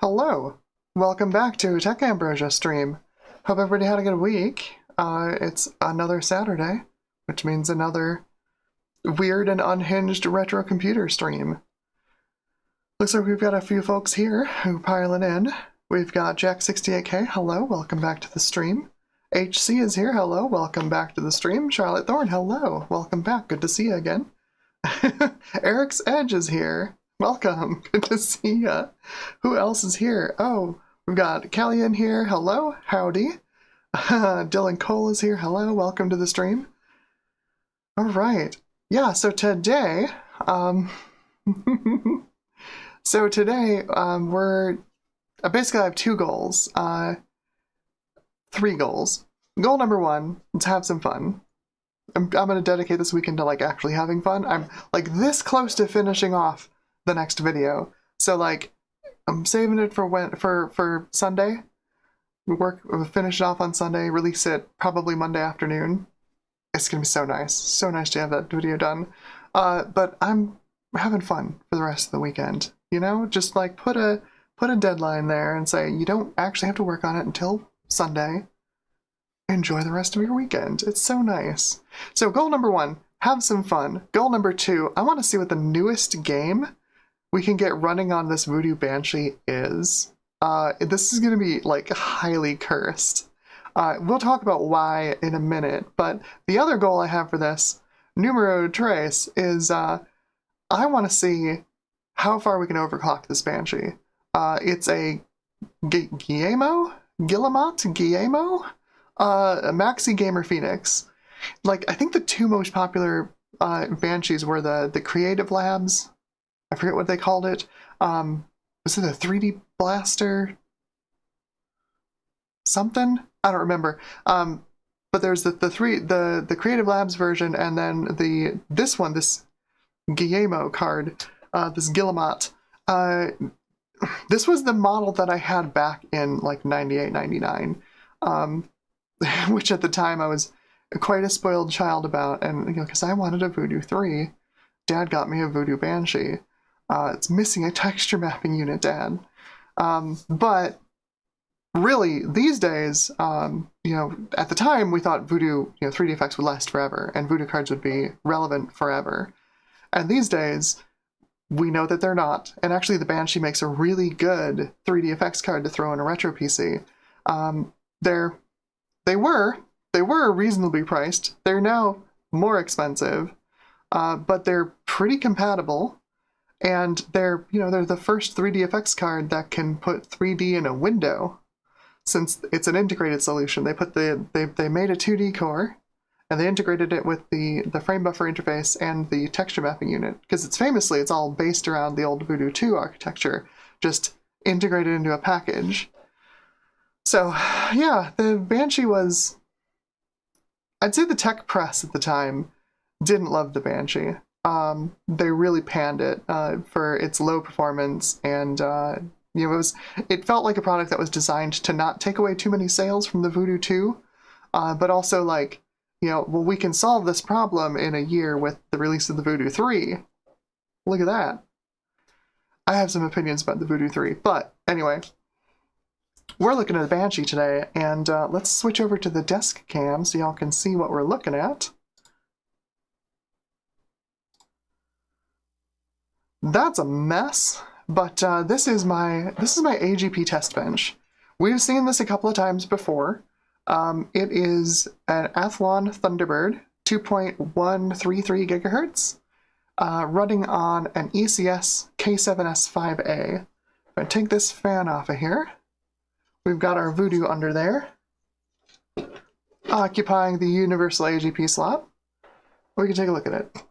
Hello, welcome back to Tech Ambrosia stream. Hope everybody had a good week. It's another Saturday, which means another weird and unhinged retro computer stream. Looks like we've got a few folks here who piling in. We've got Jack68K, hello, welcome back to the stream. HC is here, hello, welcome back to the stream. Charlotte Thorne, hello, welcome back, good to see you again. Eric's Edge is here. Welcome, good to see ya. Who else is here? Oh, we've got Callie in here, hello, howdy. Dylan Cole is here, hello, welcome to the stream. Alright, yeah, so today, we're, basically I have two goals, three goals. Goal number one, let's have some fun. I'm gonna dedicate this weekend to, like, actually having fun. I'm, like, this close to finishing off the next video, so like I'm saving it for Sunday. We'll finish it off on Sunday, release it probably Monday afternoon. It's gonna be so nice to have that video done. But I'm having fun for the rest of the weekend, you know, just like put a deadline there and say you don't actually have to work on it until Sunday. Enjoy the rest of your weekend. It's so nice. So goal number one, have some fun. Goal number two, I want to see what the newest game we can get running on this Voodoo Banshee is. This is going to be, like, highly cursed. We'll talk about why in a minute, but the other goal I have for this, numero tres, is I want to see how far we can overclock this Banshee. It's a Guillemot? A Maxi Gamer Phoenix. Like, I think the two most popular Banshees were the Creative Labs. I forget what they called it. Was it a 3D Blaster? Something? I don't remember. But there's the Creative Labs version, and then this Guillemot card, this Guillemot. This was the model that I had back in like 98, 99, which at the time I was quite a spoiled child about, and you know, because I wanted a Voodoo 3, Dad got me a Voodoo Banshee. It's missing a texture mapping unit, Dad. But really, these days, you know, at the time we thought Voodoo, 3D effects would last forever, and Voodoo cards would be relevant forever. And these days, we know that they're not. And actually, the Banshee makes a really good 3D effects card to throw in a retro PC. They were reasonably priced. They're now more expensive, but they're pretty compatible. And they're the first 3D effects card that can put 3D in a window, since it's an integrated solution. They made a 2D core, and they integrated it with the frame buffer interface and the texture mapping unit, because it's all based around the old Voodoo 2 architecture, just integrated into a package. So yeah, the Banshee was, I'd say the tech press at the time didn't love the Banshee. They really panned it for its low performance, and it felt like a product that was designed to not take away too many sales from the Voodoo 2, but also like, well, we can solve this problem in a year with the release of the Voodoo 3. Look at that. I have some opinions about the Voodoo 3, but anyway, we're looking at the Banshee today, and let's switch over to the desk cam so y'all can see what we're looking at. That's a mess, but this is my AGP Testbench. We've seen this a couple of times before. It is an Athlon Thunderbird 2.133 gigahertz, running on an ECS K7S5A. I'm going to take this fan off of here. We've got our Voodoo under there, occupying the universal AGP slot. We can take a look at it.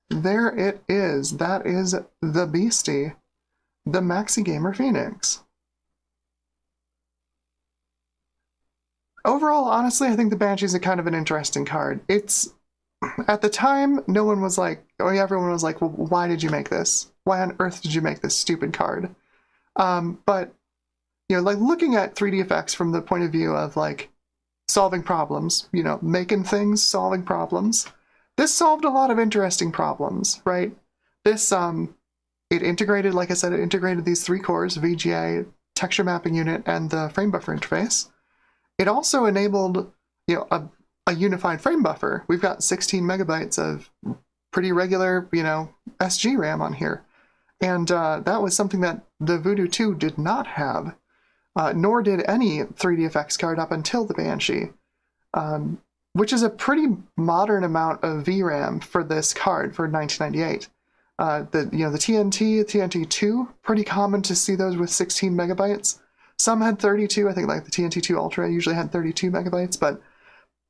There it is. That is the beastie, the Maxi Gamer Phoenix. Overall, honestly, I think the Banshee's a kind of an interesting card. It's, at the time, no one was like, everyone was like, well, why did you make this? Why on earth did you make this stupid card? But, like looking at 3D effects from the point of view of like solving problems, making things, solving problems. this solved a lot of interesting problems, right? This, it integrated, like I said, it integrated these 3 cores, VGA, texture mapping unit, and the frame buffer interface. It also enabled, a unified frame buffer. We've got 16 megabytes of pretty regular, SG RAM on here. And that was something that the Voodoo 2 did not have, nor did any 3DFX card up until the Banshee, which is a pretty modern amount of VRAM for this card for 1998. The TNT2, pretty common to see those with 16 megabytes. Some had 32, I think like the TNT2 Ultra usually had 32 megabytes, but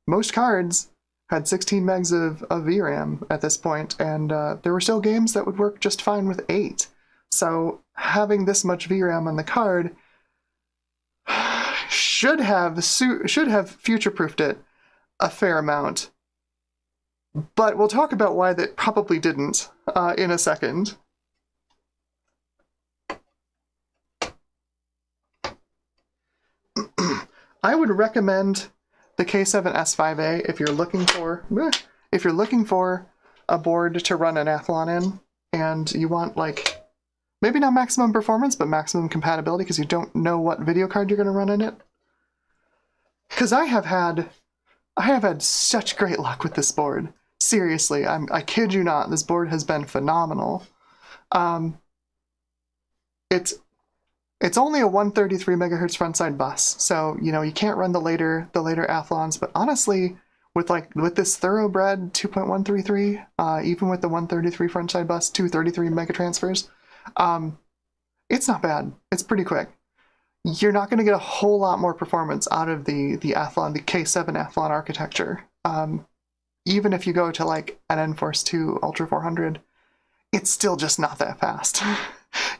most cards had 16 megs of VRAM at this point, and there were still games that would work just fine with 8. So having this much VRAM on the card should have future-proofed it a fair amount. But we'll talk about why that probably didn't in a second. I would recommend the K7S5A if you're looking for a board to run an Athlon in, and you want, like, maybe not maximum performance, but maximum compatibility because you don't know what video card you're going to run in it. Because I have had such great luck with this board. Seriously, I kid you not, this board has been phenomenal. It's only a 133 megahertz frontside bus, so you can't run the later Athlons. But honestly, with this thoroughbred 2.133, even with the 133 frontside bus, 233 mega transfers, it's not bad. It's pretty quick. You're not going to get a whole lot more performance out of the Athlon, the K7 Athlon architecture. Even if you go to like an Enforce 2 Ultra 400, it's still just not that fast.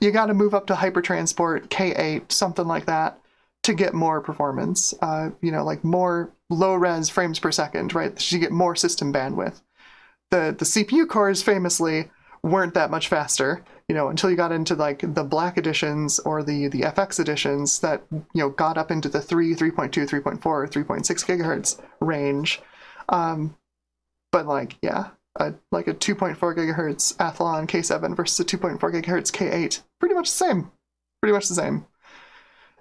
You got to move up to Hypertransport K8, something like that, to get more performance. Like more low-res frames per second, right? So you get more system bandwidth. The CPU cores famously weren't that much faster, until you got into like the Black editions or the FX editions that, got up into the 3.2, 3.4, 3.6 gigahertz range. But like, yeah, like a 2.4 gigahertz Athlon K7 versus a 2.4 gigahertz K8, pretty much the same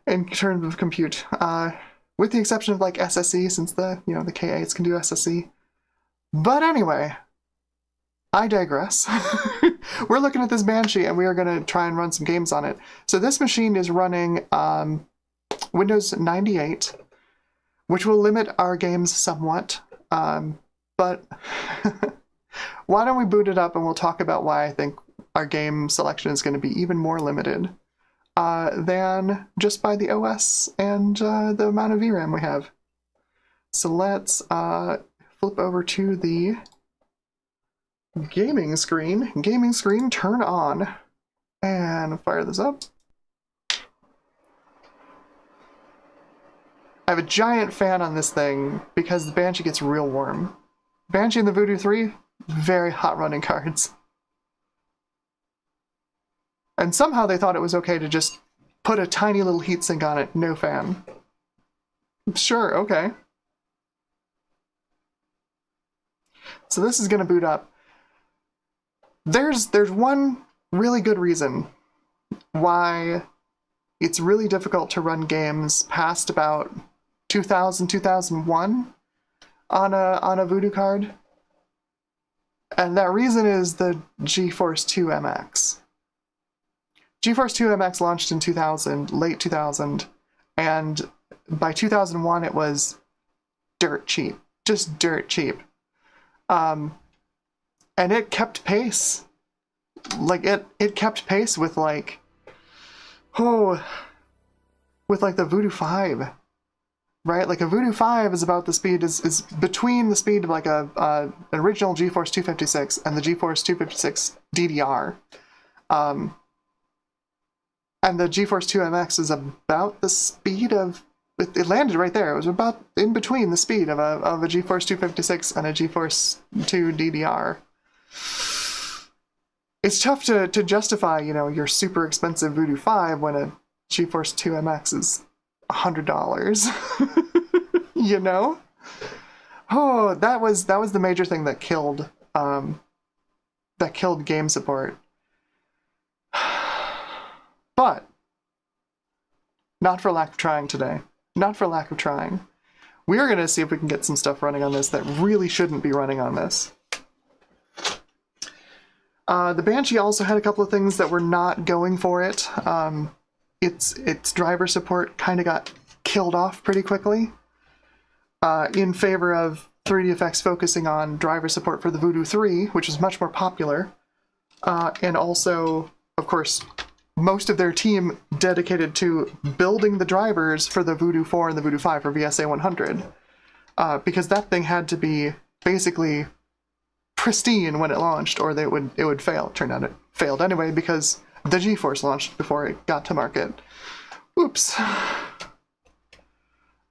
in terms of compute, with the exception of like SSE, since the the K8s can do SSE. But anyway, I digress. We're looking at this Banshee and we are going to try and run some games on it. So this machine is running Windows 98, which will limit our games somewhat. But why don't we boot it up and we'll talk about why I think our game selection is going to be even more limited than just by the OS and the amount of VRAM we have. So let's flip over to the gaming screen. Gaming screen, turn on, and fire this up. I have a giant fan on this thing because the Banshee gets real warm. Banshee and the Voodoo 3, very hot running cards. And somehow they thought it was okay to just put a tiny little heatsink on it, no fan. Sure, okay. So this is going to boot up. There's one really good reason why it's really difficult to run games past about 2000, 2001 on a Voodoo card. And that reason is the GeForce 2 MX. GeForce 2 MX launched in 2000, late 2000, and by 2001 it was dirt cheap, just dirt cheap. And it kept pace. Like it kept pace with like, the Voodoo 5. Right, like a Voodoo 5 is about the speed, is between the speed of like an original GeForce 256 and the GeForce 256 DDR. And the GeForce 2 MX is about the speed of, it landed right there, it was about in between the speed of a GeForce 256 and a GeForce 2 DDR. It's tough to justify, your super expensive Voodoo 5 when a GeForce 2 MX is $100. Oh, that was the major thing that killed that killed game support. But not for lack of trying today. Not for lack of trying. We are going to see if we can get some stuff running on this that really shouldn't be running on this. The Banshee also had a couple of things that were not going for it. Its driver support kind of got killed off pretty quickly in favor of 3DFX focusing on driver support for the Voodoo 3, which is much more popular. And also, of course, most of their team dedicated to building the drivers for the Voodoo 4 and the Voodoo 5 for VSA 100. Because that thing had to be basically pristine when it launched, or it would fail. Turned out it failed anyway because the GeForce launched before it got to market. Oops.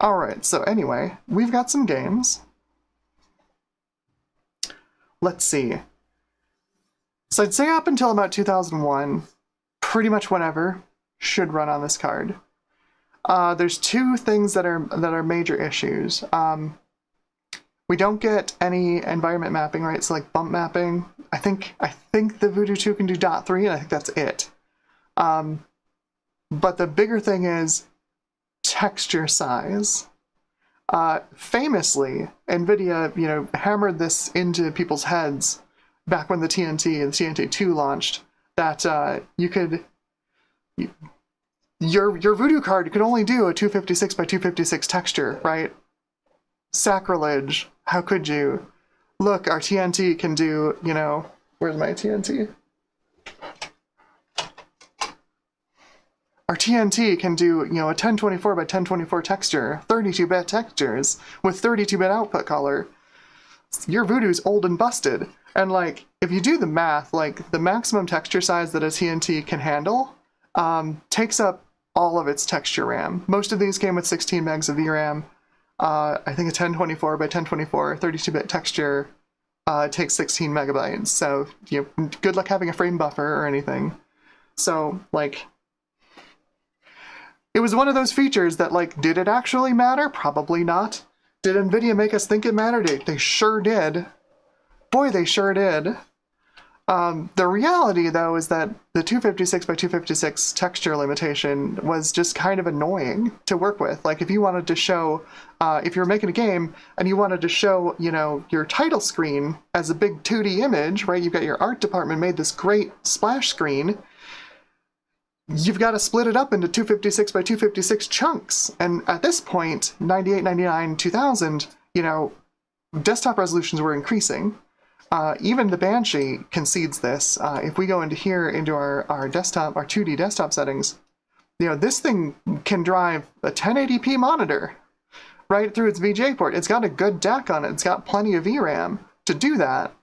Alright, so anyway, we've got some games. Let's see. So I'd say up until about 2001, pretty much whenever should run on this card. There's two things that are major issues. We don't get any environment mapping, right? So like bump mapping. I think the Voodoo 2 can do .3, and I think that's it. But the bigger thing is texture size. Famously, NVIDIA, hammered this into people's heads back when the TNT and the TNT2 launched, that your Voodoo card could only do a 256 by 256 texture, right? Sacrilege. How could you? Look, our TNT can do, where's my TNT? Our TNT can do, a 1024 by 1024 texture, 32-bit textures with 32-bit output color. Your Voodoo's old and busted. And if you do the math, the maximum texture size that a TNT can handle takes up all of its texture RAM. Most of these came with 16 megs of VRAM. I think a 1024 by 1024 32-bit texture takes 16 megabytes. So, good luck having a frame buffer or anything. So, it was one of those features that, did it actually matter? Probably not. Did NVIDIA make us think it mattered? They sure did. Boy, they sure did. The reality, though, is that the 256 by 256 texture limitation was just kind of annoying to work with. If you wanted to show, if you were making a game and you wanted to show, your title screen as a big 2D image, right? You've got your art department made this great splash screen. You've got to split it up into 256 by 256 chunks. And at this point, 98, 99, 2000, desktop resolutions were increasing. Even the Banshee concedes this. If we go into here, into our desktop, our 2D desktop settings, this thing can drive a 1080p monitor right through its VGA port. It's got a good DAC on it. It's got plenty of VRAM to do that.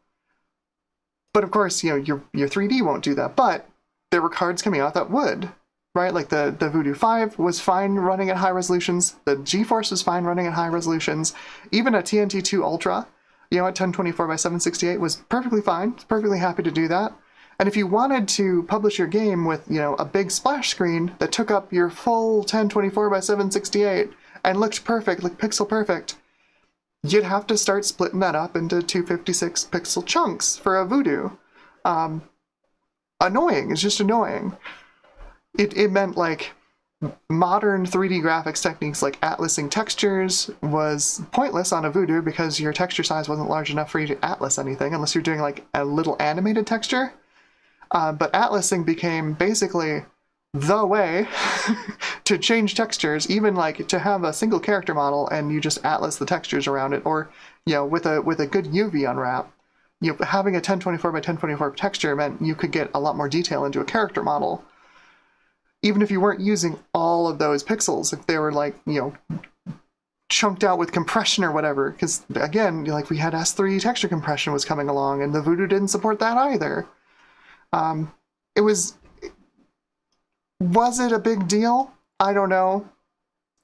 But of course, your 3D won't do that. But there were cards coming out that would, right? The Voodoo 5 was fine running at high resolutions. The GeForce was fine running at high resolutions. Even a TNT2 Ultra, at 1024 by 768 was perfectly fine. It's perfectly happy to do that. And if you wanted to publish your game with, a big splash screen that took up your full 1024 by 768 and looked perfect, like pixel perfect, you'd have to start splitting that up into 256 pixel chunks for a Voodoo. Annoying. It's just annoying. It meant modern 3D graphics techniques like atlasing textures was pointless on a Voodoo because your texture size wasn't large enough for you to atlas anything unless you're doing a little animated texture. But atlasing became basically the way to change textures, even to have a single character model and you just atlas the textures around it, or with a good UV unwrap. Having a 1024 by 1024 texture meant you could get a lot more detail into a character model. Even if you weren't using all of those pixels, if they were chunked out with compression or whatever, because again, we had S3 texture compression was coming along and the Voodoo didn't support that either. Was it a big deal? I don't know.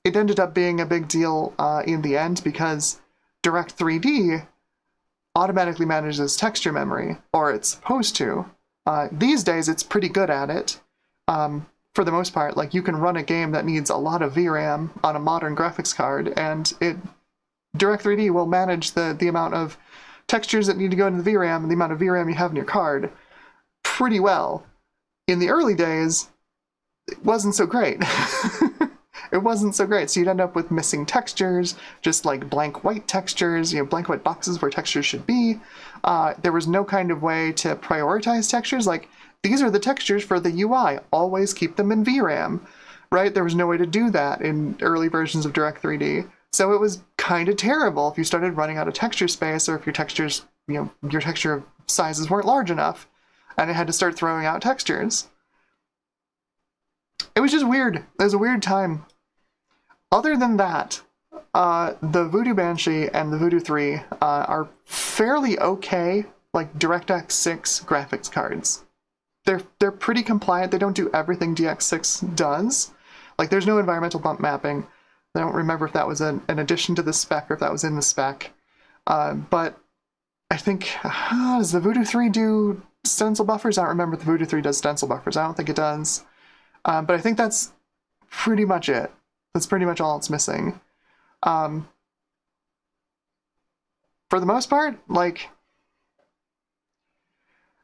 It ended up being a big deal in the end because Direct3D automatically manages texture memory, or it's supposed to. These days, it's pretty good at it. For the most part, you can run a game that needs a lot of VRAM on a modern graphics card, and Direct3D will manage the amount of textures that need to go into the VRAM and the amount of VRAM you have in your card pretty well. In the early days, it wasn't so great. It wasn't so great, so you'd end up with missing textures, just like blank white textures, blank white boxes where textures should be. There was no kind of way to prioritize textures, like, these are the textures for the UI, always keep them in VRAM, right? There was no way to do that in early versions of Direct3D, so it was kind of terrible if you started running out of texture space, or if your textures, your texture sizes weren't large enough, and it had to start throwing out textures. It was just weird. It was a weird time. Other than that, the Voodoo Banshee and the Voodoo 3 are fairly okay, like DirectX 6 graphics cards. They're pretty compliant. They don't do everything DX6 does. Like, there's no environmental bump mapping. I don't remember if that was an addition to the spec or if that was in the spec. But I think, does the Voodoo 3 do stencil buffers? I don't remember if the Voodoo 3 does stencil buffers. I don't think it does. But I think that's pretty much it. That's pretty much all it's missing. For the most part, like,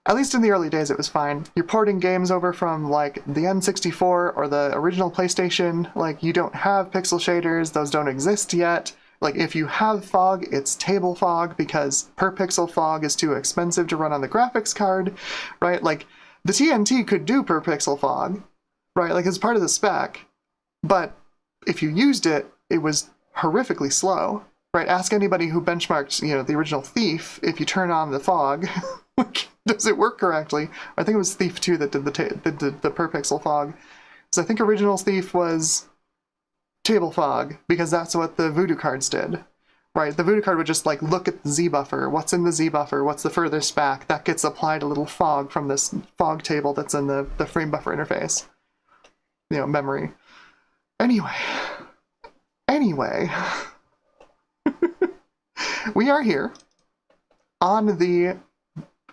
at least in the early days it was fine. You're porting games over from, like, the N64 or the original PlayStation. Like, you don't have pixel shaders. Those don't exist yet. Like, if you have fog, it's table fog, because per pixel fog is too expensive to run on the graphics card, right? Like, the TNT could do per pixel fog, right? Like, it's part of the spec, but if you used it, it was horrifically slow, right? Ask anybody who benchmarked, the original Thief, if you turn on the fog, does it work correctly? I think it was Thief 2 that did the per pixel fog. So I think original Thief was table fog, because that's what the Voodoo cards did, right? The Voodoo card would just, like, look at the Z buffer. What's in the Z buffer? What's the furthest back? That gets applied a little fog from this fog table that's in the frame buffer interface. Memory. Anyway, we are here on the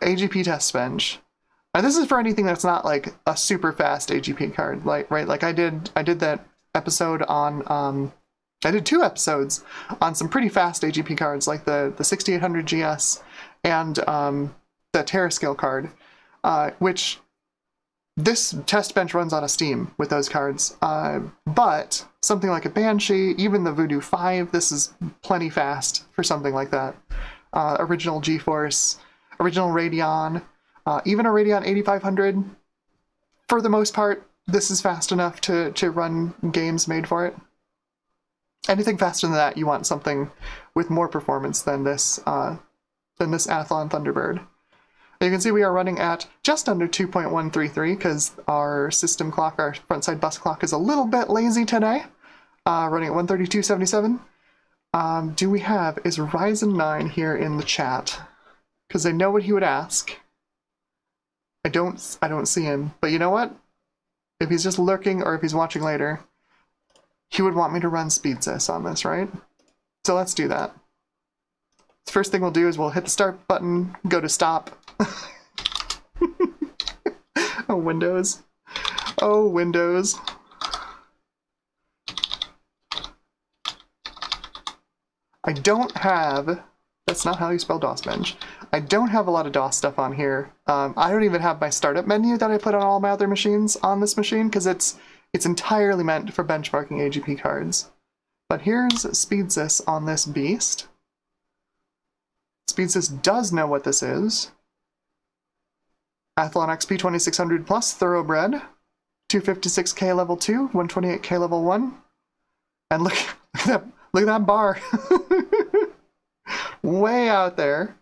AGP Testbench. And this is for anything that's not, like, a super fast AGP card, like, right? Like, I did that episode on, I did 2 episodes on some pretty fast AGP cards, like the 6800 GS and the Terrascale card, which this test bench runs on a Steam with those cards, but something like a Banshee, even the Voodoo 5, this is plenty fast for something like that. Original GeForce, original Radeon, even a Radeon 8500, for the most part, this is fast enough to run games made for it. Anything faster than that, you want something with more performance than this Athlon Thunderbird. You can see we are running at just under 2.133 because our system clock, our front side bus clock, is a little bit lazy today. Running at 132.77. Is Ryzen 9 here in the chat? Because I know what he would ask. I don't see him, but you know what? If he's just lurking or if he's watching later, he would want me to run SpeedSys on this, right? So let's do that. The first thing we'll do is we'll hit the start button, go to stop. Oh, Windows. Oh, Windows. I don't have... That's not how you spell DOSBench. I don't have a lot of DOS stuff on here. I don't even have my startup menu that I put on all my other machines on this machine, because it's entirely meant for benchmarking AGP cards. But here's SpeedSys on this beast. SpeedSys does know what this is. Athlon XP 2600 Plus Thoroughbred, 256K level 2, 128K level 1. And look at that bar. Way out there.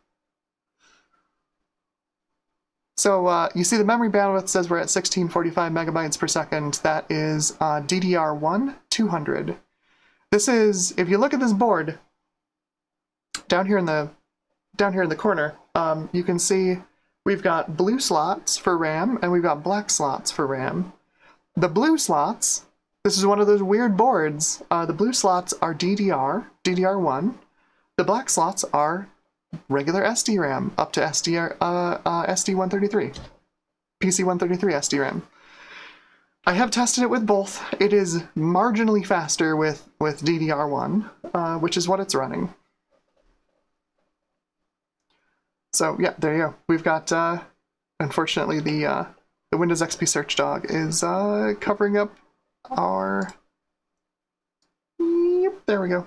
So you see the memory bandwidth says we're at 1645 megabytes per second. That is DDR1 200. This is, if you look at this board down here in the corner, you can see we've got blue slots for RAM and we've got black slots for RAM. The blue slots, this is one of those weird boards. The blue slots are DDR1. The black slots are regular SDRAM up to SD133, PC133 SDRAM. I have tested it with both. It is marginally faster with DDR1, which is what it's running. So yeah, there you go. We've got, unfortunately, the Windows XP search dog is covering up our... Yep, there we go.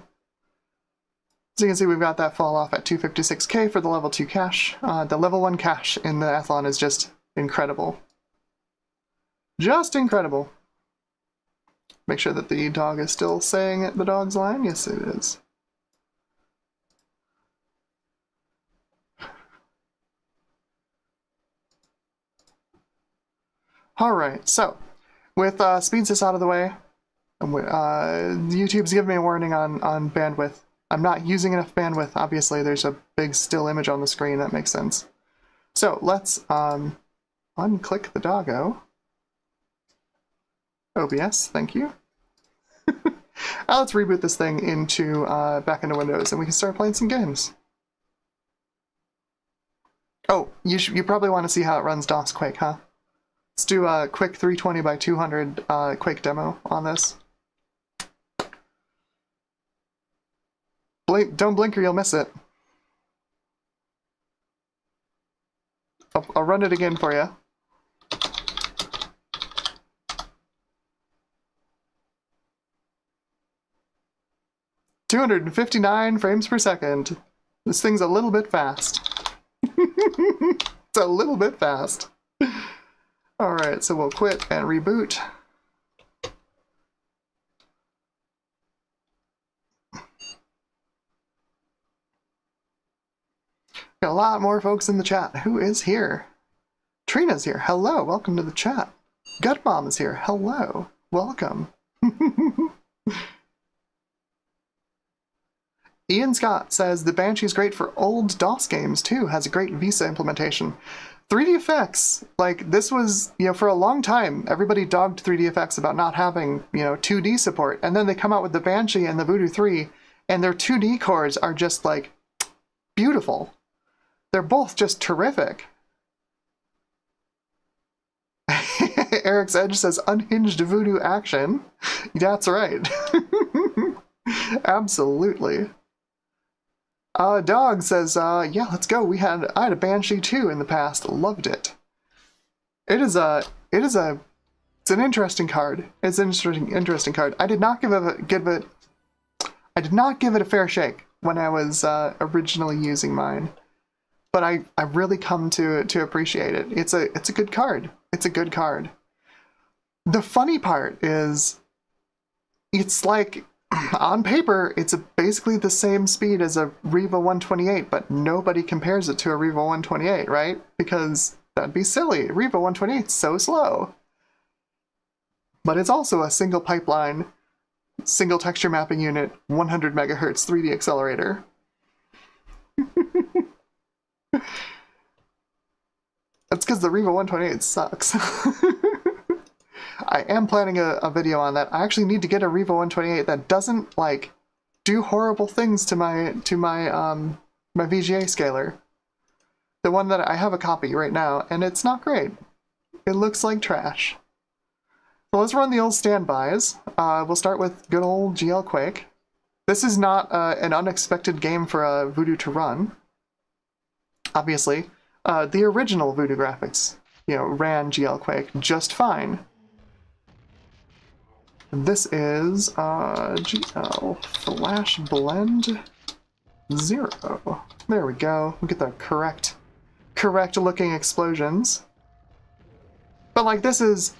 So you can see we've got that fall off at 256k for the level 2 cache. The level 1 cache in the Athlon is just incredible. Just incredible. Make sure that the dog is still saying the dog's line. Yes, it is. Alright, so with speed sys out of the way, YouTube's giving me a warning on bandwidth. I'm not using enough bandwidth. Obviously, there's a big still image on the screen. That makes sense. So let's unclick the doggo. OBS, thank you. Now let's reboot this thing into back into Windows, and we can start playing some games. Oh, you probably want to see how it runs DOS Quake, huh? Let's do a quick 320 by 200 Quake demo on this. Don't blink or you'll miss it. I'll run it again for you. $259 frames per second. This thing's a little bit fast. It's a little bit fast. Alright, so we'll quit and reboot. Got a lot more folks in the chat. Who is here? Trina's here. Hello, welcome to the chat. Gutbomb is here. Hello, welcome. Ian Scott says the Banshee is great for old DOS games too. Has a great Visa implementation. 3D effects, like this was, for a long time, everybody dogged 3D effects about not having, 2D support. And then they come out with the Banshee and the Voodoo 3, and their 2D cores are just like beautiful. They're both just terrific. Eric's Edge says unhinged Voodoo action. That's right. Absolutely. Dog says, yeah, let's go. I had a Banshee too in the past. Loved it. It's an interesting card. It's an interesting card. I did not give it a fair shake when I was originally using mine, but I really come to appreciate it. It's a good card. It's a good card. The funny part is, it's like, on paper, it's basically the same speed as a Riva 128, but nobody compares it to a Riva 128, right? Because that'd be silly. Riva 128 is so slow. But it's also a single pipeline, single texture mapping unit, 100 megahertz 3D accelerator. That's because the Riva 128 sucks. I am planning a video on that. I actually need to get a Riva 128 that doesn't like do horrible things to my my VGA scaler. The one that I have a copy right now, and it's not great. It looks like trash. So let's run the old standbys. We'll start with good old GL Quake. This is not an unexpected game for a Voodoo to run. Obviously, the original Voodoo graphics, ran GL Quake just fine. This is GL Flash Blend 0. There we go. We get the correct looking explosions. But like this is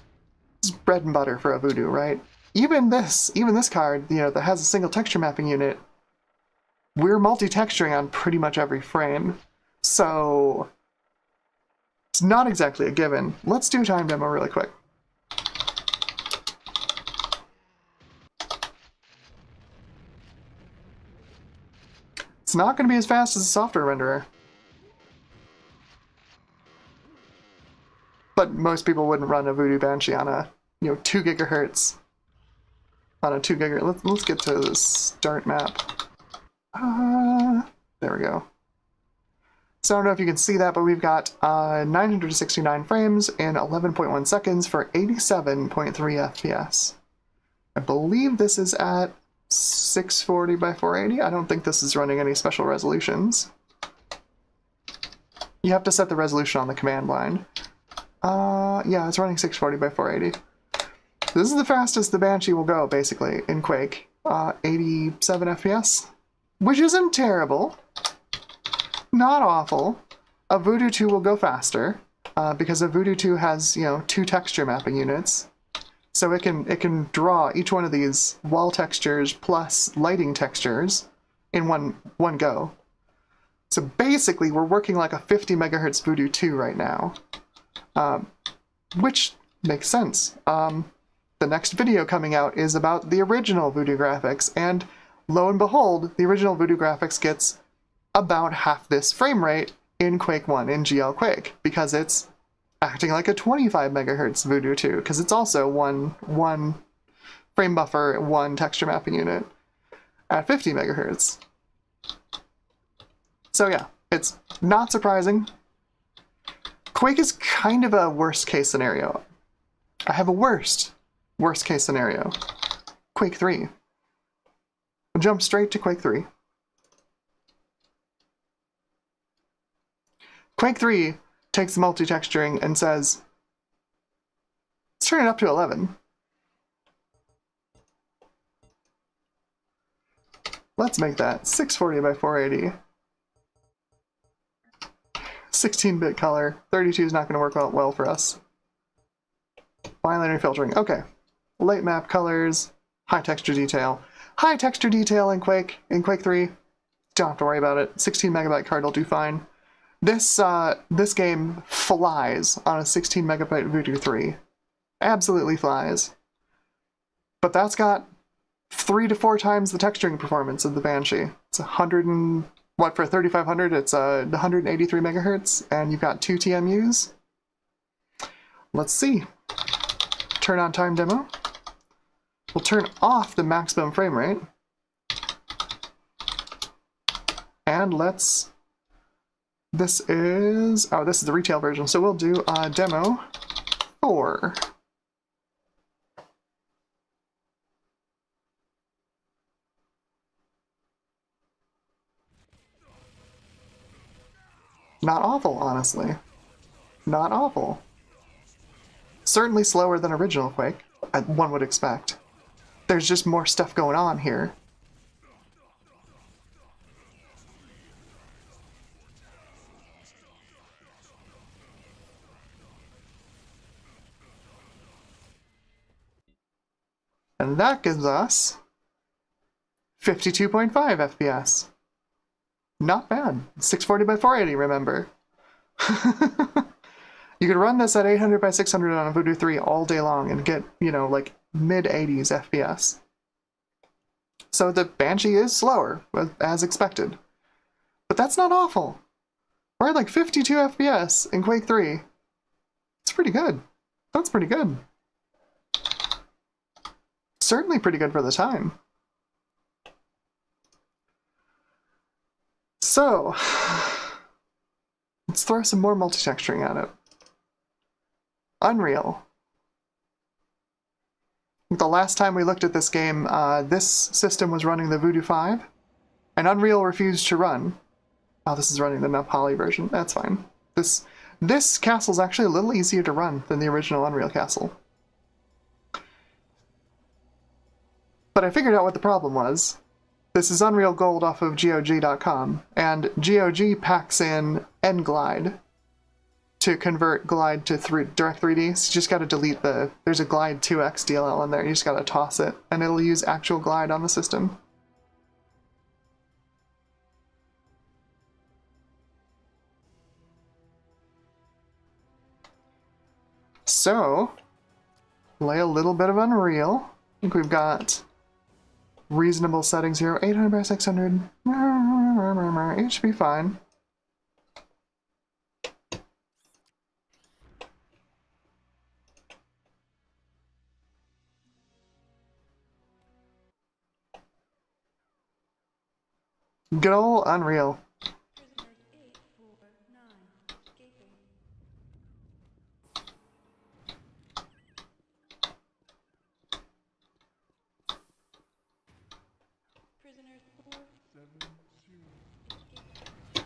bread and butter for a Voodoo, right? Even this card, that has a single texture mapping unit, we're multi-texturing on pretty much every frame. So it's not exactly a given. Let's do a time demo really quick. It's not going to be as fast as a software renderer. But most people wouldn't run a Voodoo Banshee on a, 2 gigahertz. On a 2 gigahertz. Let's get to the start map. There we go. So I don't know if you can see that, but we've got 969 frames in 11.1 seconds for 87.3 FPS. I believe this is at 640 by 480. I don't think this is running any special resolutions. You have to set the resolution on the command line. Yeah, it's running 640 by 480. This is the fastest the Banshee will go, basically, in Quake. 87 FPS, which isn't terrible. Not awful. A Voodoo 2 will go faster, because a Voodoo 2 has, 2 texture mapping units. So it can draw each one of these wall textures plus lighting textures in one go. So basically, we're working like a 50 megahertz Voodoo 2 right now, which makes sense. The next video coming out is about the original Voodoo graphics, and lo and behold, the original Voodoo graphics gets about half this frame rate in Quake 1 in GL Quake, because it's acting like a 25 megahertz Voodoo 2, because it's also one frame buffer, one texture mapping unit at 50 megahertz. So yeah, it's not surprising. Quake is kind of a worst case scenario. I have a worst case scenario. Quake 3. We'll jump straight to Quake 3. Quake 3 takes the multi-texturing and says, let's turn it up to 11. Let's make that 640 by 480. 16-bit color. 32 is not going to work out well for us. Binary filtering. Okay. Light map colors. High texture detail. High texture detail in Quake 3. Don't have to worry about it. 16 megabyte card will do fine. This game flies on a 16 megabyte Voodoo 3. Absolutely flies. But that's got 3 to 4 times the texturing performance of the Banshee. It's 100 and... what, for 3500, it's 183 megahertz, and you've got 2 TMUs. Let's see. Turn on time demo. We'll turn off the maximum frame rate. And let's... This is the retail version, so we'll do demo 4. Not awful, honestly. Not awful. Certainly slower than original Quake, one would expect. There's just more stuff going on here. And that gives us 52.5 FPS. Not bad. 640 by 480, remember. You could run this at 800 by 600 on a Voodoo 3 all day long and get, like mid-80s FPS. So the Banshee is slower, as expected. But that's not awful. We're at like 52 FPS in Quake 3. It's pretty good. That's pretty good. Certainly pretty good for the time. So, let's throw some more multi-texturing at it. Unreal. The last time we looked at this game, this system was running the Voodoo 5, and Unreal refused to run. Oh, this is running the Poly version. That's fine. This castle's actually a little easier to run than the original Unreal castle. But I figured out what the problem was. This is Unreal Gold off of GOG.com, and GOG packs in nGlide to convert Glide to direct 3D. So you just gotta delete there's a Glide 2X DLL in there, you just gotta toss it, and it'll use actual Glide on the system. So, play a little bit of Unreal. I think we've got reasonable settings here. 800 by 600. It should be fine. Good old Unreal.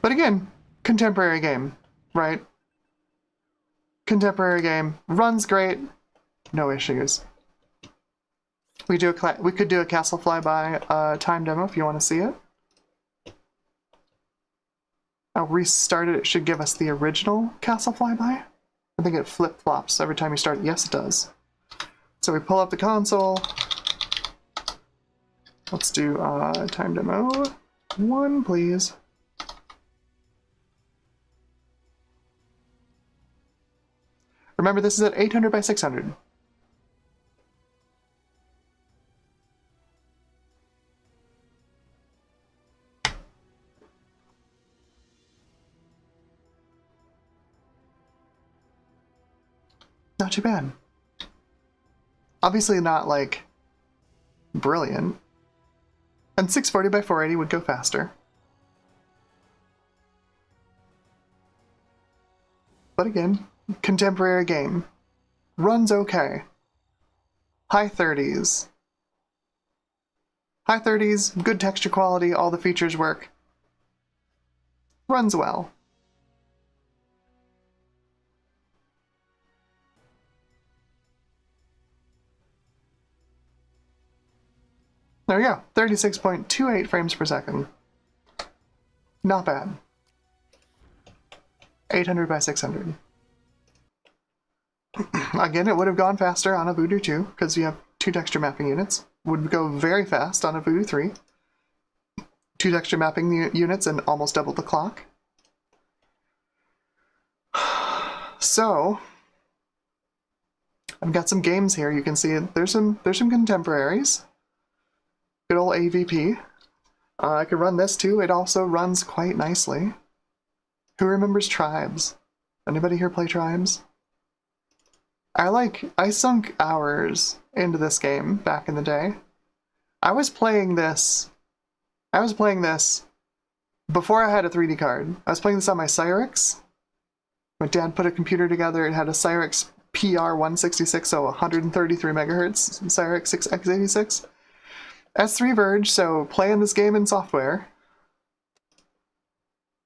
But again, contemporary game. right? Contemporary game, runs great, no issues. We could do a castle flyby time demo if you want to see it. I'll restart it. It should give us the original castle flyby. I think it flip-flops every time you start it. Yes, it does. So we pull up the console. Let's do time demo 1, please. Remember, this is at 800 by 600. Not too bad. Obviously not, like, brilliant. And 640 by 480 would go faster. But again, contemporary game. Runs okay. High 30s. High 30s, good texture quality, all the features work. Runs well. There we go, 36.28 frames per second. Not bad. 800 by 600. Again, it would have gone faster on a Voodoo 2, because you have 2 texture mapping units. Would go very fast on a Voodoo 3. 2 texture mapping units and almost double the clock. So, I've got some games here. You can see there's some contemporaries. Good old AVP. I could run this too. It also runs quite nicely. Who remembers Tribes? Anybody here play Tribes? I sunk hours into this game back in the day. I was playing this before I had a 3D card. I was playing this on my Cyrix. My dad put a computer together. It had a Cyrix PR166, so 133 megahertz Cyrix 6x86. S3 Verge, so playing this game in software.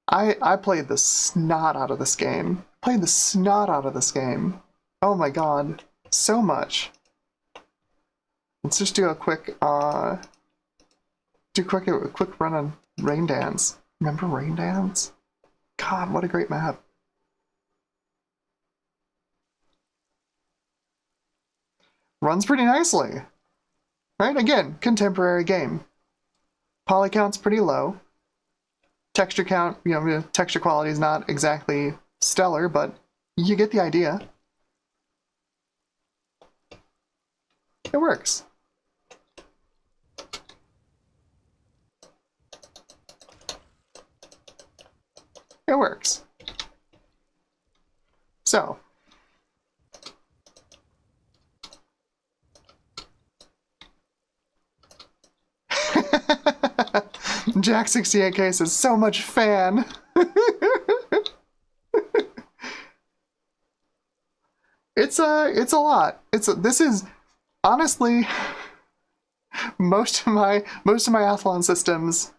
I played the snot out of this game. Oh my god, so much. Let's just do a quick quick run on Rain Dance. Remember Rain Dance? God, what a great map. Runs pretty nicely. Right, again, contemporary game. Poly count's pretty low. Texture count, texture quality is not exactly stellar, but you get the idea. It works. It works. So, Jack 68K says, so much fan. It's a lot. This is honestly most of my Athlon systems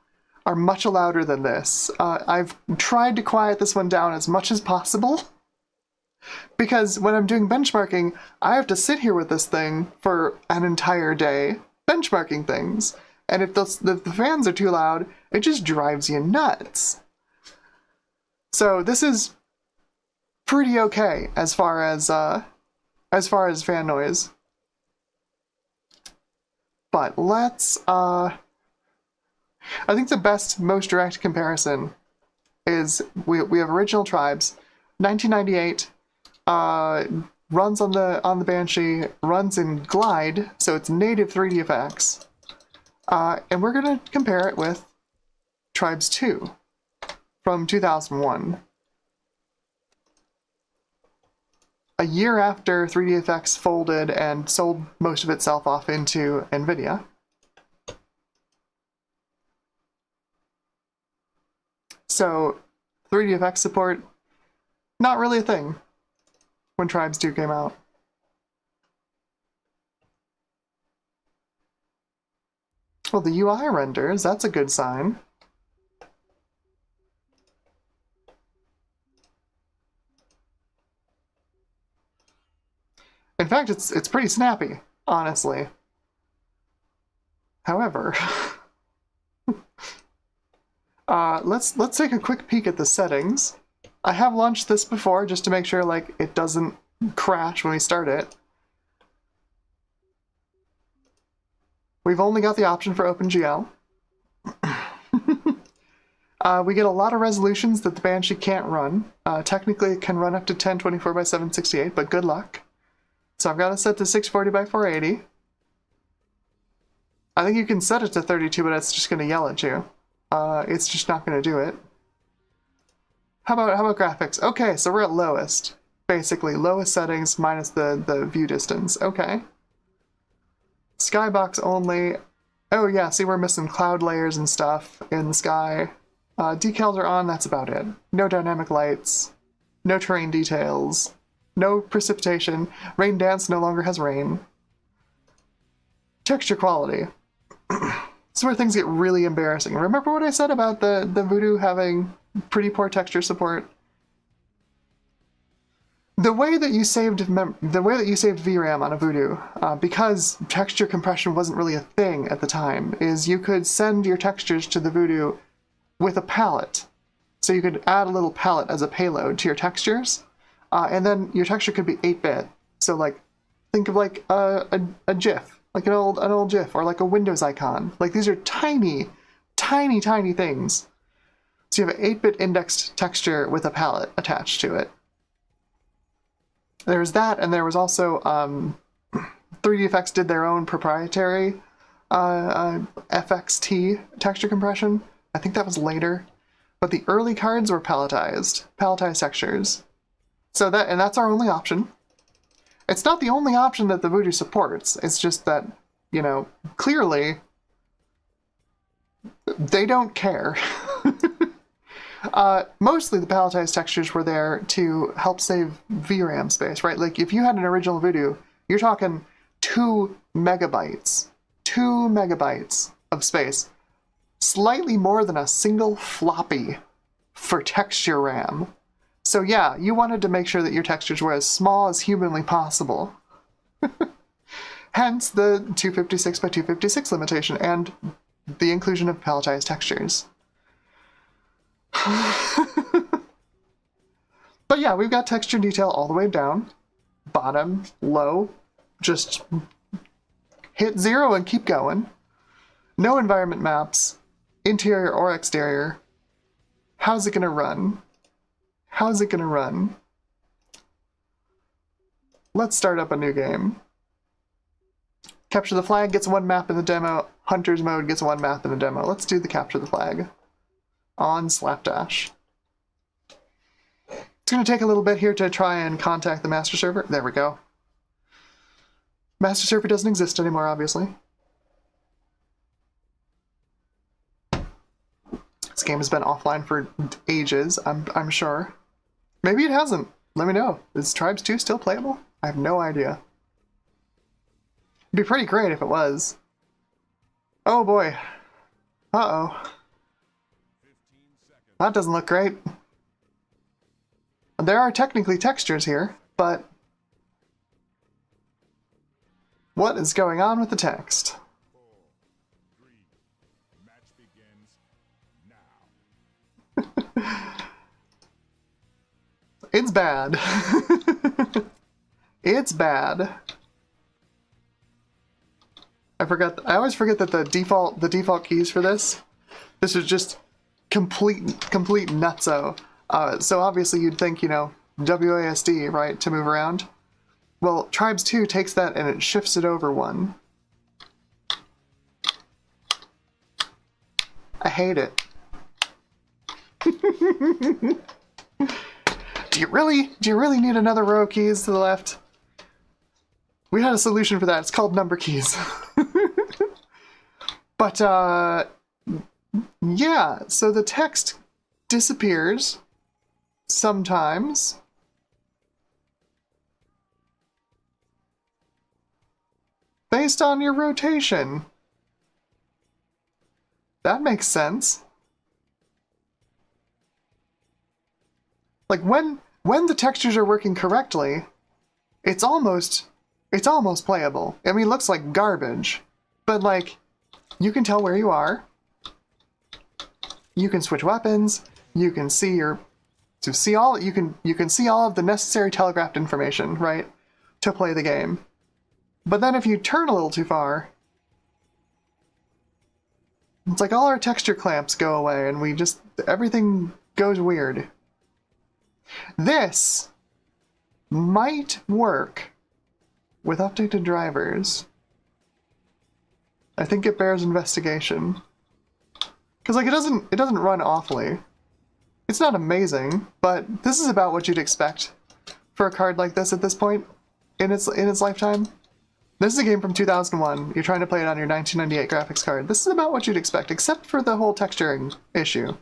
are much louder than this. I've tried to quiet this one down as much as possible because when I'm doing benchmarking, I have to sit here with this thing for an entire day benchmarking things. And if the fans are too loud, it just drives you nuts. So this is pretty okay as far as fan noise. But let's I think the best, most direct comparison is we have original Tribes, 1998, runs on the Banshee, runs in Glide, so it's native 3D effects. And we're going to compare it with Tribes 2 from 2001. A year after 3D Effects folded and sold most of itself off into NVIDIA. So 3D Effects support, not really a thing when Tribes 2 came out. Well, the UI renders, that's a good sign. In fact, it's pretty snappy, honestly. However, let's take a quick peek at the settings. I have launched this before just to make sure like it doesn't crash when we start it. We've only got the option for OpenGL. We get a lot of resolutions that the Banshee can't run. Technically, it can run up to 1024 by 768, but good luck. So I've got it set to 640 by 480. I think you can set it to 32, but it's just going to yell at you. It's just not going to do it. How about graphics? Okay, so we're at lowest. Basically, lowest settings minus the view distance. Okay. Skybox only. Oh yeah, see we're missing cloud layers and stuff in the sky. Decals are on, that's about it. No dynamic lights. No terrain details. No precipitation. Rain Dance no longer has rain. Texture quality. This is where things get really embarrassing. Remember what I said about the Voodoo having pretty poor texture support? The way that you saved VRAM on a Voodoo, because texture compression wasn't really a thing at the time, is you could send your textures to the Voodoo with a palette. So you could add a little palette as a payload to your textures, and then your texture could be 8-bit. So like, think of like a GIF, like an old GIF, or like a Windows icon. Like these are tiny, tiny, tiny things. So you have an 8-bit indexed texture with a palette attached to it. There's that, and there was also 3dfx did their own proprietary FXT texture compression. I think that was later, but the early cards were palletized textures. So that's our only option. It's not the only option that the Voodoo supports. It's just that, you know, clearly they don't care. Mostly the palletized textures were there to help save VRAM space, right? Like if you had an original Voodoo, you're talking 2 megabytes. 2 megabytes of space. Slightly more than a single floppy for texture RAM. So yeah, you wanted to make sure that your textures were as small as humanly possible. Hence the 256 by 256 limitation and the inclusion of palletized textures. But yeah, we've got texture detail all the way down, bottom, low, just hit 0 and keep going. No environment maps, interior or exterior. How's it gonna run? How's it gonna run? Let's start up a new game. Capture the flag gets 1 map in the demo. Hunter's mode gets 1 map in the demo. Let's do the capture the flag. On Slapdash. It's going to take a little bit here to try and contact the master server. There we go. Master server doesn't exist anymore, obviously. This game has been offline for ages, I'm sure. Maybe it hasn't. Let me know. Is Tribes 2 still playable? I have no idea. It'd be pretty great if it was. Oh boy. Uh-oh. That doesn't look great. There are technically textures here, but what is going on with the text? 4, 3, match begins now. It's bad. It's bad. I always forget that the default keys for this is just complete nutso. So obviously you'd think, you know, WASD, right, to move around. Well, Tribes 2 takes that and it shifts it over 1. I hate it. Do you really need another row of keys to the left? We had a solution for that. It's called number keys. But yeah, so the text disappears sometimes. Based on your rotation. That makes sense. Like when the textures are working correctly, it's almost It's almost playable. I mean, it looks like garbage, but like, you can tell where you are. You can switch weapons. You can see your, to see all, you can see all of the necessary telegraphed information, right, to play the game. But then if you turn a little too far, it's like all our texture clamps go away and we just, everything goes weird. This might work with updated drivers. I think it bears investigation. Because like it doesn't run awfully. It's not amazing, but this is about what you'd expect for a card like this at this point in its lifetime. This is a game from 2001. You're trying to play it on your 1998 graphics card. This is about what you'd expect, except for the whole texturing issue.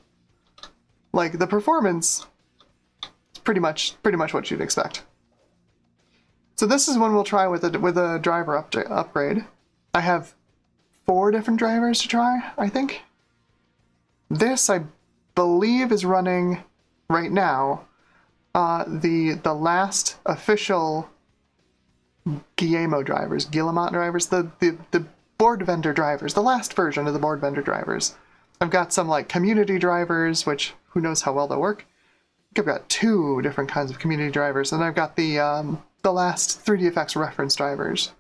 Like the performance, is pretty much what you'd expect. So this is one we'll try with a driver upgrade. I have 4 different drivers to try, I think. This, I believe, is running right now the last official Guillemot drivers, the board vendor drivers, the last version of the board vendor drivers. I've got some like community drivers, which who knows how well they'll work. I think I've got 2 different kinds of community drivers, and I've got the last 3DFX reference drivers.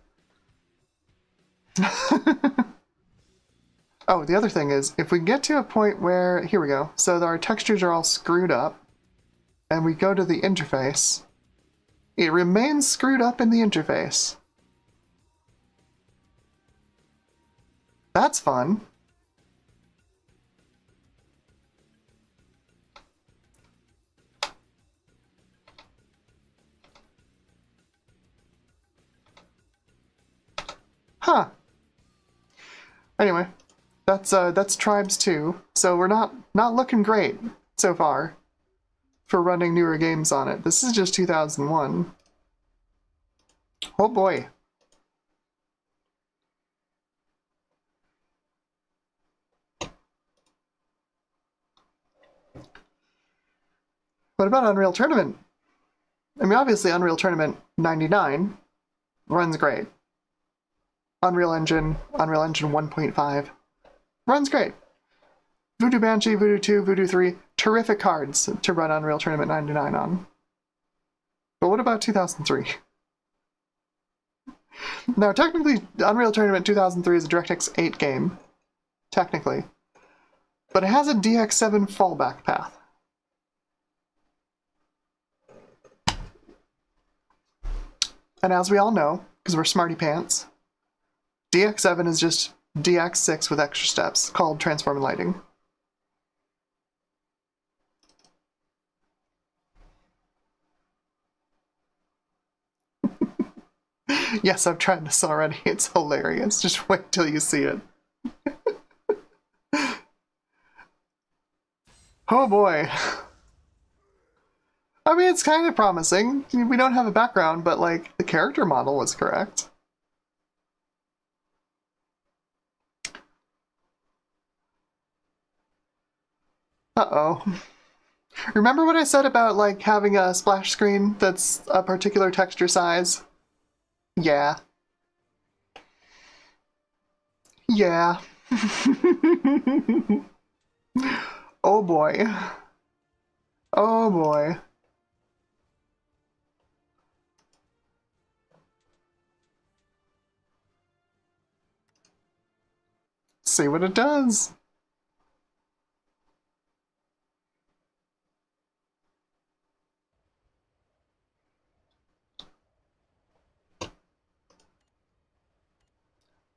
Oh, the other thing is, if we get to a point where, here we go, so our textures are all screwed up, and we go to the interface, it remains screwed up in the interface. That's fun. Huh. Anyway, that's Tribes 2, so we're not looking great so far for running newer games on it. This is just 2001. Oh boy. What about Unreal Tournament? I mean, obviously Unreal Tournament 99 runs great. Unreal Engine 1.5 runs great. Voodoo Banshee, Voodoo 2, Voodoo 3, terrific cards to run Unreal Tournament 99 on. But what about 2003? Now, technically, Unreal Tournament 2003 is a DirectX 8 game. Technically. But it has a DX7 fallback path. And as we all know, because we're smarty pants, DX7 is just DX6 with extra steps, called Transform and Lighting. Yes, I've tried this already. It's hilarious. Just wait till you see it. Oh boy. I mean, it's kind of promising. I mean, we don't have a background, but like, the character model was correct. Uh-oh. Remember what I said about, like, having a splash screen that's a particular texture size? Yeah. Yeah. Oh boy. Oh boy. See what it does.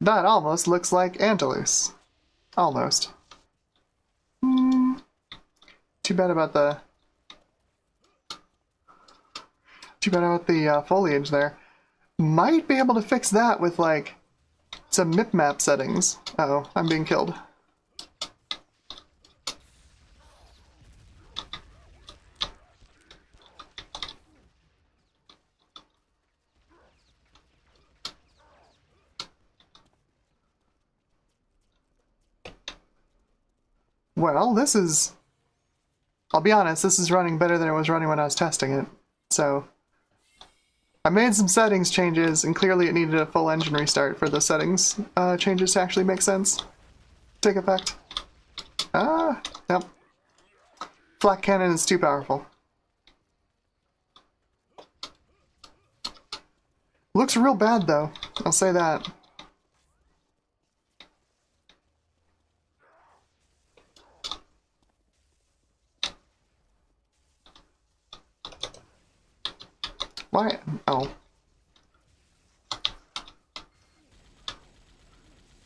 That almost looks like Angelus. Almost. Too bad about the... Too bad about the foliage there. Might be able to fix that with, like, some mip-map settings. Uh-oh, I'm being killed. Well, this is... I'll be honest, this is running better than it was running when I was testing it, so... I made some settings changes, and clearly it needed a full engine restart for the settings changes to actually make sense. Take effect. Yep. Flak cannon is too powerful. Looks real bad though, I'll say that. Why? Oh.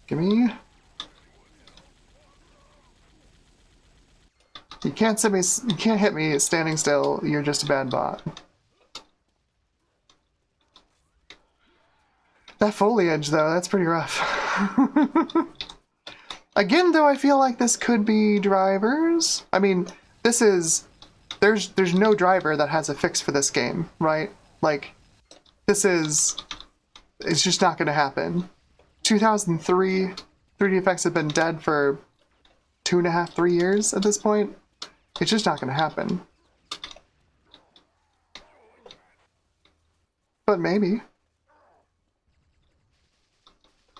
Gimme. You can't hit me standing still, you're just a bad bot. That foliage though, that's pretty rough. Again though, I feel like this could be drivers. I mean, this is... There's no driver that has a fix for this game, right? Like, this is... It's just not gonna happen. 2003, 3D effects have been dead for 2.5, 3 years at this point. It's just not gonna happen. But maybe.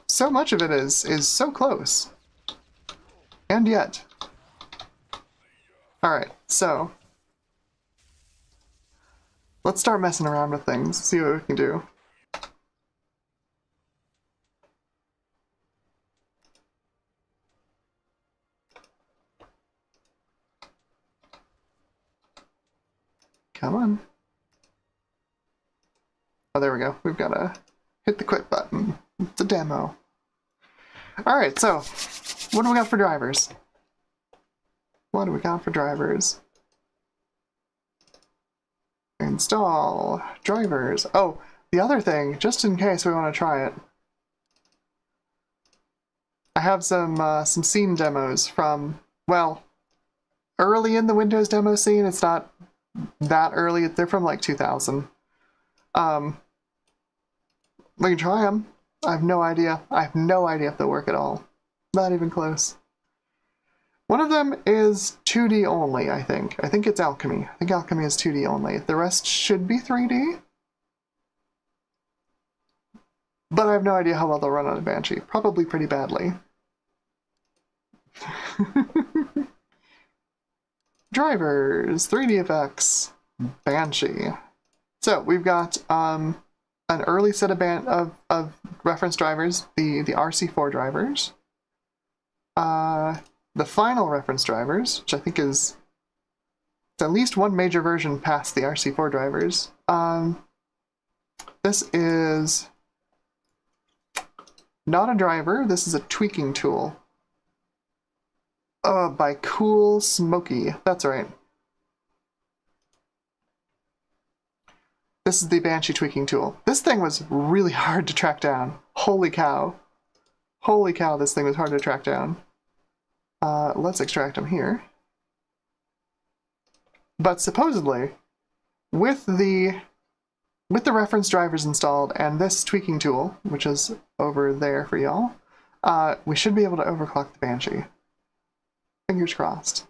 So much of it is so close. And yet. Alright, so... Let's start messing around with things, see what we can do. Come on. Oh, there we go. We've got to hit the quit button. It's a demo. Alright, so, what do we got for drivers? What do we got for drivers? Install drivers. Oh, the other thing, just in case we want to try it, I have some scene demos from, well, early in the Windows demo scene. It's not that early. They're from like 2000. We can try them. I have no idea. I have no idea if they'll work at all. Not even close. One of them is 2D only, I think. I think it's Alchemy. I think Alchemy is 2D only. The rest should be 3D. But I have no idea how well they'll run on a Banshee. Probably pretty badly. Drivers, 3D effects, Banshee. So we've got an early set of reference drivers, the RC4 drivers. The final reference drivers, which I think is at least one major version past the RC4 drivers. This is not a driver, this is a tweaking tool. By Cool Smoky, that's right. This is the Banshee tweaking tool. This thing was really hard to track down. Holy cow. Holy cow, this thing was hard to track down. Let's extract them here. But supposedly, with the reference drivers installed and this tweaking tool, which is over there for y'all, we should be able to overclock the Banshee. Fingers crossed.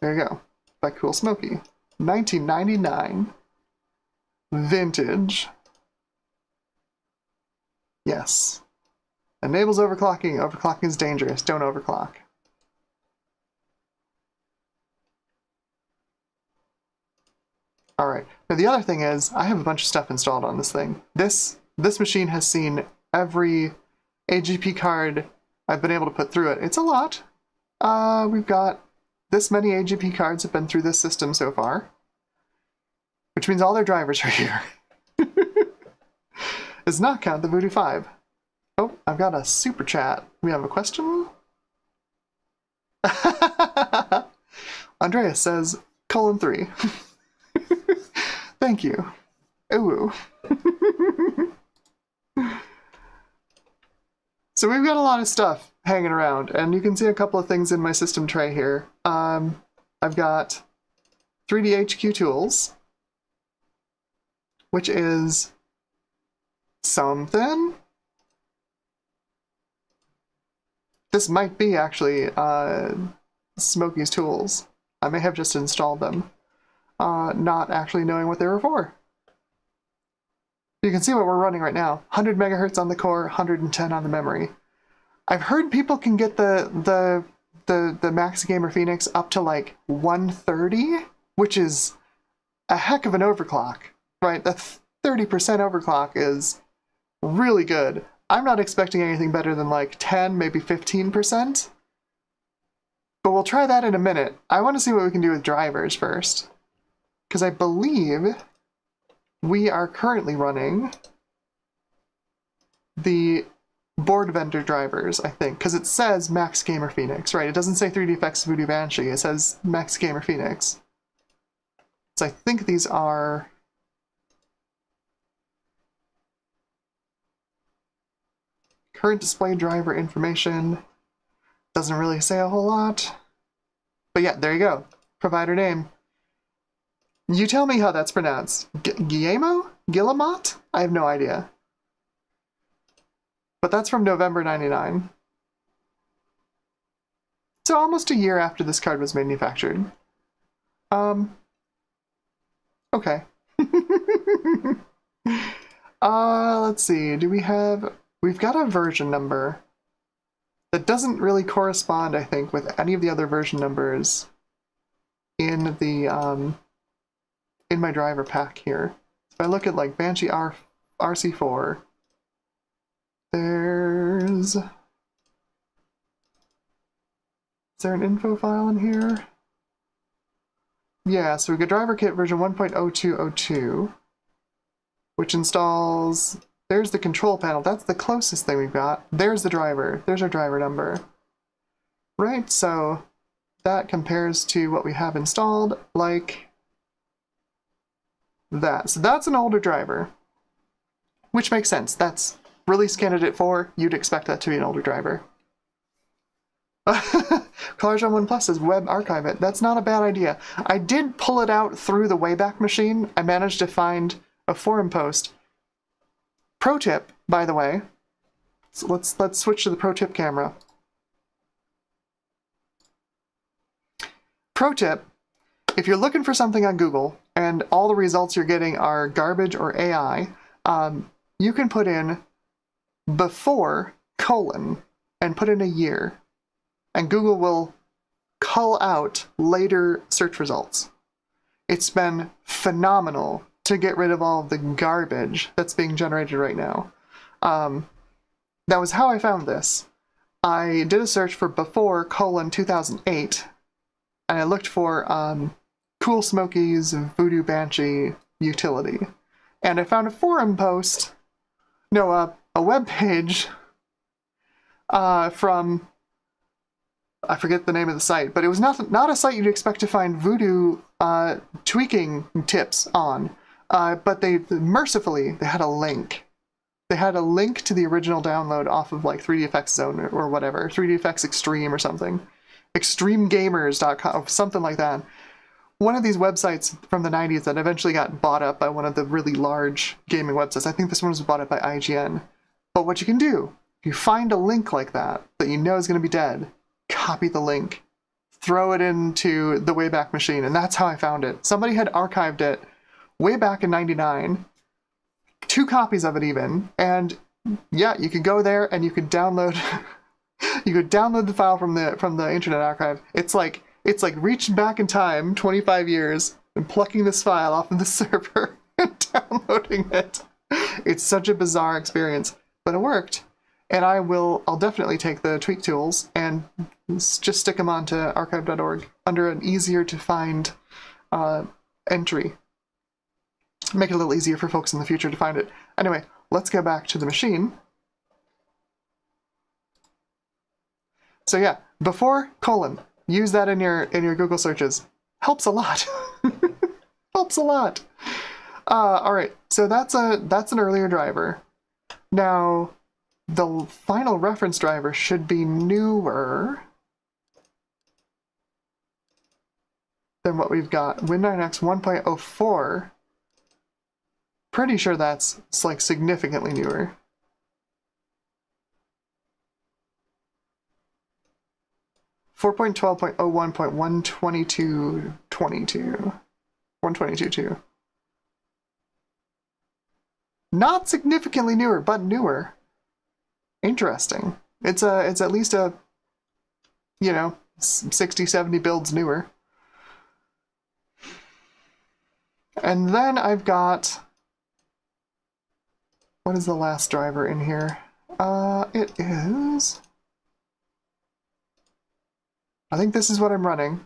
There you go. By Cool Smoky. 1999. Vintage. Yes. Enables overclocking. Overclocking is dangerous. Don't overclock. Alright. Now the other thing is, I have a bunch of stuff installed on this thing. This machine has seen every AGP card I've been able to put through it. It's a lot. We've got this many AGP cards have been through this system so far. Which means all their drivers are here. Does not count the Voodoo 5. Oh, I've got a super chat. We have a question? Andreas says, :3. Thank you. Ooh. So we've got a lot of stuff hanging around, and you can see a couple of things in my system tray here. I've got 3D HQ tools, which is something. This might be actually Smokey's tools. I may have just installed them. not actually knowing what they were for. You can see what we're running right now. 100 megahertz on the core, 110 on the memory. I've heard people can get the Max Gamer Phoenix up to like 130, which is a heck of an overclock, right? The 30% overclock is really good. I'm not expecting anything better than like 10, maybe 15%. But we'll try that in a minute. I want to see what we can do with drivers first. Because I believe we are currently running the board vendor drivers, I think. Because it says Max Gamer Phoenix, right? It doesn't say 3DFX Voodoo Banshee. It says Max Gamer Phoenix. So I think these are... current display driver information. Doesn't really say a whole lot. But yeah, there you go. Provider name. You tell me how that's pronounced. Guillermo? Guillemot? I have no idea. But that's from November 99. So almost a year after this card was manufactured. Okay. Let's see. Do we have... We've got a version number that doesn't really correspond, I think, with any of the other version numbers in the in my driver pack here. If I look at like Banshee RC4, there's... Is there an info file in here? Yeah, so we got driver kit version 1.0202, which installs... There's the control panel. That's the closest thing we've got. There's the driver. There's our driver number. Right, so that compares to what we have installed, like that. So that's an older driver, which makes sense. That's release candidate 4. You'd expect that to be an older driver. Collage on OnePlus says web archive it. That's not a bad idea. I did pull it out through the Wayback Machine. I managed to find a forum post. Pro tip, by the way. So let's switch to the pro tip camera. Pro tip, if you're looking for something on Google and all the results you're getting are garbage or AI, you can put in before : and put in a year, and Google will cull out later search results. It's been phenomenal to get rid of all of the garbage that's being generated right now. That was how I found this. I did a search for before : 2008, and I looked for Cool Smoky's Voodoo Banshee utility. And I found a forum post, no, a web page from, I forget the name of the site, but it was not a site you'd expect to find Voodoo tweaking tips on. But they mercifully, they had a link. They had a link to the original download off of like 3DFX Zone or whatever, 3DFX Extreme or something. Extremegamers.com, something like that. One of these websites from the 90s that eventually got bought up by one of the really large gaming websites. I think this one was bought up by IGN. But what you can do, if you find a link like that you know is going to be dead, copy the link, throw it into the Wayback Machine, and that's how I found it. Somebody had archived it way back in 99, 2 copies of it even, and yeah, you could go there and you could download the file from the Internet Archive. It's like reaching back in time 25 years and plucking this file off of the server and downloading it. It's such a bizarre experience, but it worked. And I'll definitely take the tweak tools and just stick them onto archive.org under an easier to find entry. Make it a little easier for folks in the future to find it. Anyway, let's go back to the machine. So yeah, before : use that in your Google searches. Helps a lot. Helps a lot. All right, so that's an earlier driver. Now, the final reference driver should be newer than what we've got. Win9x 1.04. Pretty sure it's like significantly newer. .12.01.122.22. 122 too. Not significantly newer, but newer. Interesting. It's at least a, 60, 70 builds newer. And then I've got, what is the last driver in here? It is, I think this is what I'm running.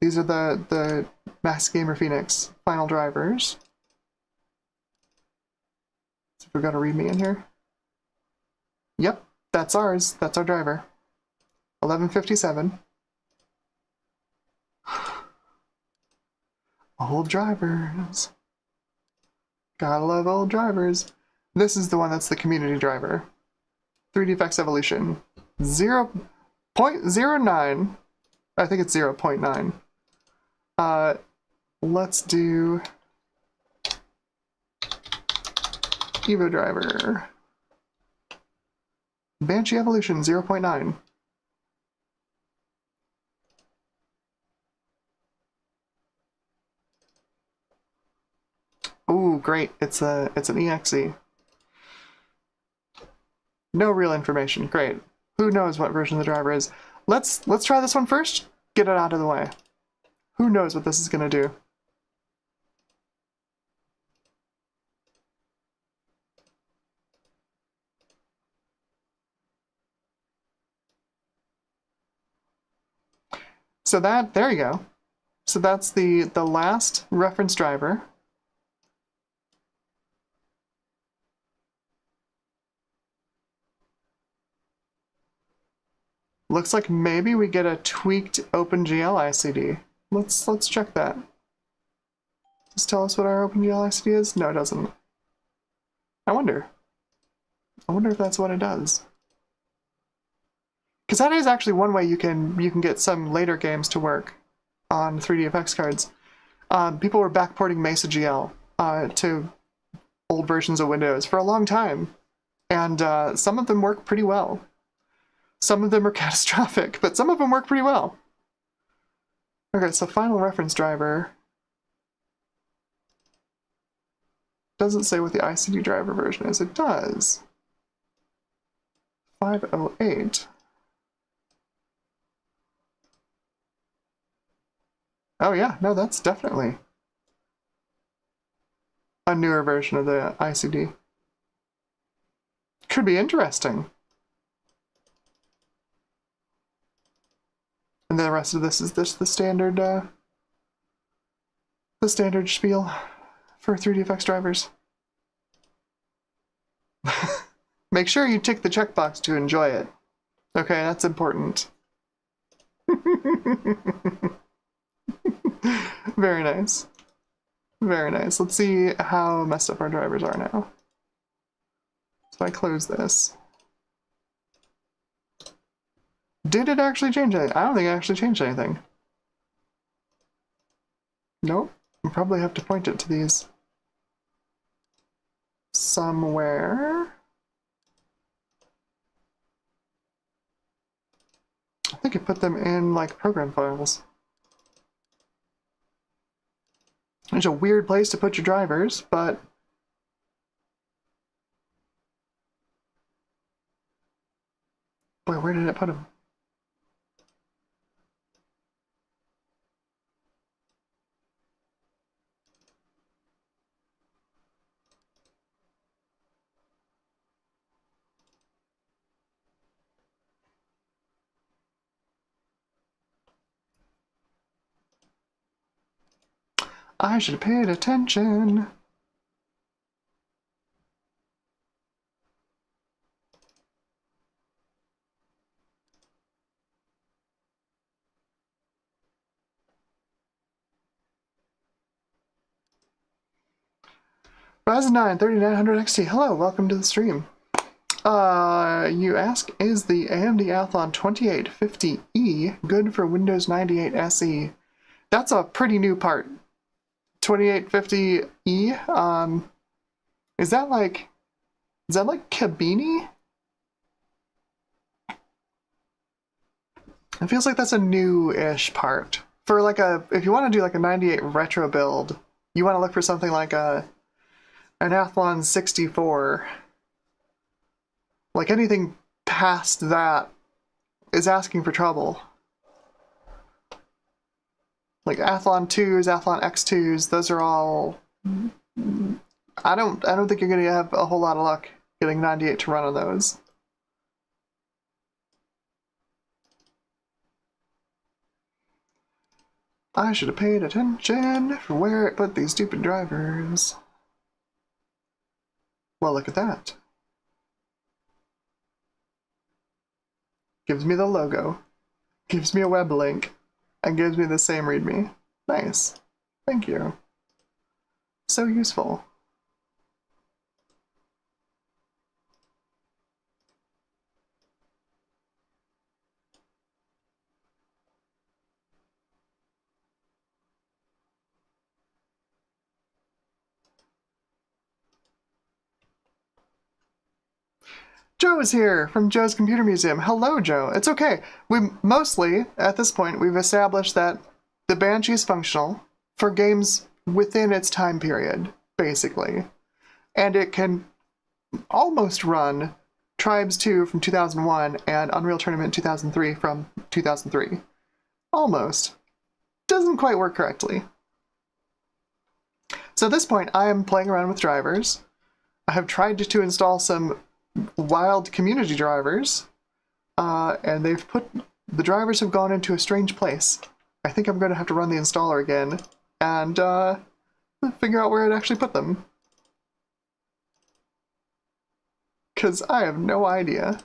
These are the Max Gamer Phoenix final drivers. So if we've got a readme in here. Yep, that's ours. That's our driver. 1157. Old drivers. Gotta love old drivers. This is the one that's the community driver. 3DFX Evolution. 0.09. I think it's 0.9. Let's do Evo driver. Banshee Evolution 0.9. Ooh, great. It's an EXE. No real information. Great. Who knows what version of the driver is? Let's try this one first. Get it out of the way. Who knows what this is going to do? So there you go. So that's the last reference driver. Looks like maybe we get a tweaked OpenGL ICD. Let's check that. Does it tell us what our OpenGL ICD is? No, it doesn't. I wonder if that's what it does. Because that is actually one way you can get some later games to work on 3DFX cards. People were backporting Mesa GL to old versions of Windows for a long time, and some of them work pretty well. Some of them are catastrophic, but some of them work pretty well. Okay, so final reference driver doesn't say what the ICD driver version is. It does. 508. Oh yeah, no, that's definitely a newer version of the ICD. Could be interesting. And the rest of this is just the standard spiel for 3DFX drivers. Make sure you tick the checkbox to enjoy it. Okay, that's important. Very nice. Very nice. Let's see how messed up our drivers are now. So I close this. Did it actually change anything? I don't think it actually changed anything. Nope. I'll probably have to point it to these somewhere. I think I put them in like program files. There's a weird place to put your drivers, but boy, where did it put them? I should have paid attention. Ryzen 9 3900 XT. Hello, welcome to the stream. You ask, is the AMD Athlon 2850E good for Windows 98 SE? That's a pretty new part. 2850E. Is that like Kabini? It feels like that's a new-ish part. For like if you want to do like a 98 retro build, you want to look for something like an Athlon 64. Like anything past that is asking for trouble. Like Athlon 2s, Athlon X2s, those are all... I don't think you're going to have a whole lot of luck getting 98 to run on those. I should have paid attention for where I put these stupid drivers. Well, look at that. Gives me the logo, gives me a web link, and gives me the same README. Nice. Thank you. So useful. Joe is here from Joe's Computer Museum. Hello, Joe. It's okay. We mostly, at this point, we've established that the Banshee is functional for games within its time period, basically. And it can almost run Tribes 2 from 2001 and Unreal Tournament 2003 from 2003. Almost. Doesn't quite work correctly. So at this point, I am playing around with drivers. I have tried to install some wild community drivers, and the drivers have gone into a strange place. I think I'm going to have to run the installer again and figure out where I'd actually put them. Because I have no idea.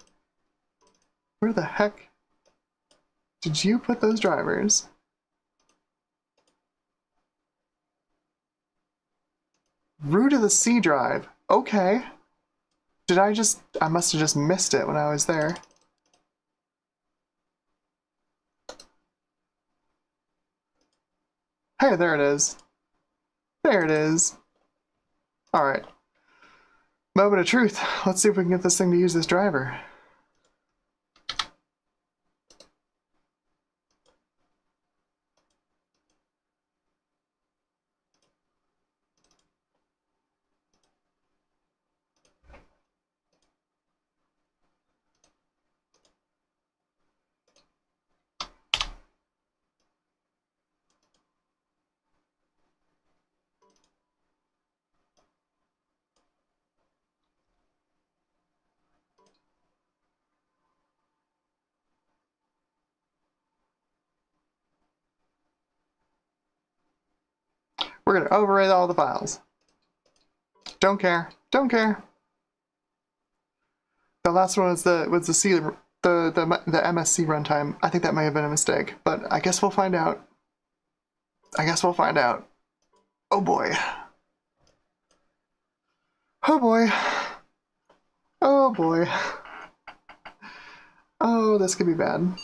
Where the heck did you put those drivers? Root of the Sea drive. Okay. I must have just missed it when I was there. Hey, there it is. There it is. Alright. Moment of truth. Let's see if we can get this thing to use this driver. We're gonna overwrite all the files. Don't care. Don't care. The last one was the MSC runtime. I think that may have been a mistake, but I guess we'll find out. I guess we'll find out. Oh boy. Oh boy. Oh boy. Oh, this could be bad.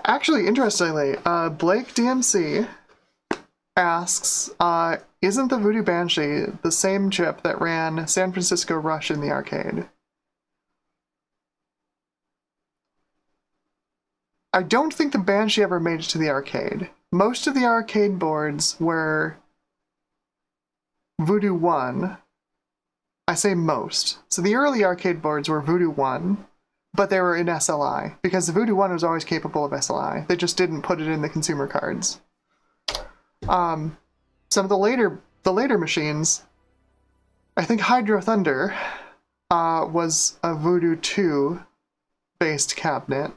Actually, interestingly, Blake DMC asks, isn't the Voodoo Banshee the same chip that ran San Francisco Rush in the arcade? I don't think the Banshee ever made it to the arcade. Most of the arcade boards were Voodoo 1. I say most. So the early arcade boards were Voodoo 1, but they were in SLI, because the Voodoo 1 was always capable of SLI. They just didn't put it in the consumer cards. Some of the later machines, I think Hydro Thunder was a Voodoo 2 based cabinet.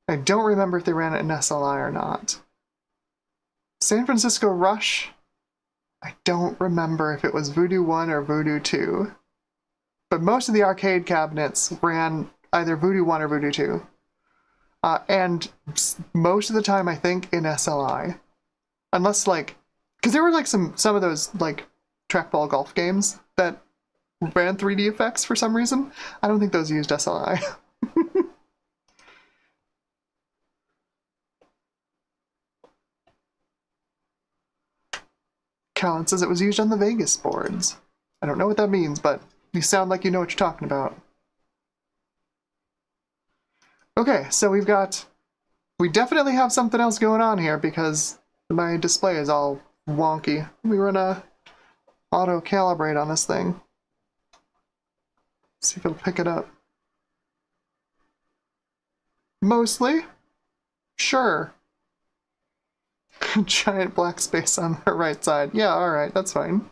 I don't remember if they ran it in SLI or not. San Francisco Rush, I don't remember if it was Voodoo 1 or Voodoo 2. But most of the arcade cabinets ran either Voodoo 1 or Voodoo 2. And most of the time, I think, in SLI. Unless, like... Because there were, like, some of those, like, trackball golf games that ran 3D effects for some reason. I don't think those used SLI. Callan says it was used on the Vegas boards. I don't know what that means, but you sound like you know what you're talking about. Okay, so we definitely have something else going on here because my display is all wonky. We run a auto calibrate on this thing. See if it'll pick it up. Mostly? Sure. Giant black space on the right side. Yeah, alright, that's fine.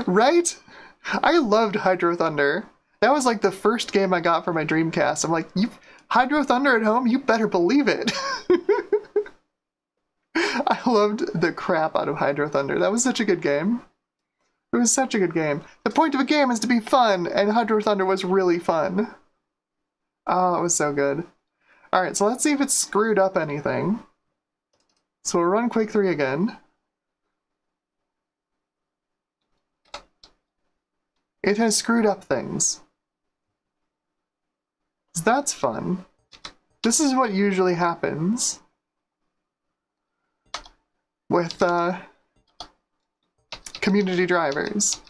Right? I loved Hydro Thunder. That was like the first game I got for my Dreamcast. I'm like, Hydro Thunder at home? You better believe it. I loved the crap out of Hydro Thunder. That was such a good game. It was such a good game. The point of a game is to be fun, and Hydro Thunder was really fun. Oh, it was so good. Alright, so let's see if it's screwed up anything. So we'll run Quake 3 again. It has screwed up things. That's fun. This is what usually happens with community drivers.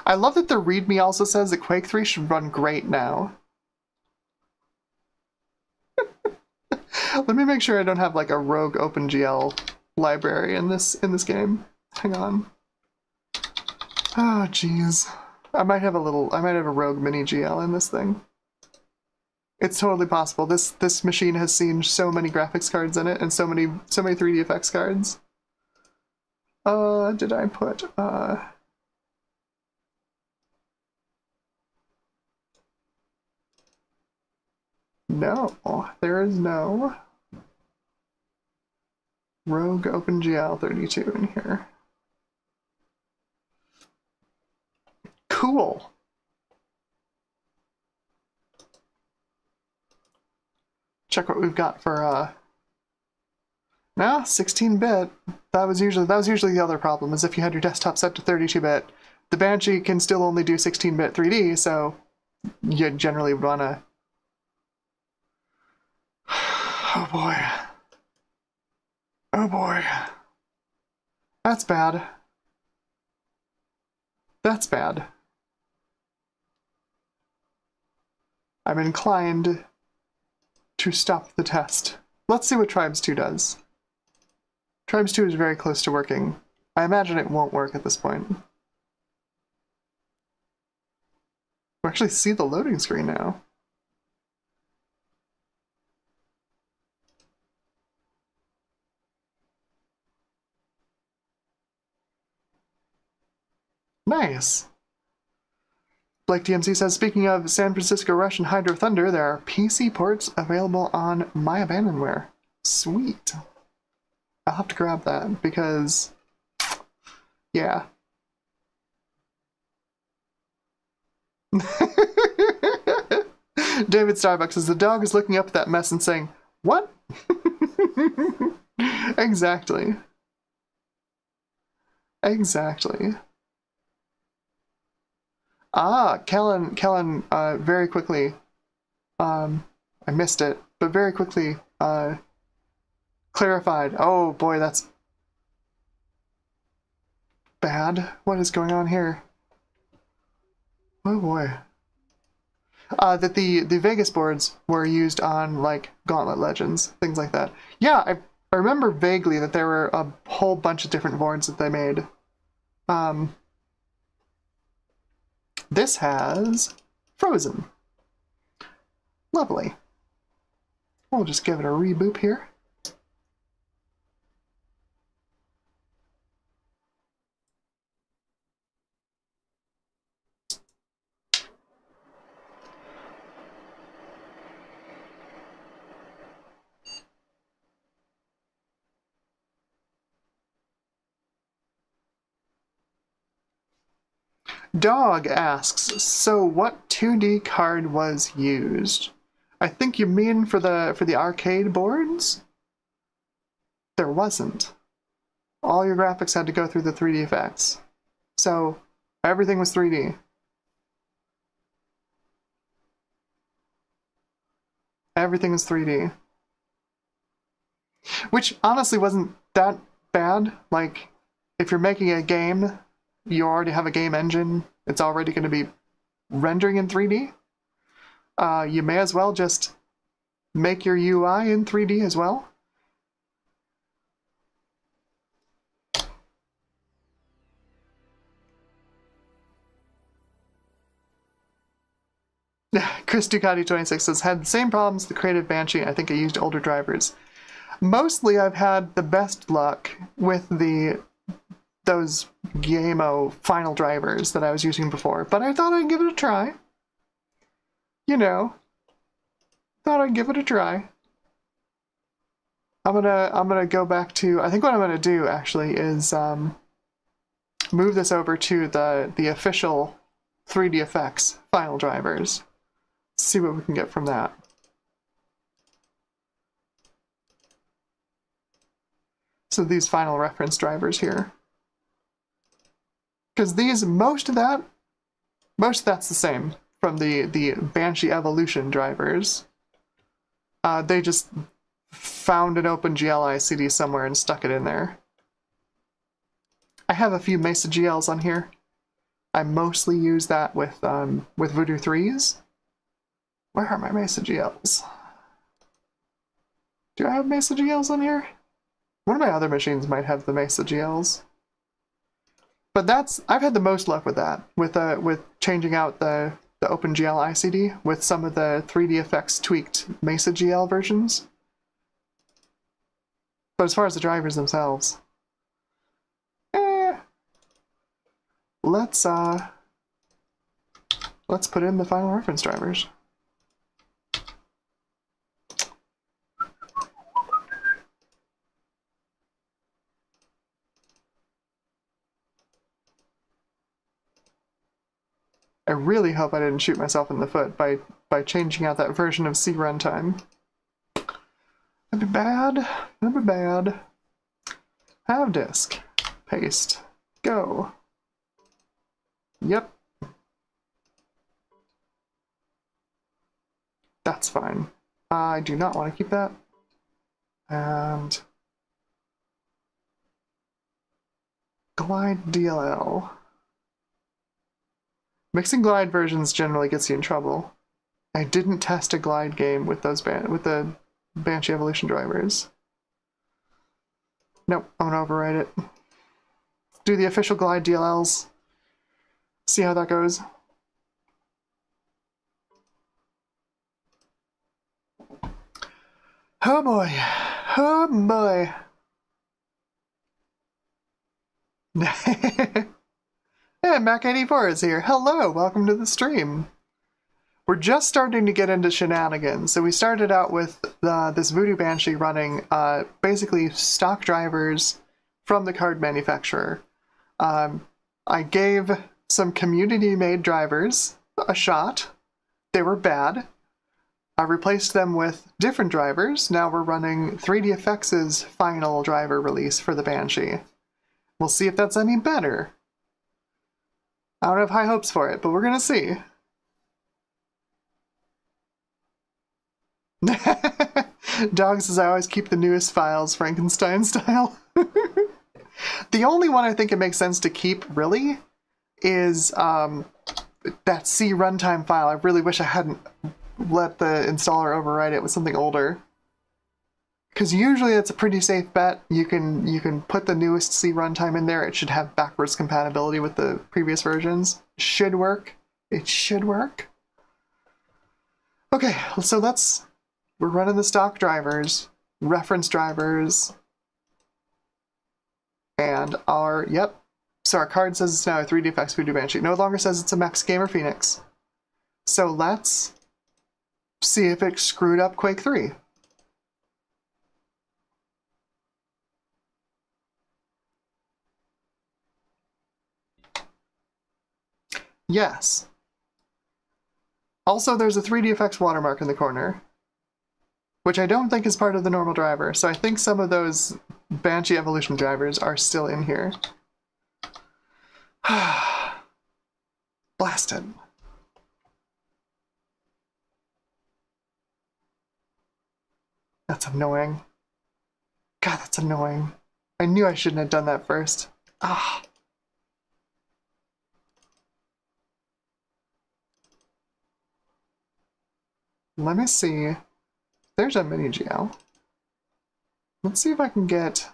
I love that the README also says that Quake 3 should run great now. Let me make sure I don't have like a rogue OpenGL library in this game. Hang on. Oh jeez. I might have a rogue mini GL in this thing. It's totally possible. This machine has seen so many graphics cards in it and so many 3D effects cards. Did I put no, there is no rogue OpenGL 32 in here. Cool. Check what we've got for now 16-bit. That was usually the other problem, is if you had your desktop set to 32-bit, the Banshee can still only do 16-bit 3D, so you generally would wanna. Oh boy. Oh boy. That's bad. That's bad. I'm inclined to stop the test. Let's see what Tribes 2 does. Tribes 2 is very close to working. I imagine it won't work at this point. We actually see the loading screen now. Nice. Blake DMC says, speaking of San Francisco Rush and Hydro Thunder, there are PC ports available on My Abandonware. Sweet. I'll have to grab that because, yeah. David Starbucks says, the dog is looking up at that mess and saying, what? Exactly. Exactly. Kellen, very quickly, I missed it, but very quickly, clarified. Oh boy, that's bad. What is going on here? Oh boy. That the Vegas boards were used on, like, Gauntlet Legends, things like that. Yeah, I remember vaguely that there were a whole bunch of different boards that they made. This has Frozen. Lovely. We'll just give it a reboot here. Dog asks, so what 2D card was used? I think you mean for the arcade boards? There wasn't. All your graphics had to go through the 3D effects. So everything was 3D. Everything is 3D. Which honestly wasn't that bad. Like, if you're making a game, you already have a game engine, it's already going to be rendering in 3D. You may as well just make your UI in 3D as well. Chris Ducati26 says, had the same problems with the Creative Banshee. I think I used older drivers. Mostly I've had the best luck with those Guillermo final drivers that I was using before, but I thought I'd give it a try. You know, thought I'd give it a try. I'm gonna go back to, I think what I'm gonna do actually is move this over to the official 3D effects final drivers. See what we can get from that. So these final reference drivers here. Because these, most of that's the same from the Banshee Evolution drivers. They just found an OpenGL CD somewhere and stuck it in there. I have a few Mesa GLs on here. I mostly use that with Voodoo 3s. Where are my Mesa GLs? Do I have Mesa GLs on here? One of my other machines might have the Mesa GLs. But I've had the most luck with that, with changing out the OpenGL ICD with some of the 3D effects tweaked Mesa GL versions. But as far as the drivers themselves, let's put in the final reference drivers. I really hope I didn't shoot myself in the foot by changing out that version of C runtime. That'd be bad. That'd be bad. Have disk. Paste. Go. Yep. That's fine. I do not want to keep that. And Glide DLL. Mixing Glide versions generally gets you in trouble. I didn't test a Glide game with the Banshee Evolution drivers. Nope, I'm gonna overwrite it. Do the official Glide DLLs. See how that goes. Oh boy. Oh boy. Hey, Mac84 is here. Hello, welcome to the stream. We're just starting to get into shenanigans. So we started out with this Voodoo Banshee running basically stock drivers from the card manufacturer. I gave some community-made drivers a shot. They were bad. I replaced them with different drivers. Now we're running 3DFX's final driver release for the Banshee. We'll see if that's any better. I don't have high hopes for it, but we're gonna see. Dog says I always keep the newest files, Frankenstein style. The only one I think it makes sense to keep, really, is that C runtime file. I really wish I hadn't let the installer overwrite it with something older. Because usually it's a pretty safe bet. You can put the newest C runtime in there. It should have backwards compatibility with the previous versions. Should work. It should work. Okay, so we're running the stock drivers, reference drivers, and so our card says it's now a 3DFX Voodoo Banshee. No longer says it's a Max Gamer Phoenix. So let's see if it screwed up Quake 3. Yes. Also, there's a 3DFX watermark in the corner, which I don't think is part of the normal driver, so I think some of those Banshee Evolution drivers are still in here. Blasted. That's annoying. God, that's annoying. I knew I shouldn't have done that first. Ah. Let me see. There's a mini GL. Let's see if I can get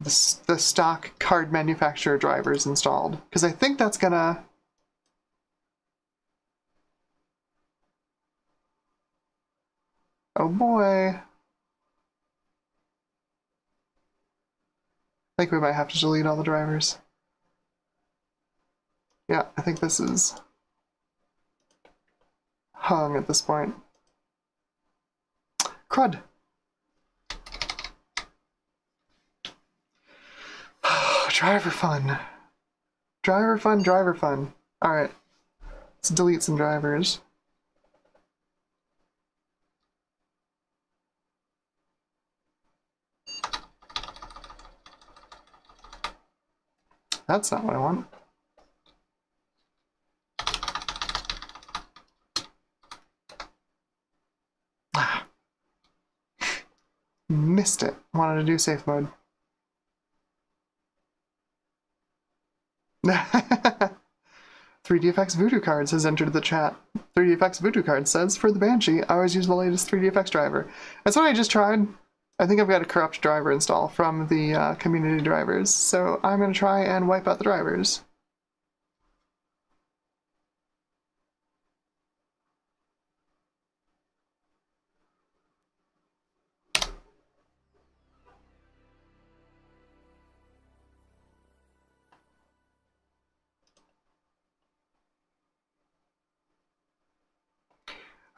the stock card manufacturer drivers installed, because I think that's gonna... Oh boy. I think we might have to delete all the drivers. Yeah, I think this is hung at this point. Crud. Driver fun. Driver fun, driver fun. Alright. Let's delete some drivers. That's not what I want. Ah. Missed it. Wanted to do safe mode. 3DFX Voodoo Cards has entered the chat. 3DFX Voodoo Cards says, for the Banshee, I always use the latest 3DFX driver. That's what I just tried. I think I've got a corrupt driver install from the community drivers, so I'm going to try and wipe out the drivers.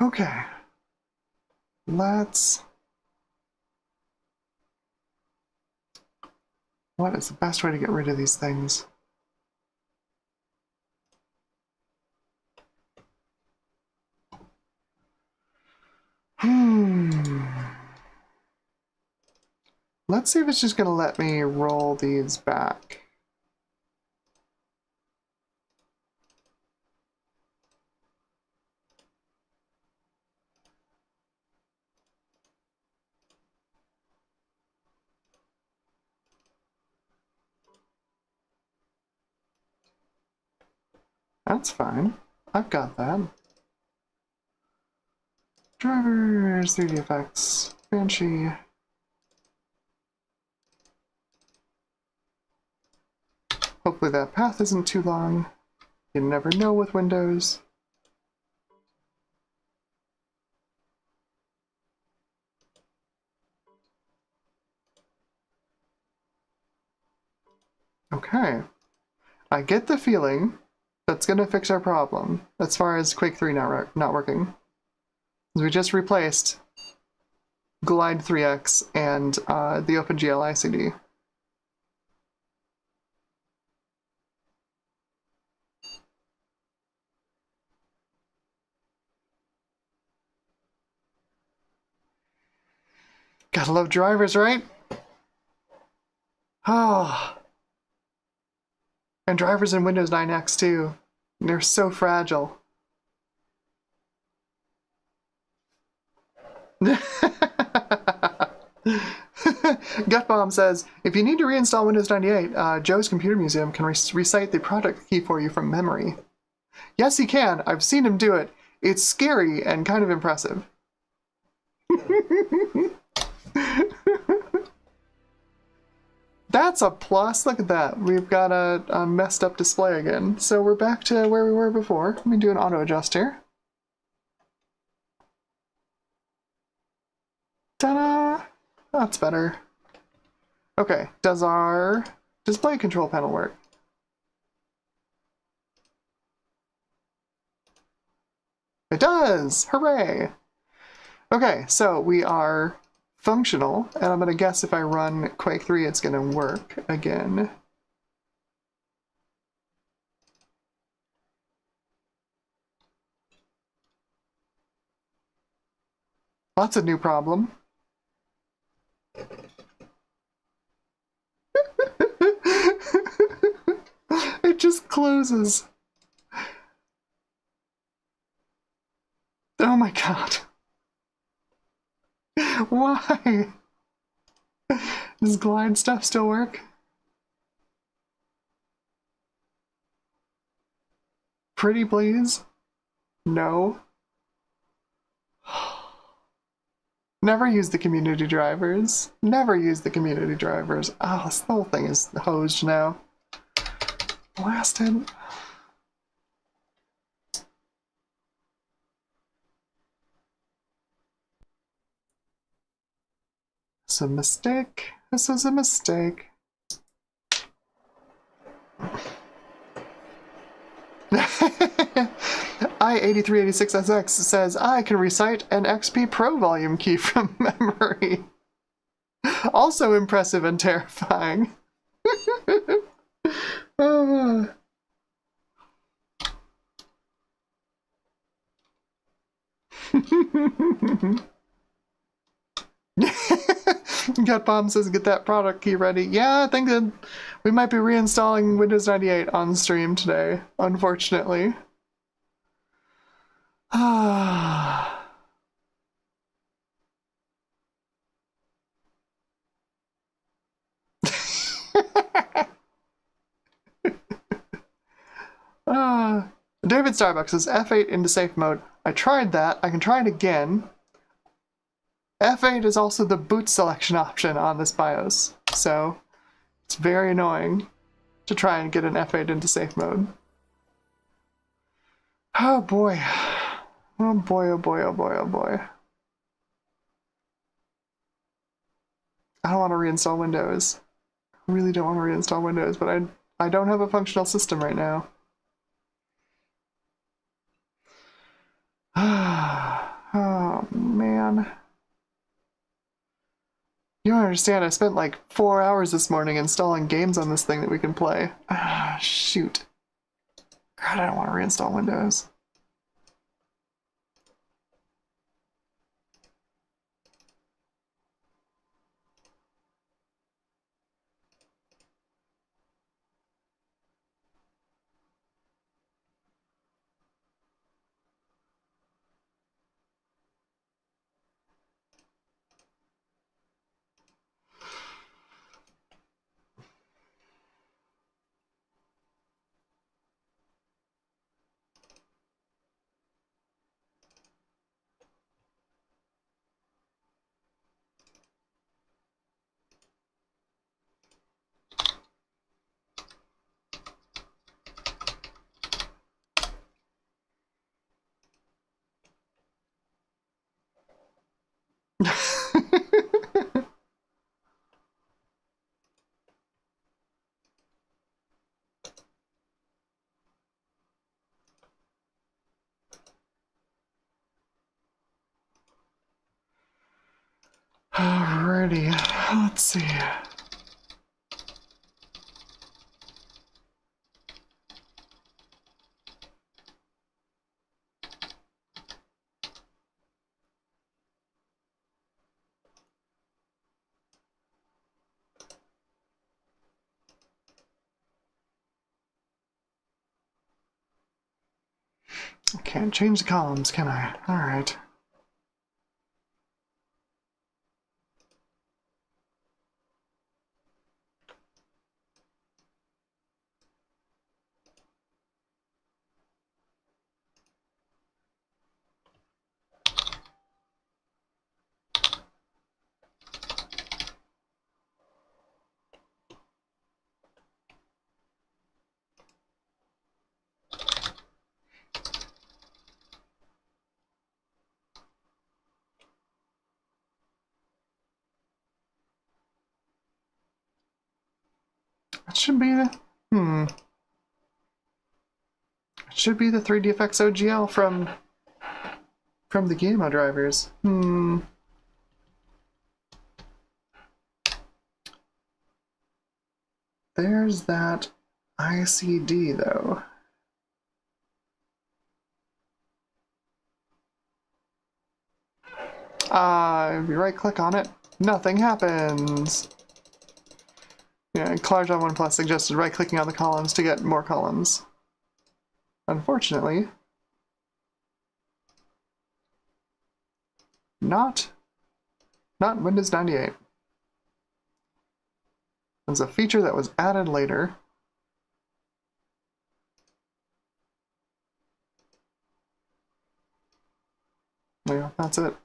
Okay. Let's... What is the best way to get rid of these things? Let's see if it's just going to let me roll these back. That's fine. I've got that. Drivers, 3DFX, Banshee. Hopefully that path isn't too long. You never know with Windows. Okay. I get the feeling that's going to fix our problem as far as Quake 3 not working. We just replaced Glide 3X and the OpenGL ICD. Gotta love drivers, right? Oh. And drivers in Windows 9X too. They're so fragile. Gutbomb says, if you need to reinstall Windows 98, Joe's Computer Museum can recite the product key for you from memory. Yes, he can. I've seen him do it. It's scary and kind of impressive. That's a plus. Look at that. We've got a messed up display again. So we're back to where we were before. Let me do an auto adjust here. Ta-da! That's better. Okay, does our display control panel work? It does! Hooray! Okay, so we are functional, and I'm going to guess if I run Quake 3, it's going to work again. That's a new problem. It just closes. Oh my god. Why? Does glide stuff still work? Pretty please? No. Never use the community drivers. Never use the community drivers. Oh, this whole thing is hosed now. Blasted. It's a mistake. This is a mistake. I8386SX says, I can recite an XP Pro volume key from memory. Also impressive and terrifying. Gut Bomb says, get that product key ready. Yeah, I think that we might be reinstalling Windows 98 on stream today, unfortunately. David Starbucks says F8 into safe mode. I tried that. I can try it again. F8 is also the boot selection option on this BIOS, so it's very annoying to try and get an F8 into safe mode. Oh boy. Oh boy, oh boy, oh boy, oh boy. I don't want to reinstall Windows. I really don't want to reinstall Windows, but I don't have a functional system right now. Oh, man. You don't understand, I spent like 4 hours this morning installing games on this thing that we can play. Shoot. God, I don't want to reinstall Windows. Alrighty, let's see. I can't change the columns, can I? Alright. It should be the... It should be the 3DFX OGL from the Gizmo drivers. There's that ICD, though. If you right-click on it, nothing happens. Yeah, Clarjon 1 Plus suggested right-clicking on the columns to get more columns. Unfortunately, not Windows 98. It's a feature that was added later. Yeah, that's it.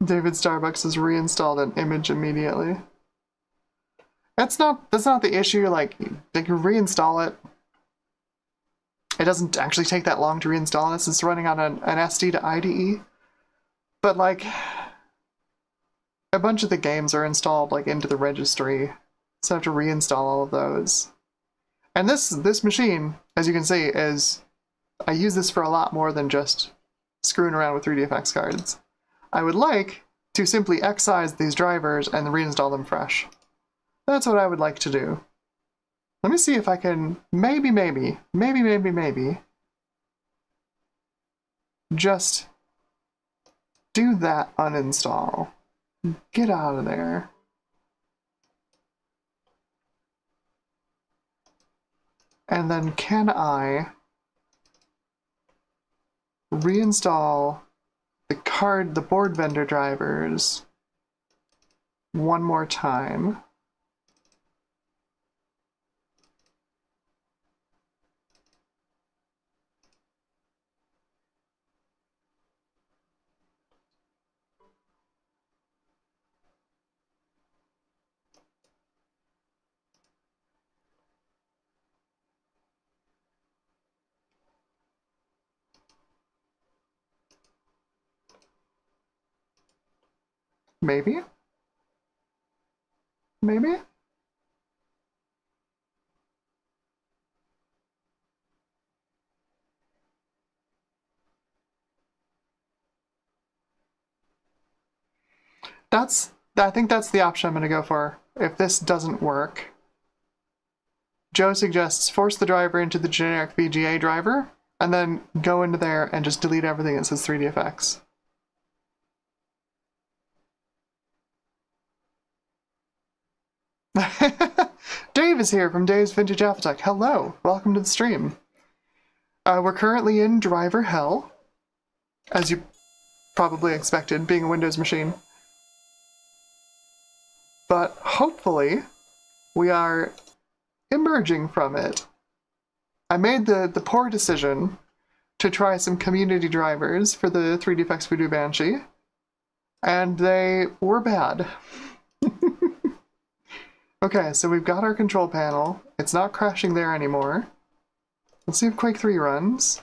David Starbucks has reinstalled an image immediately. That's not the issue. Like, they can reinstall it. It doesn't actually take that long to reinstall unless it's running on an SD to IDE. But like, a bunch of the games are installed like into the registry, so I have to reinstall all of those. And this machine, as you can see, I use this for a lot more than just screwing around with 3DFX cards. I would like to simply excise these drivers and reinstall them fresh. That's what I would like to do. Let me see if I can maybe just do that uninstall. Get out of there. And then can I reinstall the board vendor drivers one more time? Maybe? Maybe? I think that's the option I'm going to go for. If this doesn't work, Joe suggests force the driver into the generic VGA driver, and then go into there and just delete everything that says 3DFX. Dave is here from Dave's Vintage Alpha Tech. Hello, welcome to the stream. We're currently in driver hell, as you probably expected, being a Windows machine. But hopefully, we are emerging from it. I made the poor decision to try some community drivers for the 3DFX Voodoo Banshee, and they were bad. Okay, so we've got our control panel. It's not crashing there anymore. Let's see if Quake 3 runs.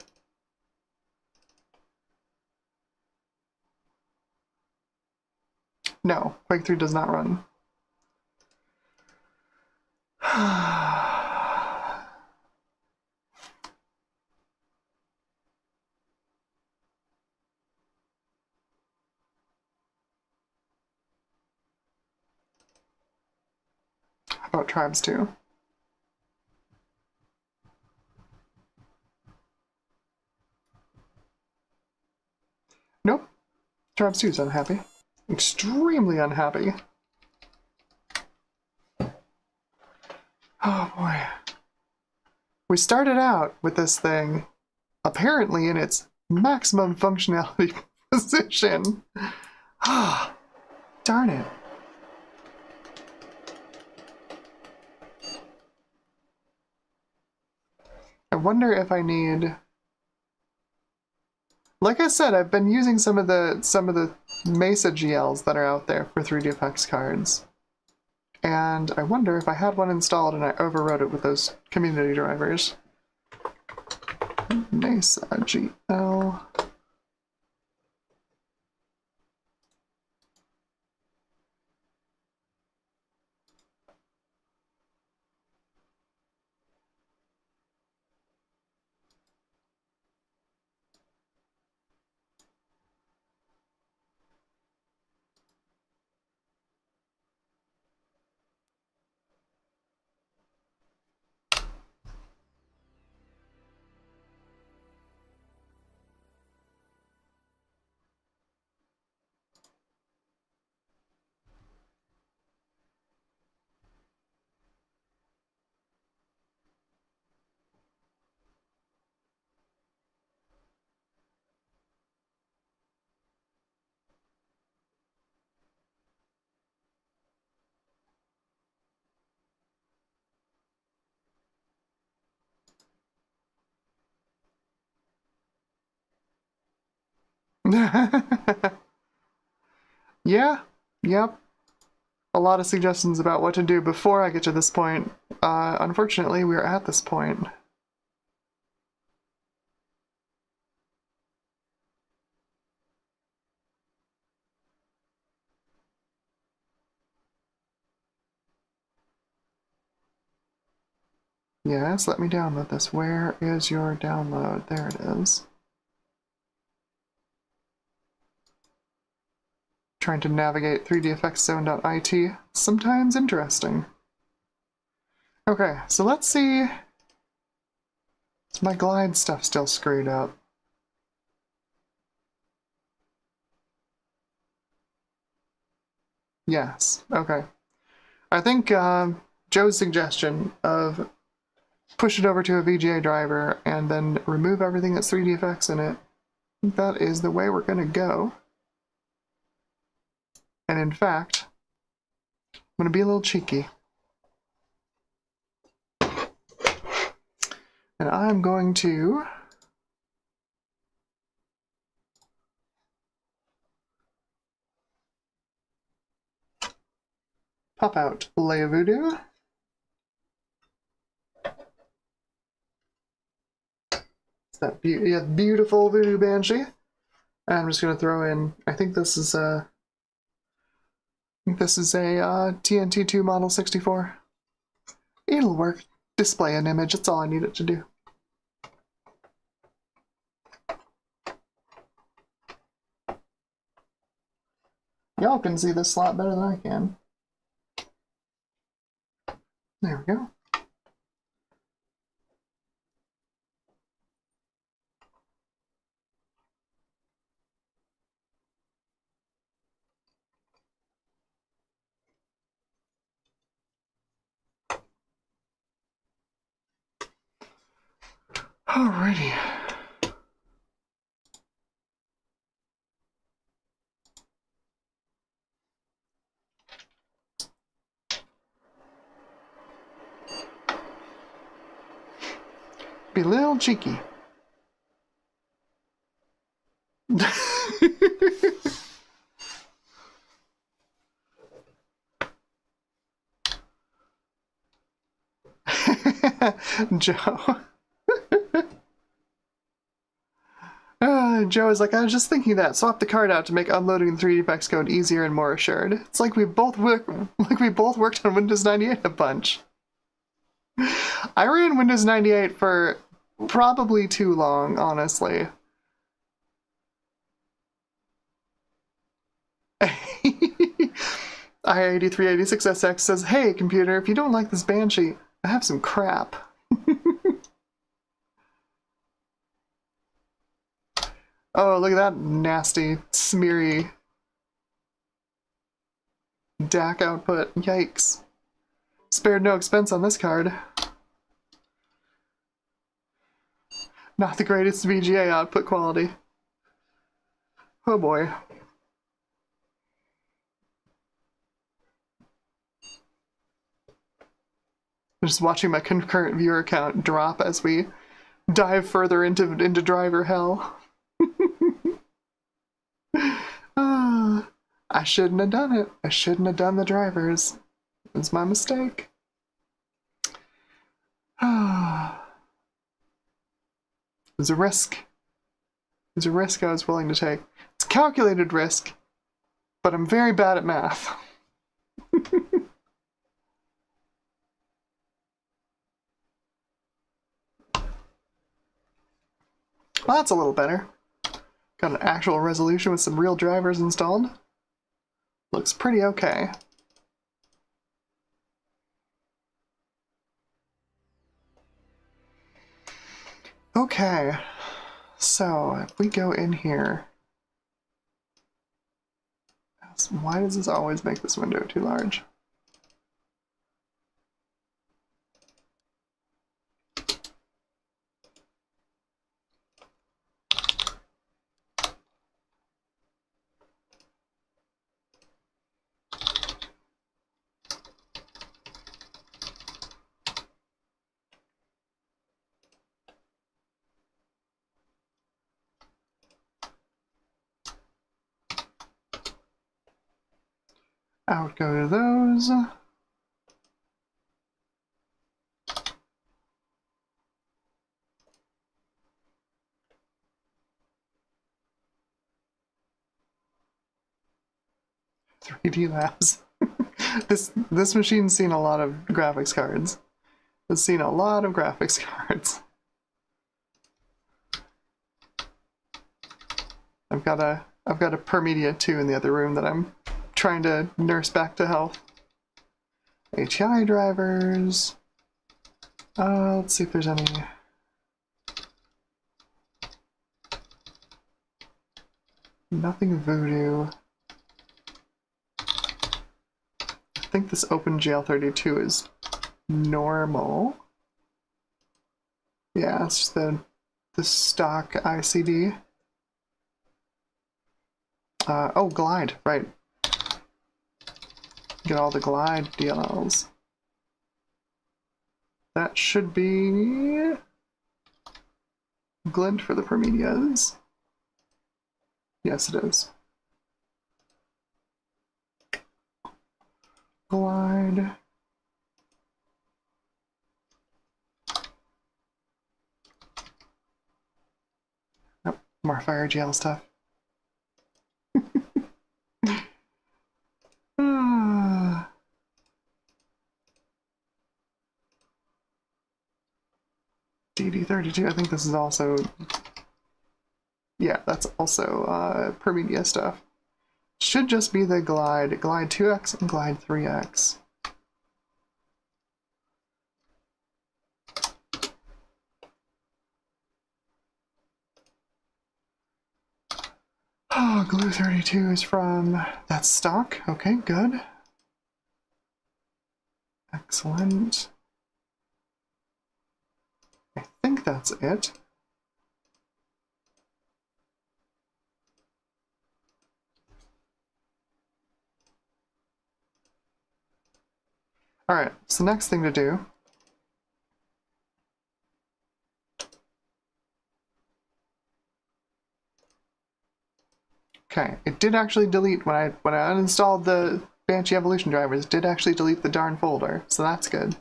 No, Quake 3 does not run. How about Tribes 2? Nope. Tribes 2 is unhappy. Extremely unhappy. Oh boy. We started out with this thing apparently in its maximum functionality position. Ah, darn it. I wonder if I need... Like I said, I've been using some of the Mesa GLs that are out there for 3DFX cards. And I wonder if I had one installed and I overrode it with those community drivers. Mesa GL. Yeah, yep. A lot of suggestions about what to do before I get to this point. Unfortunately, we're at this point. Yes, let me download this. Where is your download? There it is. Trying to navigate 3dfxzone.it. Sometimes interesting. Okay, so let's see. Is my glide stuff still screwed up? Yes, okay. I think Joe's suggestion of push it over to a VGA driver and then remove everything that's 3dfx in it, that is the way we're going to go. And in fact, I'm going to be a little cheeky. And I'm going to pop out Lay Voodoo. It's that beautiful Voodoo Banshee. And I'm just going to throw in, I think this is a TNT2 Model 64. It'll work. Display an image, that's all I need it to do. Y'all can see this slot better than I can. There we go. Alrighty. Be a little cheeky. Joe. Joe is like, I was just thinking that. Swap the card out to make unloading the 3dfx code easier and more assured. It's like we both worked on Windows 98 a bunch. I ran Windows 98 for probably too long, honestly. I8386SX says, hey, computer, if you don't like this Banshee, I have some crap. Oh, look at that nasty, smeary DAC output. Yikes. Spared no expense on this card. Not the greatest VGA output quality. Oh boy. I'm just watching my concurrent viewer count drop as we dive further into driver hell. I shouldn't have done it. I shouldn't have done the drivers. It was my mistake. It was a risk. It was a risk I was willing to take. It's a calculated risk, but I'm very bad at math. Well, that's a little better. Got an actual resolution with some real drivers installed. Looks pretty okay. Okay, so if we go in here, why does this always make this window too large? Out go those. "3D Labs." This machine's seen a lot of graphics cards. It's seen a lot of graphics cards. I've got a Permedia 2 in the other room that I'm trying to nurse back to health. HI drivers. Let's see if there's any. Nothing Voodoo. I think this OpenGL32 is normal. Yeah, it's just the stock ICD. Oh, Glide, right. Get all the Glide DLLs. That should be glint for the Promedias. Yes, it is. Glide. Nope, more fire GL stuff. DD32, I think this is also... Yeah, that's also Permedia stuff. Should just be the Glide. Glide 2X and Glide 3X. Oh, Glue 32 is from... That's stock. Okay, good. Excellent. I think that's it. Alright, so next thing to do. Okay, it did actually delete when I uninstalled the Banshee Evolution drivers, it did actually delete the darn folder, so that's good.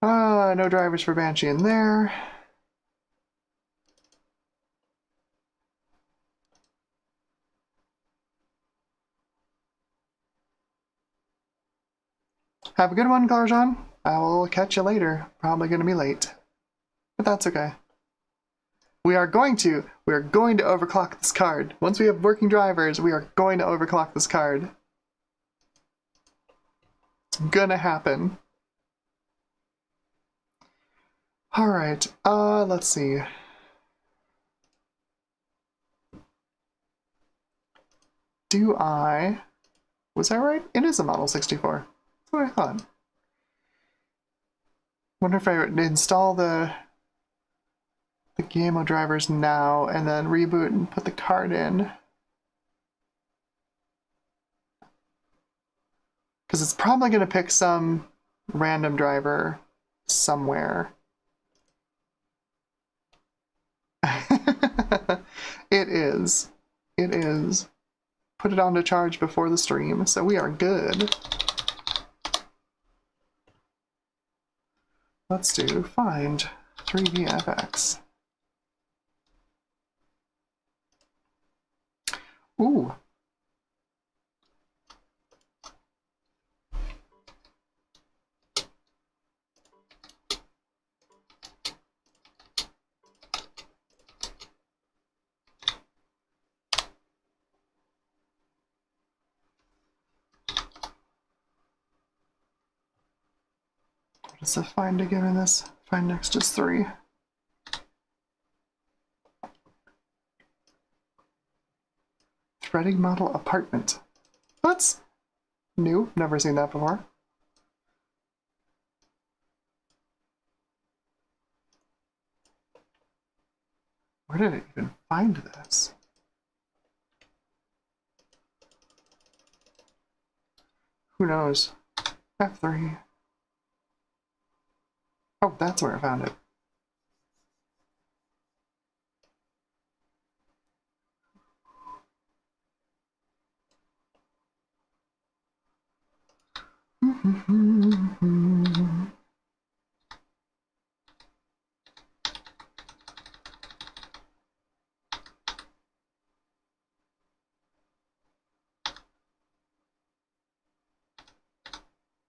No drivers for Banshee in there. Have a good one, Garjon. I will catch you later. Probably going to be late. But that's okay. We are going to overclock this card. Once we have working drivers, we are going to overclock this card. It's gonna happen. Alright, let's see. Was that right? It is a Model 64. That's what I thought. Wonder if I install the Gamo drivers now and then reboot and put the card in. Because it's probably going to pick some random driver somewhere. It is. It is. Put it on to charge before the stream, so we are good. Let's do find 3VFX. Ooh. What is the find again in this? Find next is 3. Threading model apartment. That's new. Never seen that before. Where did it even find this? Who knows? F3. Oh, that's where I found it.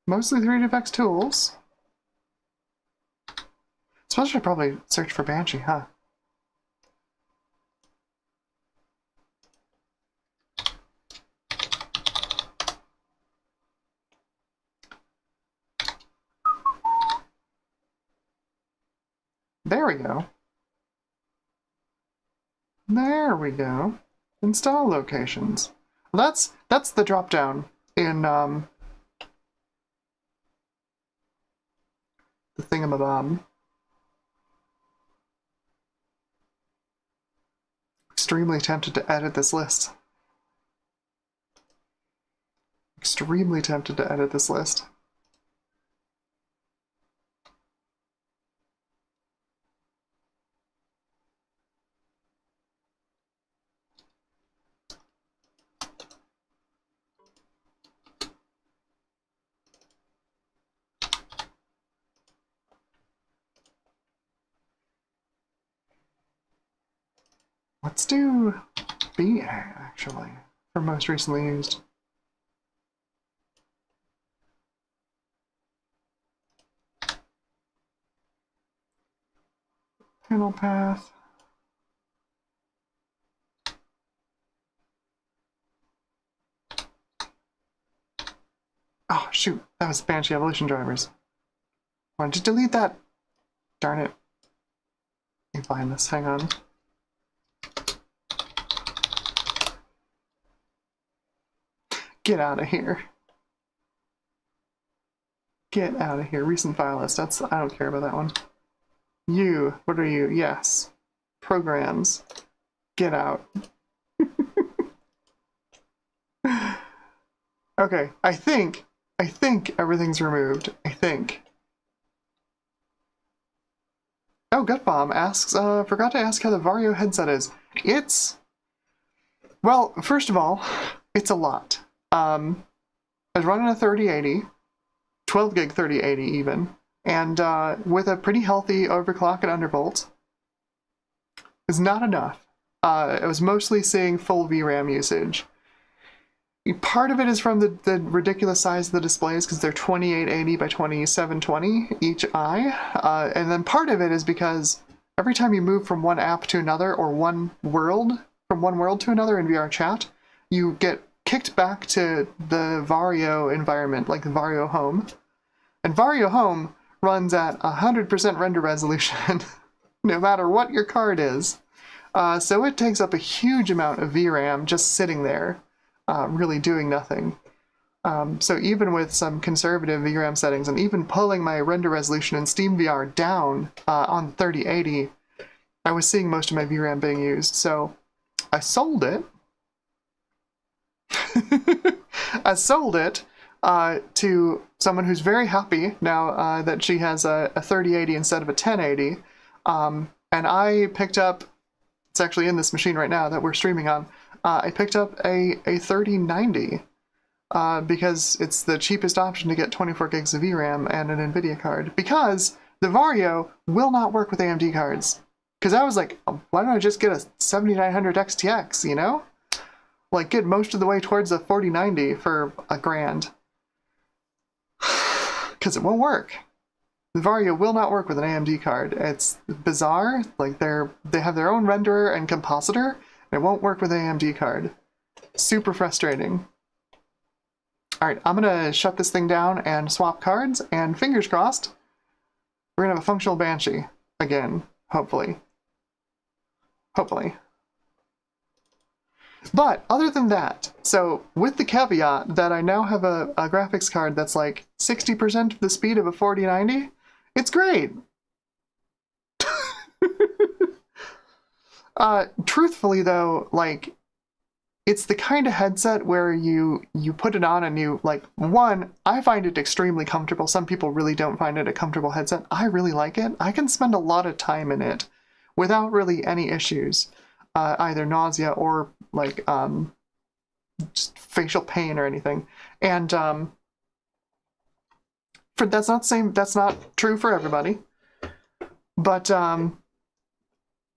Mostly 3DFX tools. Suppose I should probably search for Banshee, huh? There we go. There we go. Install locations. Well, that's the drop down in the thingamabob. Extremely tempted to edit this list. Extremely tempted to edit this list. Let's do BA, actually, for most recently used. Panel path. Oh, shoot. That was Banshee Evolution drivers. Why don't you delete that? Darn it. Let me find this. Hang on. Get out of here. Get out of here. Recent file list. That's, I don't care about that one. You. What are you? Yes. Programs. Get out. Okay. I think everything's removed. I think. Oh, Gutbomb asks, forgot to ask how the Vario headset is. It's, well, first of all, it's a lot. I was running a 3080, 12 gig 3080 even, and with a pretty healthy overclock and undervolt. It's not enough. I was mostly seeing full VRAM usage. Part of it is from the ridiculous size of the displays, because they're 2880 by 2720 each eye, and then part of it is because every time you move from one app to another, or from one world to another in VR chat, you get kicked back to the Vario environment, like the Vario Home. And Vario Home runs at 100% render resolution, no matter what your card is. So it takes up a huge amount of VRAM just sitting there, really doing nothing. So even with some conservative VRAM settings, and even pulling my render resolution in SteamVR down on 3080, I was seeing most of my VRAM being used. So I sold it. I sold it to someone who's very happy now that she has a 3080 instead of a 1080. And I picked up, it's actually in this machine right now that we're streaming on, I picked up a 3090 because it's the cheapest option to get 24 gigs of VRAM and an NVIDIA card, because the Vario will not work with AMD cards. Because I was like, why don't I just get a 7900 XTX, you know? Like, get most of the way towards a 4090 for $1,000. Because it won't work. The Vario will not work with an AMD card. It's bizarre. Like, they have their own renderer and compositor, and it won't work with an AMD card. Super frustrating. Alright, I'm gonna shut this thing down and swap cards, and fingers crossed, we're gonna have a functional Banshee again, hopefully. Hopefully. But other than that, so with the caveat that I now have a graphics card that's like 60% of the speed of a 4090, it's great. Truthfully though, like, it's the kind of headset where you put it on and you, like, one, I find it extremely comfortable. Some people really don't find it a comfortable headset. I really like it. I can spend a lot of time in it without really any issues. Either nausea or like just facial pain or anything. And That's not same. That's not true for everybody. But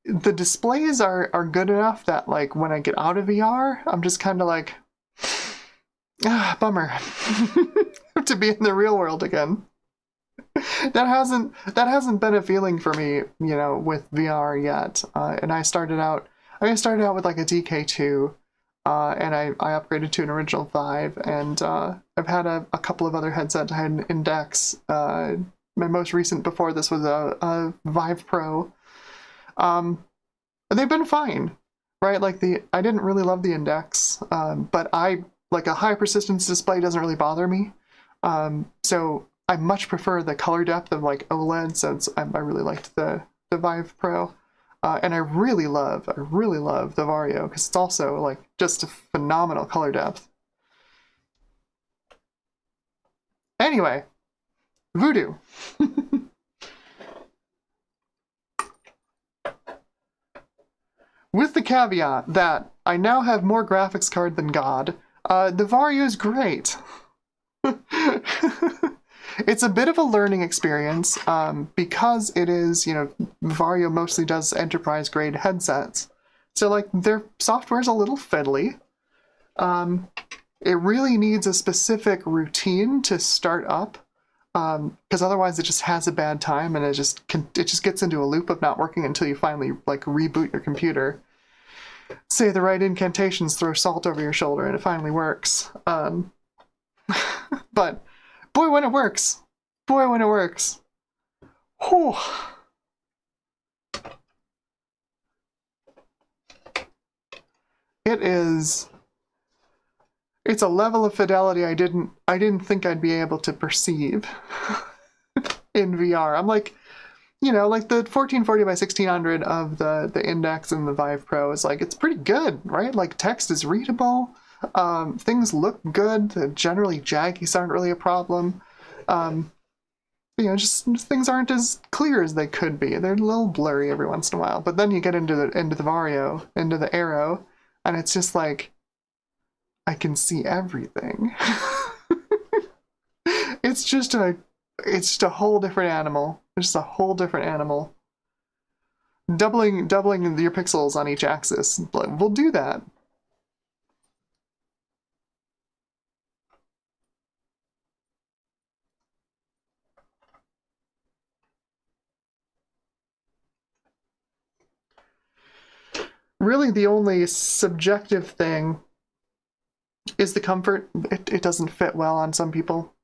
the displays are good enough that like when I get out of VR, I'm just kind of like, bummer to be in the real world again. That hasn't been a feeling for me, you know, with VR yet. And I started out with like a DK2, and I upgraded to an original Vive, and I've had a couple of other headsets. I had an Index. My most recent before this was a Vive Pro. They've been fine, right? Like I didn't really love the Index, but like a high persistence display doesn't really bother me. So I much prefer the color depth of like OLED, since I really liked the Vive Pro. And I really love the Vario, because it's also like just a phenomenal color depth. Anyway, Voodoo. With the caveat that I now have more graphics card than God, the Vario is great. It's a bit of a learning experience, because it is, you know, Vario mostly does enterprise grade headsets. So like their software's a little fiddly. It really needs a specific routine to start up, because otherwise it just has a bad time, and it just gets into a loop of not working until you finally like reboot your computer. Say the right incantations, throw salt over your shoulder, and it finally works. But boy, when it works. Whew. It's a level of fidelity I didn't think I'd be able to perceive in VR. I'm like, you know, like the 1440 by 1600 of the Index and the Vive Pro is like, it's pretty good, right? Like text is readable. Things look good. Generally, jaggies aren't really a problem. You know, just things aren't as clear as they could be. They're a little blurry every once in a while. But then you get into the Vario, into the Aero, and it's just like, I can see everything. It's just a whole different animal. It's just a whole different animal. Doubling your pixels on each axis, we'll do that. Really, the only subjective thing is the comfort. It doesn't fit well on some people.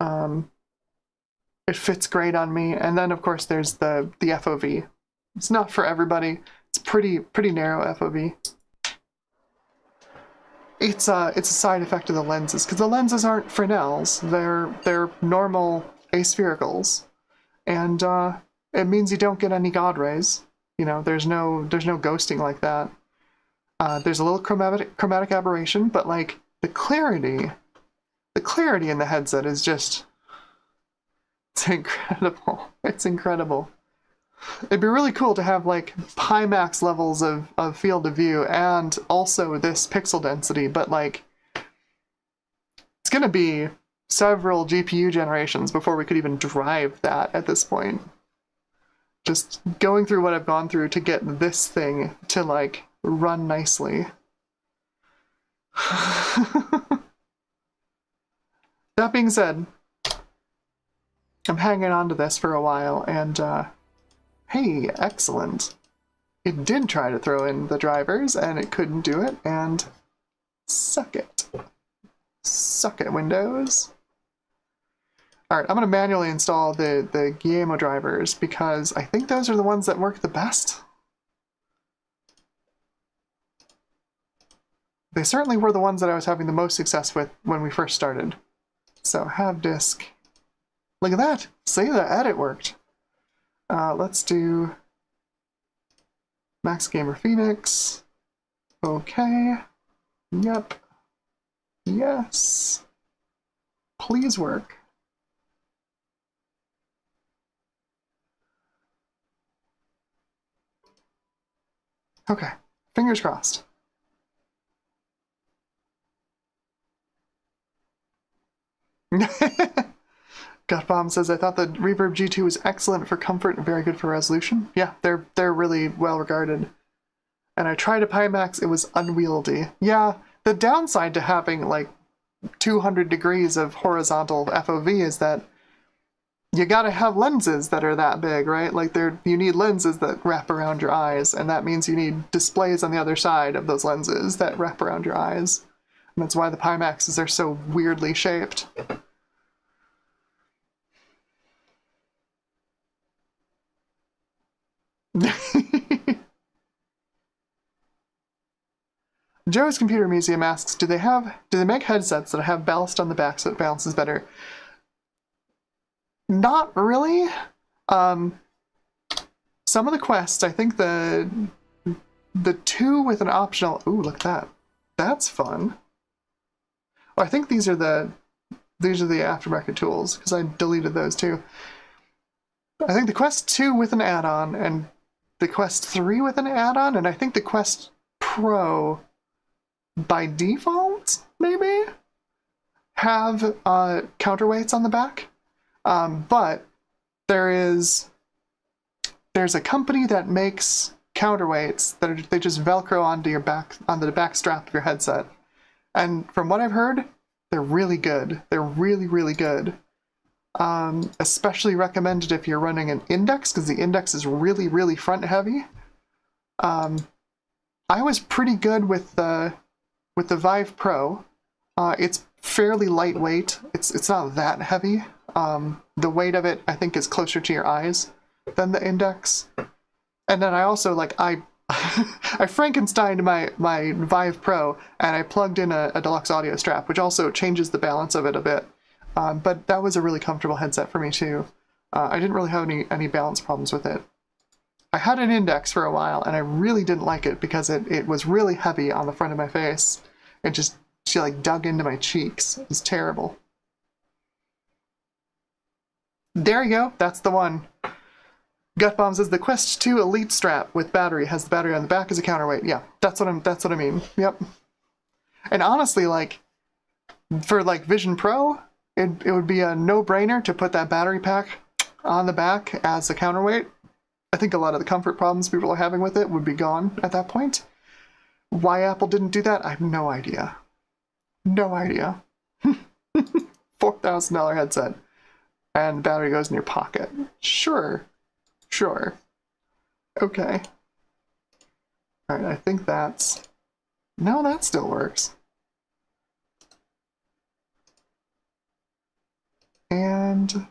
It fits great on me. And then, of course, there's the FOV. It's not for everybody. It's pretty narrow FOV. It's a side effect of the lenses, because the lenses aren't Fresnels. They're normal asphericals, and it means you don't get any God rays. You know, there's no ghosting like that. There's a little chromatic aberration, but like the clarity in the headset is just, it's incredible. It's incredible. It'd be really cool to have like Pimax levels of field of view and also this pixel density, but like it's gonna be several GPU generations before we could even drive that at this point. Just going through what I've gone through to get this thing to like run nicely. That being said, I'm hanging on to this for a while, and hey, excellent. It did try to throw in the drivers, and it couldn't do it, and suck it. Suck it, Windows. Alright, I'm going to manually install the Guillermo drivers, because I think those are the ones that work the best. They certainly were the ones that I was having the most success with when we first started. So, have disk. Look at that! See, the edit worked. Let's do Max Gamer Phoenix. Okay. Yep. Yes. Please work. Okay. Fingers crossed. Gutbomb says, I thought the Reverb G2 was excellent for comfort and very good for resolution. Yeah, they're really well regarded. And I tried a Pimax, it was unwieldy. Yeah, the downside to having like 200 degrees of horizontal FOV is that you gotta have lenses that are that big, right? Like you need lenses that wrap around your eyes, and that means you need displays on the other side of those lenses that wrap around your eyes. And that's why the Pimaxes are so weirdly shaped. Joe's Computer Museum asks, do they make headsets that have ballast on the back so it balances better? Not really. Some of the quests, I think the two with an optional, ooh, look at that. That's fun. Oh, I think these are the aftermarket tools, because I deleted those too. I think the Quest 2 with an add-on, and the Quest 3 with an add-on, and I think the Quest Pro by default, maybe, have counterweights on the back. But there's a company that makes counterweights that they just Velcro onto the back strap of your headset. And from what I've heard, they're really good. They're really, really good. Especially recommended if you're running an Index, because the Index is really, really front heavy. I was pretty good with the Vive Pro. It's fairly lightweight. It's not that heavy. The weight of it, I think, is closer to your eyes than the Index. And then I also, I Frankensteined my Vive Pro, and I plugged in a deluxe audio strap, which also changes the balance of it a bit. But that was a really comfortable headset for me, too. I didn't really have any balance problems with it. I had an Index for a while, and I really didn't like it because it was really heavy on the front of my face. She dug into my cheeks. It was terrible. There you go. That's the one. Gutbomb says the Quest 2 Elite strap with battery has the battery on the back as a counterweight. Yeah, that's what I mean. Yep. And honestly, for Vision Pro, it would be a no-brainer to put that battery pack on the back as a counterweight. I think a lot of the comfort problems people are having with it would be gone at that point. Why Apple didn't do that, I have no idea. No idea. $4,000 headset. And the battery goes in your pocket. Sure. Okay. Alright, I think that's... No, that still works. And...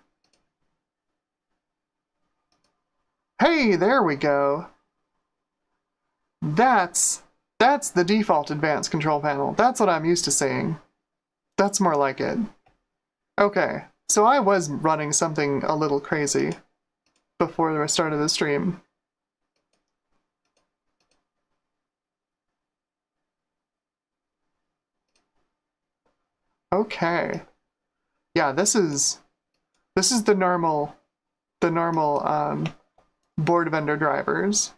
Hey, there we go! That's the default advanced control panel. That's what I'm used to seeing. That's more like it. Okay, so I was running something a little crazy before the start of the stream. Okay. Yeah, this is the normal board vendor drivers.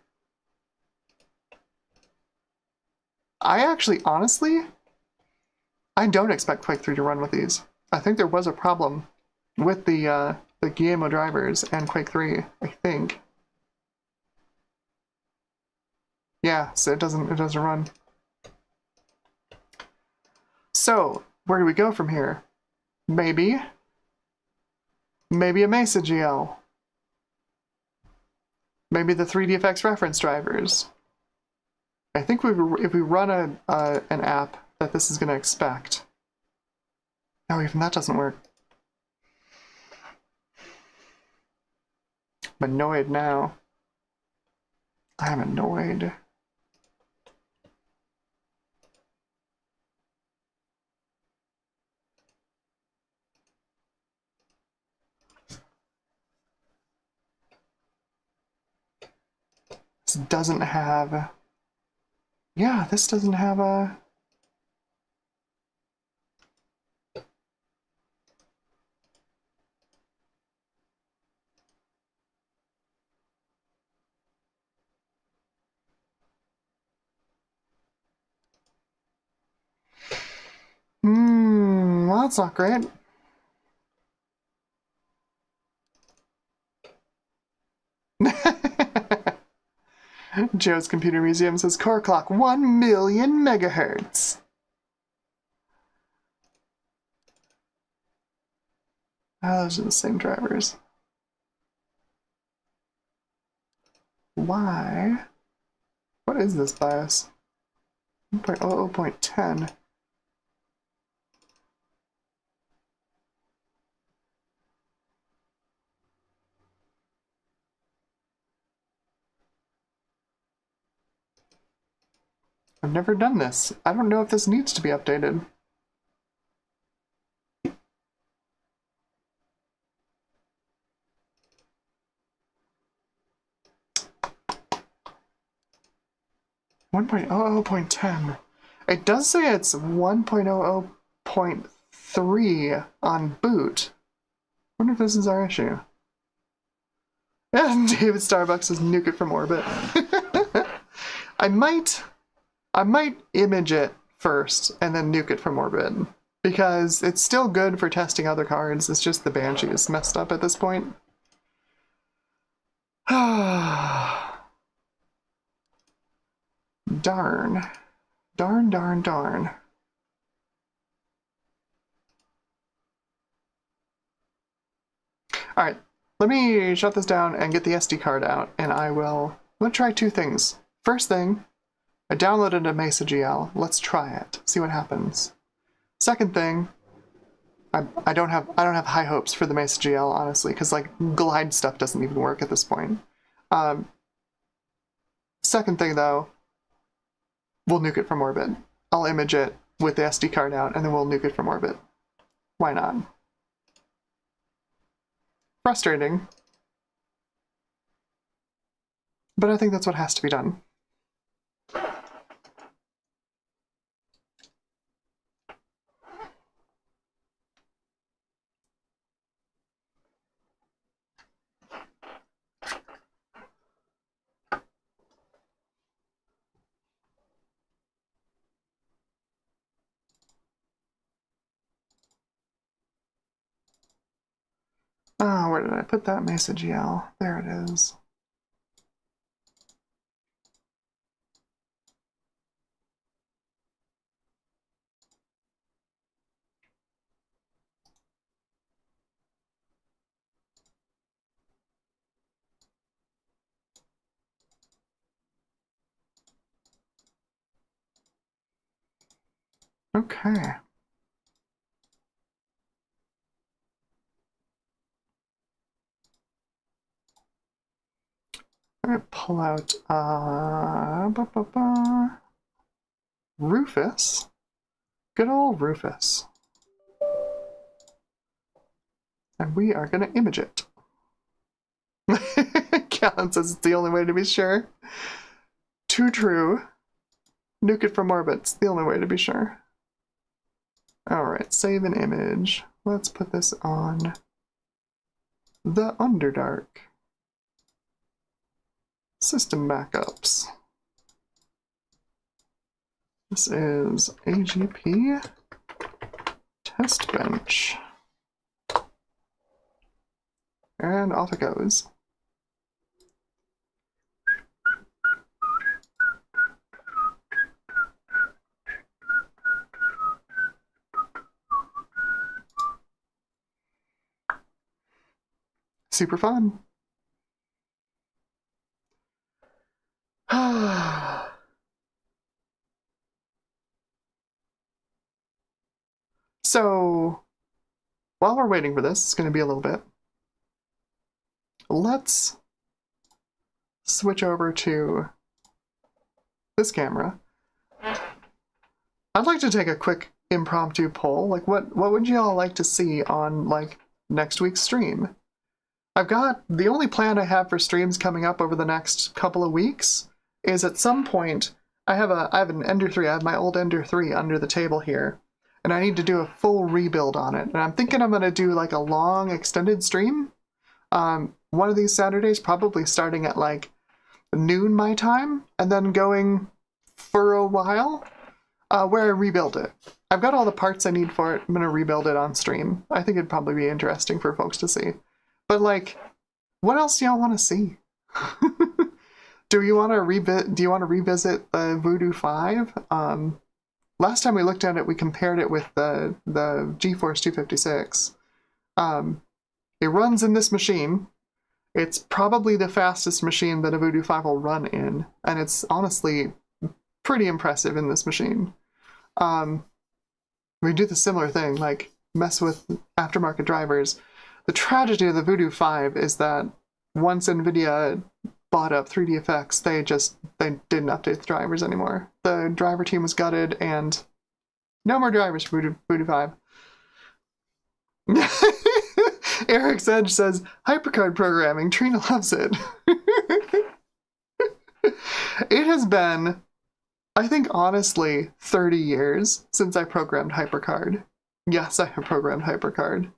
I actually, honestly, I don't expect Quake 3 to run with these. I think there was a problem with the Guillermo drivers and Quake 3, I think. Yeah, so it doesn't run. So, where do we go from here? Maybe a Mesa GL. Maybe the 3DFX reference drivers. I think if we run an app that this is going to expect. No, even that doesn't work. I'm annoyed now. I'm annoyed. This doesn't have... Yeah, this doesn't have a... well, that's not great. Joe's Computer Museum says core clock 1 million megahertz. Oh, those are the same drivers. Why? What is this BIOS? 1.00.10. I've never done this. I don't know if this needs to be updated. .00.10. It does say it's 1.00.3 on boot. I wonder if this is our issue. And David Starbucks says nuke it from orbit. I might image it first and then nuke it from orbit, because it's still good for testing other cards. It's just the Banshee is messed up at this point. Darn. Darn, darn, darn. Alright, let me shut this down and get the SD card out, and I'm gonna try two things. First thing, I downloaded a Mesa GL. Let's try it. See what happens. Second thing, I don't have high hopes for the Mesa GL, honestly, because like glide stuff doesn't even work at this point. Second thing though, we'll nuke it from orbit. I'll image it with the SD card out, and then we'll nuke it from orbit. Why not? Frustrating, but I think that's what has to be done. Oh, where did I put that Mesa GL? There it is. Okay. I'm gonna pull out Rufus. Good old Rufus. And we are gonna image it. Callan says it's the only way to be sure. Too true. Nuke it from orbit. It's the only way to be sure. Alright, save an image. Let's put this on the Underdark. System backups. This is AGP Testbench. And off it goes. Super fun. So, while we're waiting for this, it's going to be a little bit. Let's switch over to this camera. I'd like to take a quick impromptu poll. Like, what would you all like to see on like next week's stream? I've got the only plan I have for streams coming up over the next couple of weeks is at some point I have an Ender 3. I have my old Ender 3 under the table here, and I need to do a full rebuild on it. And I'm thinking I'm gonna do like a long extended stream. One of these Saturdays, probably starting at like noon my time, and then going for a while, where I rebuild it. I've got all the parts I need for it. I'm gonna rebuild it on stream. I think it'd probably be interesting for folks to see. But like, what else do y'all want to see? Do you want to revisit the Voodoo 5? Last time we looked at it, we compared it with the GeForce 256. It runs in this machine. It's probably the fastest machine that a Voodoo 5 will run in, and it's honestly pretty impressive in this machine. We do the similar thing, like mess with aftermarket drivers. The tragedy of the Voodoo 5 is that once NVIDIA bought up 3DFX, they didn't update the drivers anymore. The driver team was gutted, and no more drivers for Voodoo 5. Eric's Edge says, hypercard programming, Trina loves it. It has been, I think honestly, 30 years since I programmed HyperCard. Yes, I have programmed HyperCard.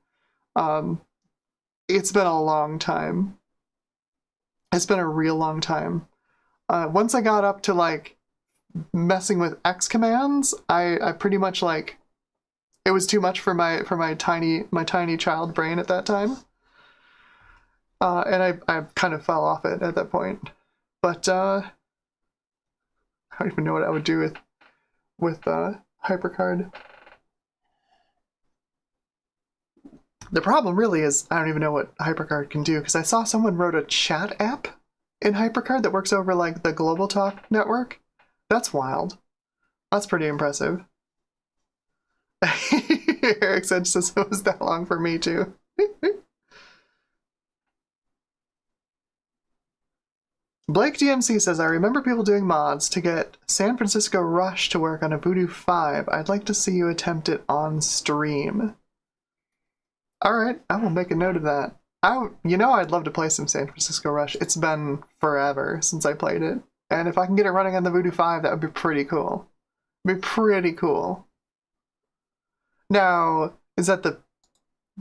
It's been a long time. It's been a real long time. Once I got up to like messing with X commands, I pretty much like, it was too much for my tiny child brain at that time. And I kind of fell off it at that point. But I don't even know what I would do with HyperCard. The problem really is I don't even know what HyperCard can do, because I saw someone wrote a chat app in HyperCard that works over like the Global Talk network. That's wild. That's pretty impressive. Eric said says it was that long for me too. Blake DMC says, I remember people doing mods to get San Francisco Rush to work on a Voodoo 5. I'd like to see you attempt it on stream. Alright, I will make a note of that. I'd love to play some San Francisco Rush. It's been forever since I played it. And if I can get it running on the Voodoo 5, that would be pretty cool. It'd be pretty cool. Now, is that the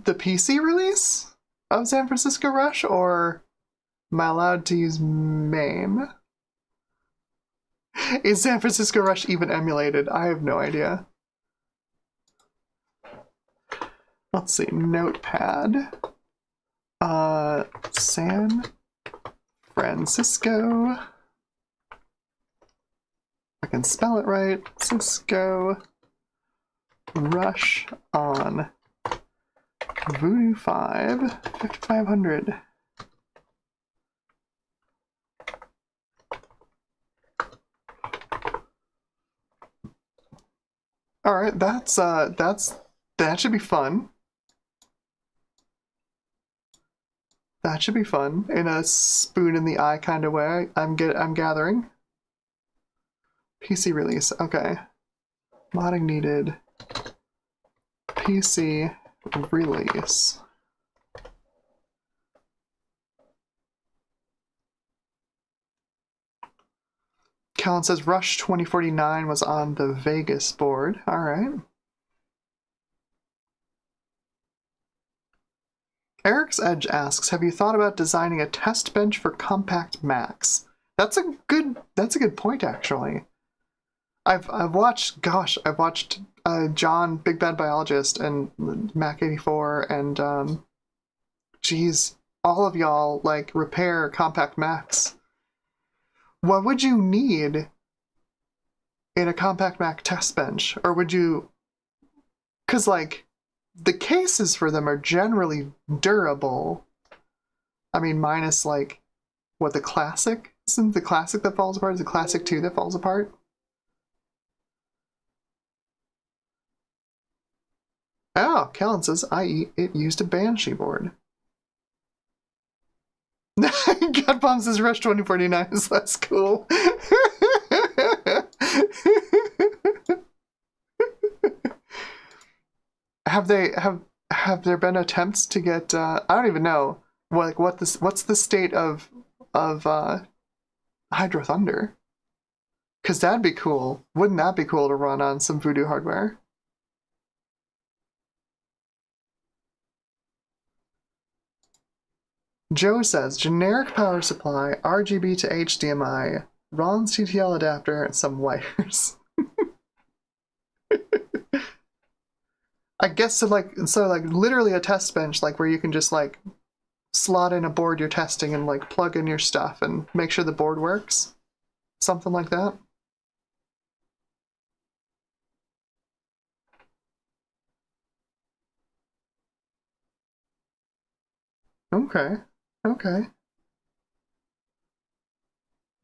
PC release of San Francisco Rush, or am I allowed to use MAME? Is San Francisco Rush even emulated? I have no idea. Let's see, Notepad. San Francisco. I can spell it right. Cisco Rush on Voodoo 5, 5500. All right, that should be fun. That should be fun in a spoon in the eye kind of way. I'm gathering. PC release. Okay. Modding needed. PC release. Callan says Rush 2049 was on the Vegas board. All right. Eric's Edge asks, have you thought about designing a test bench for compact Macs? That's a good point, actually. I've watched John, Big Bad Biologist, and Mac84, and geez, all of y'all like repair compact Macs. What would you need in a compact Mac test bench? Or would you, because like the cases for them are generally durable. I mean, minus like what, the Classic? Isn't the Classic that falls apart? Is the Classic 2 that falls apart? Oh, Kellen says, it used a Banshee board. God Bomb says Rush 2049 is less cool. Have there been attempts to get I don't even know what's the state of Hydro Thunder? Because that'd be cool. Wouldn't that be cool to run on some Voodoo hardware? Joe says, generic power supply, RGB to HDMI, Ron's TTL adapter, and some wires. I guess so like literally a test bench, like where you can just like slot in a board you're testing and like plug in your stuff and make sure the board works. Something like that. Okay. Okay.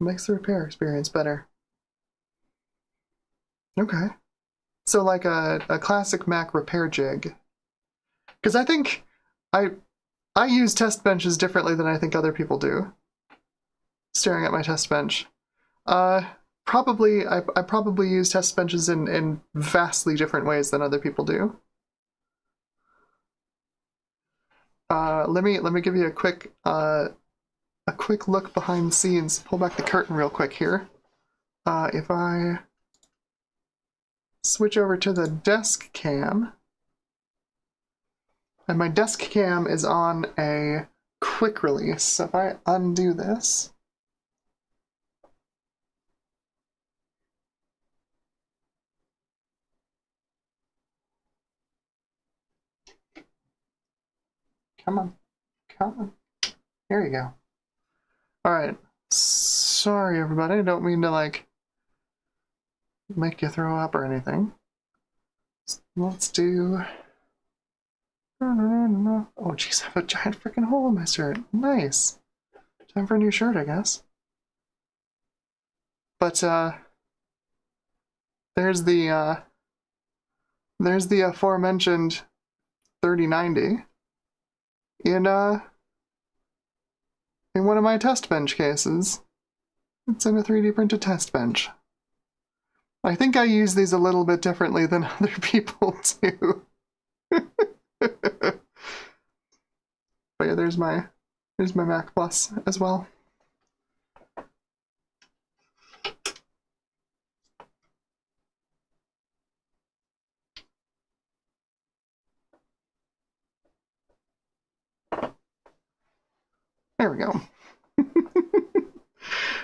Makes the repair experience better. Okay. So like a classic Mac repair jig. Because I think I use test benches differently than I think other people do. Staring at my test bench. Probably I probably use test benches in vastly different ways than other people do. Let me give you a quick look behind the scenes. Pull back the curtain real quick here. If I switch over to the desk cam, and my desk cam is on a quick release. So if I undo this, come on, come on. There you go. All right. Sorry, everybody. I don't mean to like make you throw up or anything. Let's do. Oh, jeez, I have a giant freaking hole in my shirt. Nice. Time for a new shirt, I guess. But there's the aforementioned 3090 in one of my test bench cases. It's in a 3D printed test bench. I think I use these a little bit differently than other people do. But yeah, there's my Mac Plus as well. There we go.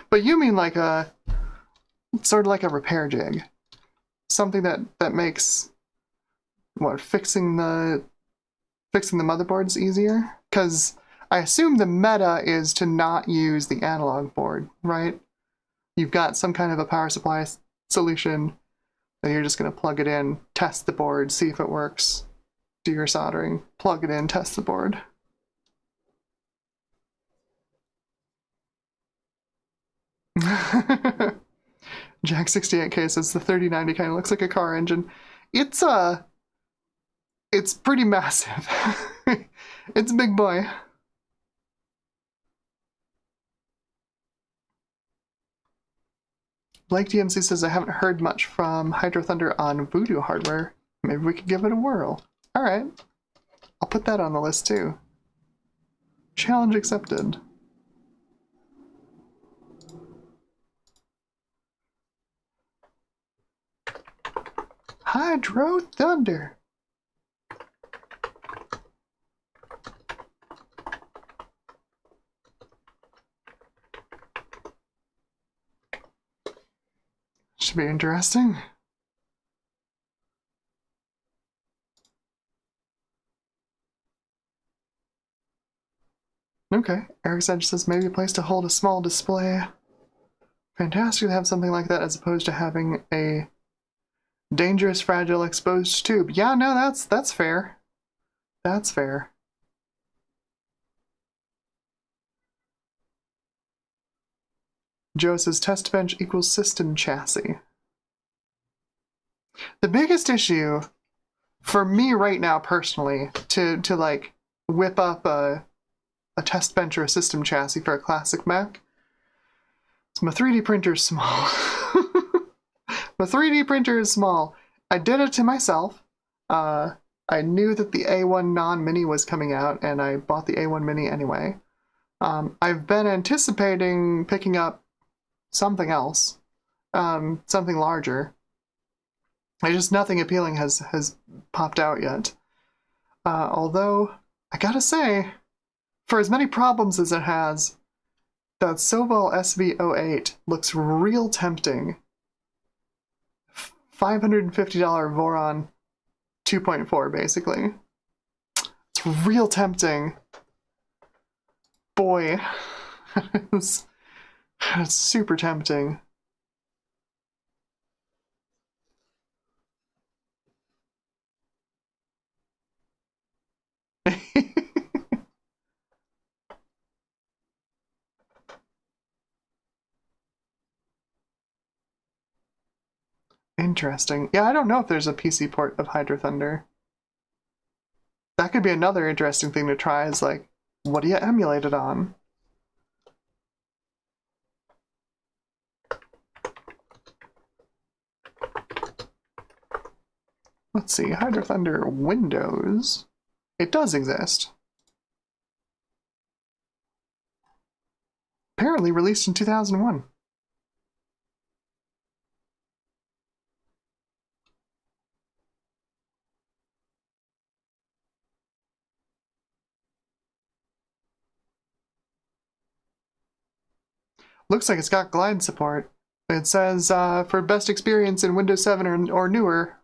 But you mean like sort of like a repair jig. Something that makes what, fixing the motherboards easier? Because I assume the meta is to not use the analog board, right? You've got some kind of a power supply solution, and you're just going to plug it in, test the board, see if it works, do your soldering, plug it in, test the board. Jack68K says the 3090 kind of looks like a car engine. It's pretty massive. It's a big boy. Blake DMC says I haven't heard much from Hydro Thunder on Voodoo hardware. Maybe we could give it a whirl. All right, I'll put that on the list too. Challenge accepted. Hydro Thunder. Should be interesting. Okay, Eric's Edge says maybe a place to hold a small display. Fantastic to have something like that as opposed to having a dangerous, fragile, exposed tube. Yeah, no, that's fair. That's fair. Joe says test bench equals system chassis. The biggest issue for me right now personally to like whip up a test bench or a system chassis for a classic Mac is my 3D printer is small. My 3D printer is small. I did it to myself. I knew that the A1 non-mini was coming out and I bought the A1 mini anyway. I've been anticipating picking up something else, something larger. Just nothing appealing has popped out yet. Although, I gotta say, for as many problems as it has, that Soval SV08 looks real tempting. $550 Voron 2.4, basically. It's real tempting. boy. It's super tempting. Interesting. Yeah, I don't know if there's a PC port of Hydro Thunder. That could be another interesting thing to try, is like, what do you emulate it on? Let's see, Hydro Thunder Windows. It does exist. Apparently released in 2001. Looks like it's got glide support. It says, for best experience in Windows 7 or newer,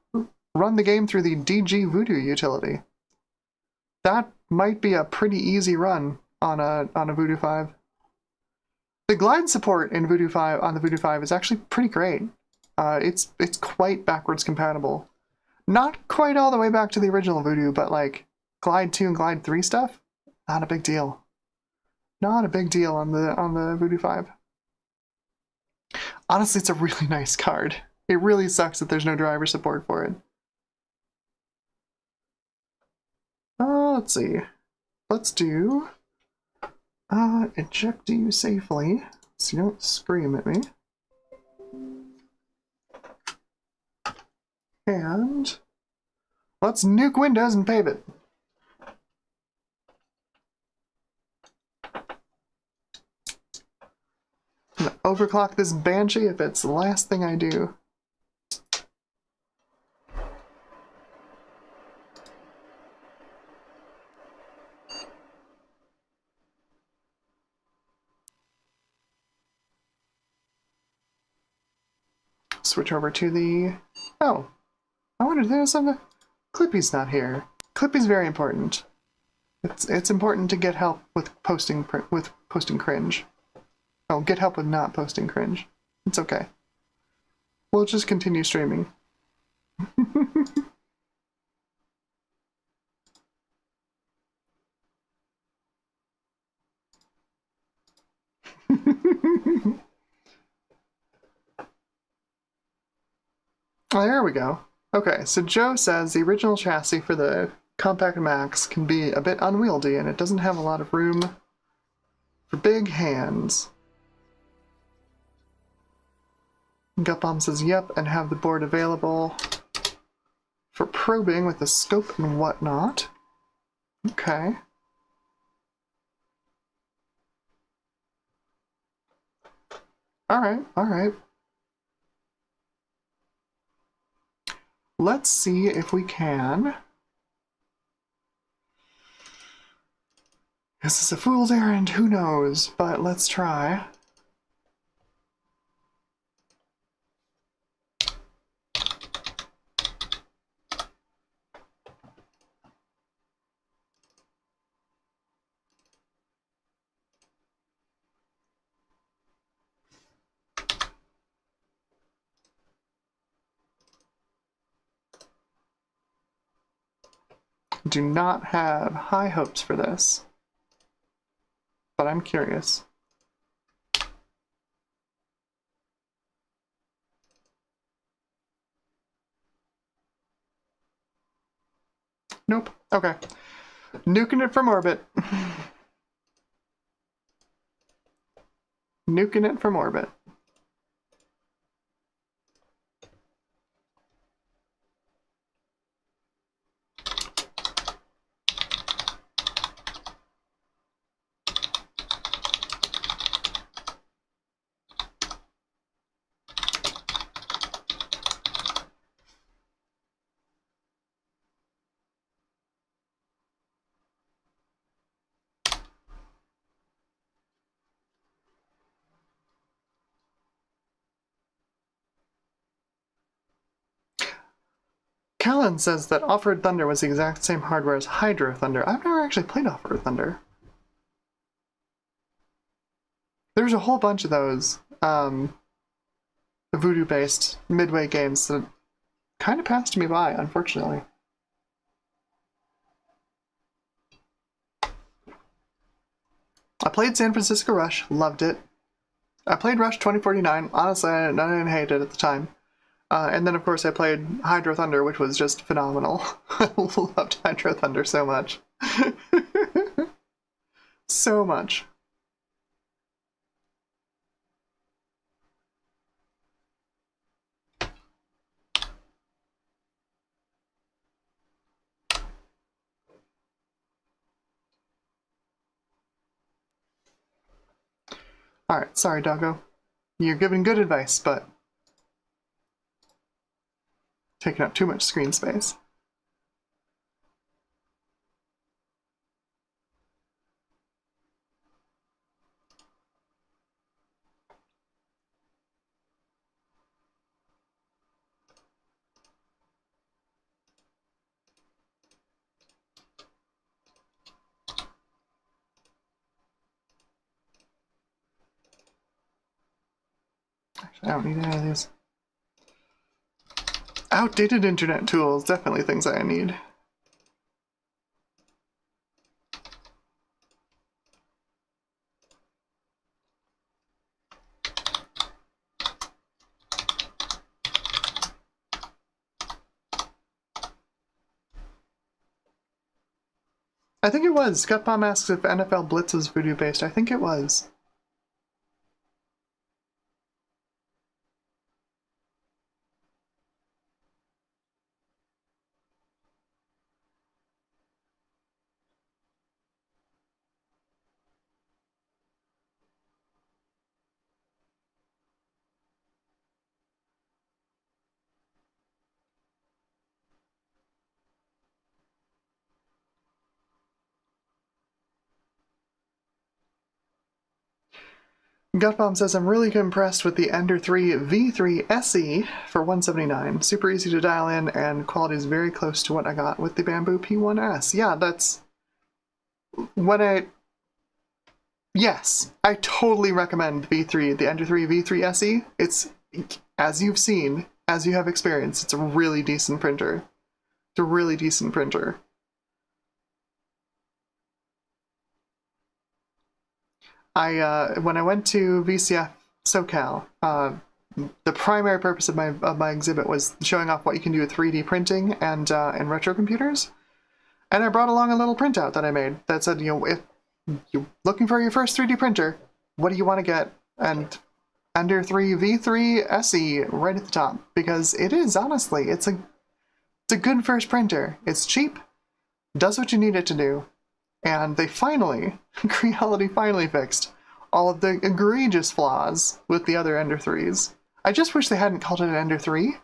run the game through the DG Voodoo utility. That might be a pretty easy run on a Voodoo 5. The glide support in Voodoo 5 on the Voodoo 5 is actually pretty great. It's quite backwards compatible. Not quite all the way back to the original Voodoo, but like Glide 2 and Glide 3 stuff, not a big deal. Not a big deal on the Voodoo 5. Honestly, it's a really nice card. It really sucks that there's no driver support for it. Let's see. Let's do eject you safely so you don't scream at me. And let's nuke Windows and pave it. I'm gonna overclock this Banshee if it's the last thing I do. Switch over to the... Oh, I wonder if there's something... Clippy's not here. Clippy's very important. It's important to get help with posting cringe. Oh, get help with not posting cringe. It's okay. We'll just continue streaming. Oh, there we go. Okay, so Joe says the original chassis for the Compact Max can be a bit unwieldy and it doesn't have a lot of room for big hands. Gutbomb says yep, and have the board available for probing with the scope and whatnot. Okay. Alright, alright. Let's see if we can. Is this a fool's errand? Who knows? But let's try. Do not have high hopes for this, but I'm curious. Nope. Okay. Nuking it from orbit. Nuking it from orbit. Callan says that Off-Road Thunder was the exact same hardware as Hydro Thunder. I've never actually played Off-Road Thunder. There's a whole bunch of those Voodoo-based Midway games that kind of passed me by, unfortunately. I played San Francisco Rush, loved it. I played Rush 2049. Honestly, I didn't hate it at the time. And then, of course, I played Hydro Thunder, which was just phenomenal. I loved Hydro Thunder so much. So much. Alright, sorry, doggo. You're giving good advice, but taking up too much screen space. Actually, I don't need any of these. Outdated internet tools, definitely things I need. I think it was. Gutbomb asks if NFL Blitz was Voodoo-based. I think it was. Gutbomb says, I'm really impressed with the Ender 3 V3 SE for $179. Super easy to dial in, and quality is very close to what I got with the Bamboo P1S. Yeah, that's what Yes, I totally recommend V3, the Ender 3 V3 SE. It's, as you've seen, as you have experienced, it's a really decent printer. It's a really decent printer. When I went to VCF SoCal, the primary purpose of my exhibit was showing off what you can do with 3D printing and retro computers. And I brought along a little printout that I made that said, if you're looking for your first 3D printer, what do you want to get? And Ender 3 V3 SE right at the top, because it is, honestly, it's a good first printer. It's cheap, does what you need it to do, and they finally, Creality finally fixed all of the egregious flaws with the other Ender 3s. I just wish they hadn't called it an Ender 3.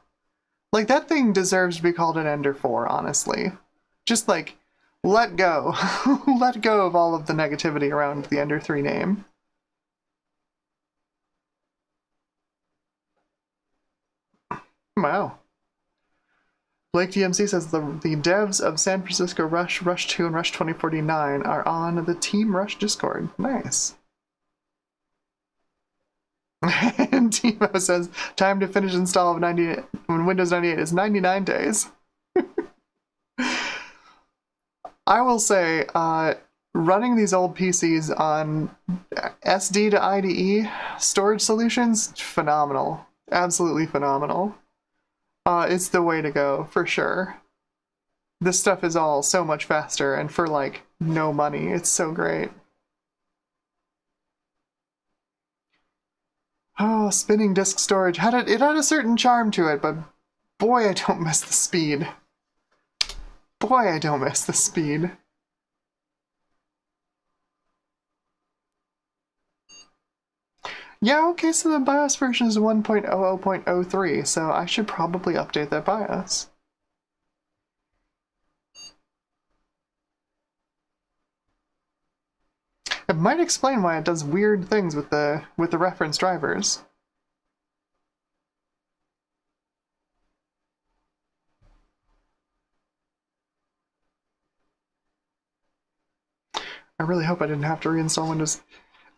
Like, that thing deserves to be called an Ender 4, honestly. Just, like, let go. Let go of all of the negativity around the Ender 3 name. Wow. Blake DMC says the devs of San Francisco Rush, Rush 2, and Rush 2049 are on the Team Rush Discord. Nice. And Timo says, time to finish install of Windows 98 is 99 days. I will say, running these old PCs on SD to IDE storage solutions, phenomenal. Absolutely phenomenal. It's the way to go, for sure. This stuff is all so much faster, and for, like, no money. It's so great. Oh, spinning disk storage. It had a certain charm to it, but boy, I don't miss the speed. Boy, I don't miss the speed. Yeah, okay, so the BIOS version is 1.00.03, so I should probably update that BIOS. It might explain why it does weird things with the reference drivers. I really hope I didn't have to reinstall Windows.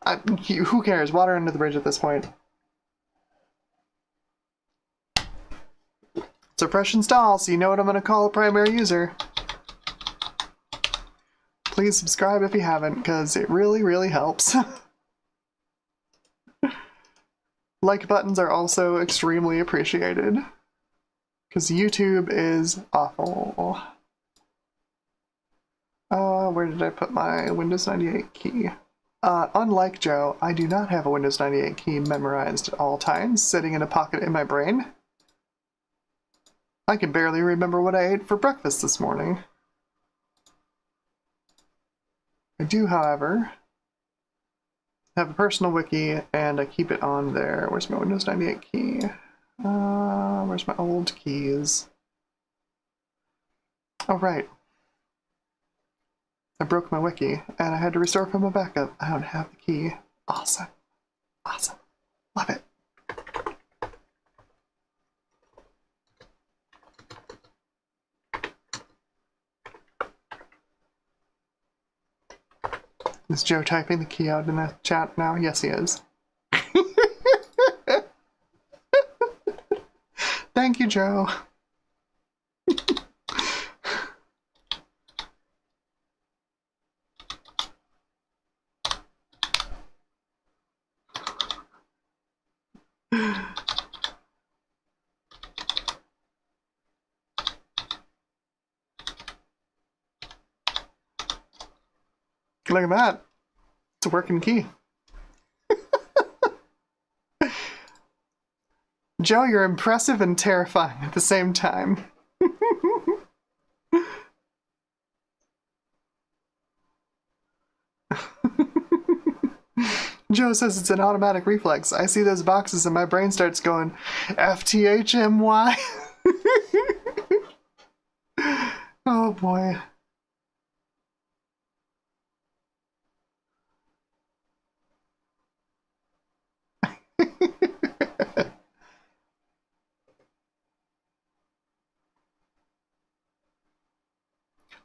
Who cares? Water under the bridge at this point. It's a fresh install, so you know what I'm going to call a primary user. Please subscribe if you haven't, because it really, really helps. Like buttons are also extremely appreciated, because YouTube is awful. Where did I put my Windows 98 key? Unlike Joe, I do not have a Windows 98 key memorized at all times, sitting in a pocket in my brain. I can barely remember what I ate for breakfast this morning. I do, however, have a personal wiki, and I keep it on there. Where's my Windows 98 key? Where's my old keys? Oh, right. I broke my wiki, and I had to restore from my backup. I don't have the key. Awesome. Awesome. Love it. Is Joe typing the key out in the chat now? Yes, he is. Thank you, Joe. Look at that. It's a working key. Joe, you're impressive and terrifying at the same time. Joe says it's an automatic reflex. I see those boxes and my brain starts going, FTHMY. Oh boy.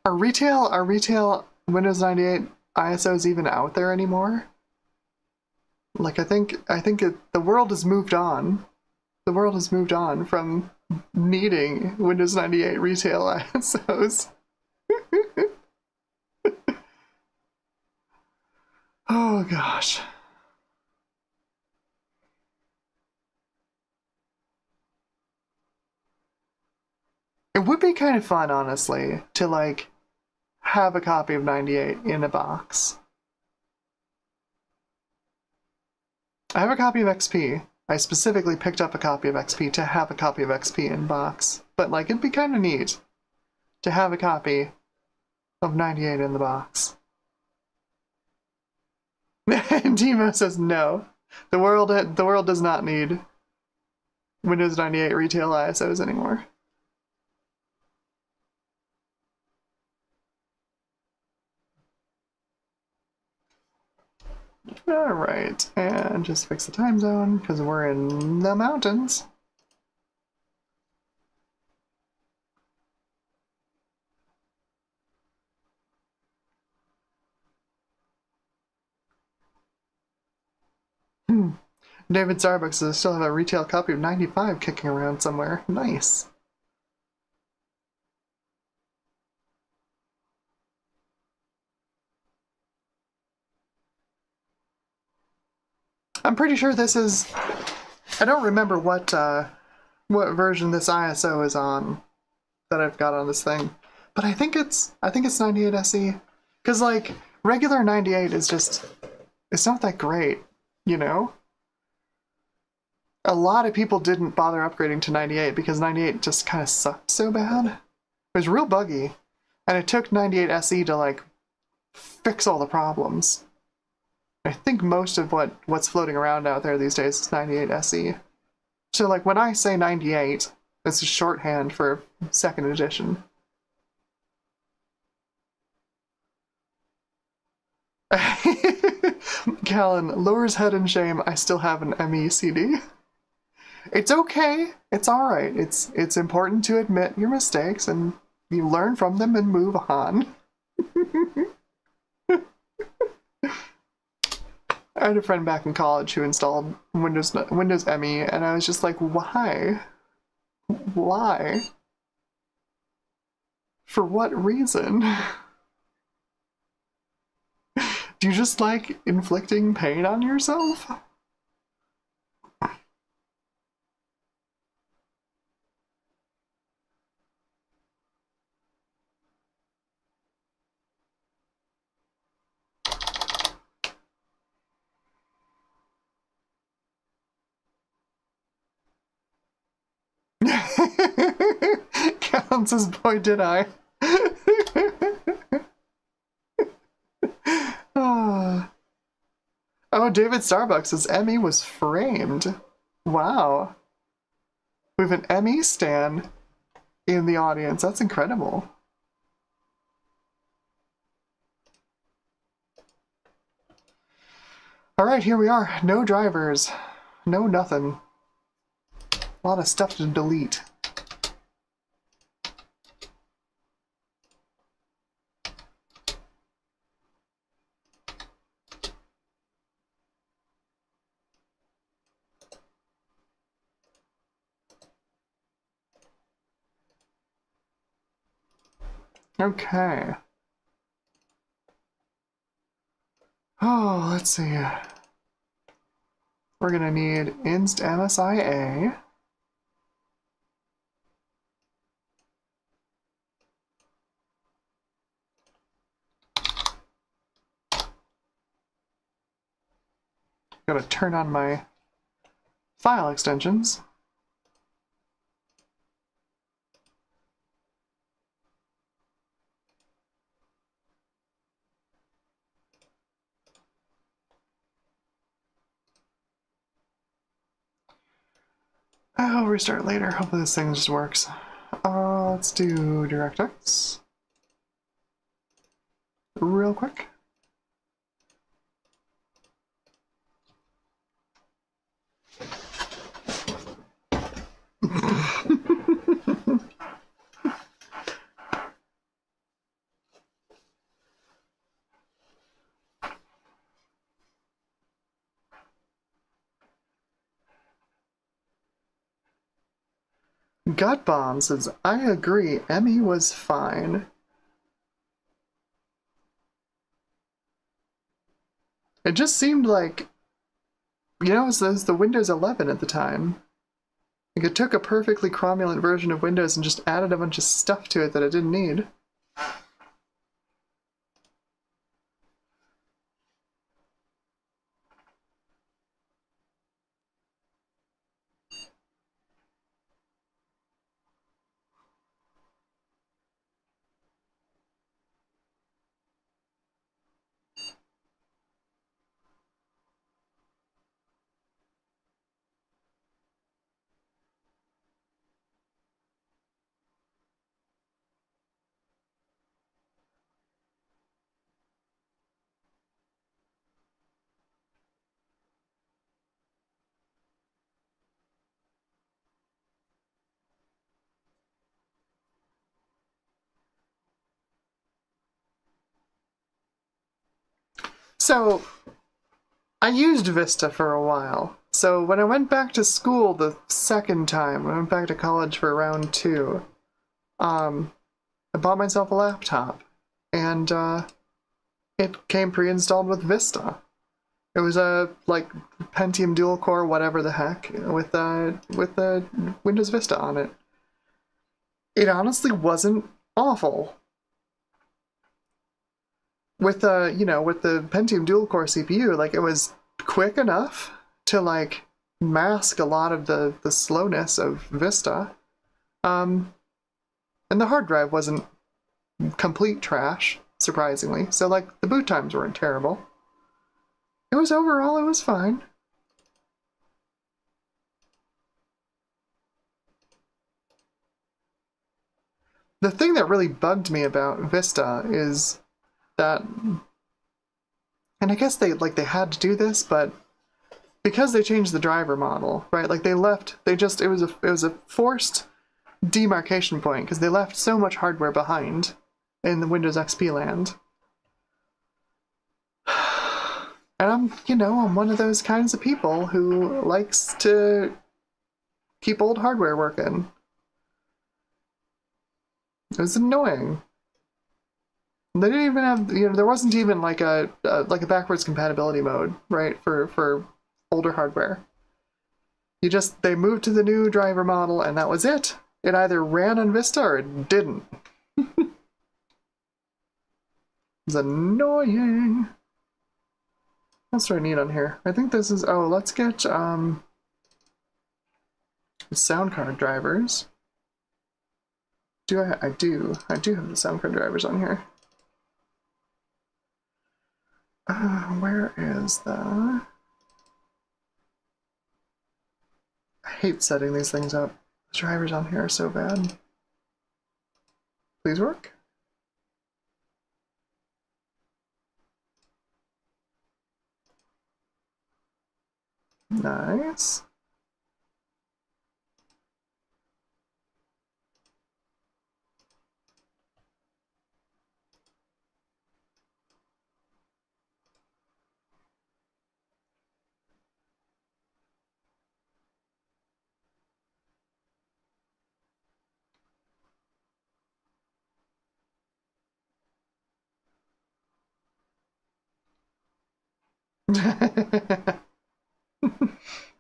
Are retail Windows 98 ISOs even out there anymore? Like, I think the world has moved on. The world has moved on from needing Windows 98 retail ISOs. Oh gosh. It would be kind of fun, honestly, to like have a copy of 98 in a box. I have a copy of XP. I specifically picked up a copy of XP to have a copy of XP in box. But like, it'd be kind of neat to have a copy of 98 in the box. Demo says no. The world does not need Windows 98 retail ISOs anymore. Alright, and just fix the time zone, because we're in the mountains. David Starbucks says I still have a retail copy of 95 kicking around somewhere. Nice. I'm pretty sure this is... I don't remember what version this ISO is on that I've got on this thing, but I think it's 98 SE, because like regular 98 is just, it's not that great, you know. A lot of people didn't bother upgrading to 98 because 98 just kind of sucked so bad. It was real buggy, and it took 98 SE to like fix all the problems. I think most of what's floating around out there these days is 98 SE. So like when I say 98, it's just shorthand for second edition. Callan, lowers head in shame, I still have an ME CD. It's okay. It's alright. It's important to admit your mistakes and you learn from them and move on. I had a friend back in college who installed Windows ME, and I was just like, why? Why? For what reason? Do you just like inflicting pain on yourself? Counts as boy did I. Oh, David Starbucks says Emmy was framed. Wow. We have an Emmy stan in the audience. That's incredible. Alright, here we are. No drivers. No nothing. A lot of stuff to delete. Okay. Oh, let's see. We're gonna need inst MSIA. Gotta turn on my file extensions. I'll restart later. Hopefully this thing just works. Let's do DirectX. Real quick. Gut Bomb says, I agree, Emmy was fine. It just seemed like, you know, it was the Windows 11 at the time. Like, it took a perfectly cromulent version of Windows and just added a bunch of stuff to it that it didn't need. So, I used Vista for a while. So when I went back to school the second time, when I went back to college for round 2, I bought myself a laptop, and it came pre-installed with Vista. It was a like Pentium dual core, whatever the heck, with the Windows Vista on it. It honestly wasn't awful. With with the Pentium dual core CPU, like, it was quick enough to like mask a lot of the slowness of Vista. And the hard drive wasn't complete trash, surprisingly. So like the boot times weren't terrible. It was fine. The thing that really bugged me about Vista is that, and I guess they had to do this, but because they changed the driver model, right? Like it was a forced demarcation point because they left so much hardware behind in the Windows XP land. And I'm one of those kinds of people who likes to keep old hardware working. It was annoying. They didn't even have, there wasn't even like a backwards compatibility mode, right, for older hardware. They moved to the new driver model and that was it. It either ran on Vista or it didn't. It was annoying. What else do I need on here? I think this is, let's get sound card drivers. I do have the sound card drivers on here. Where is the... I hate setting these things up. The drivers on here are so bad. Please work. Nice.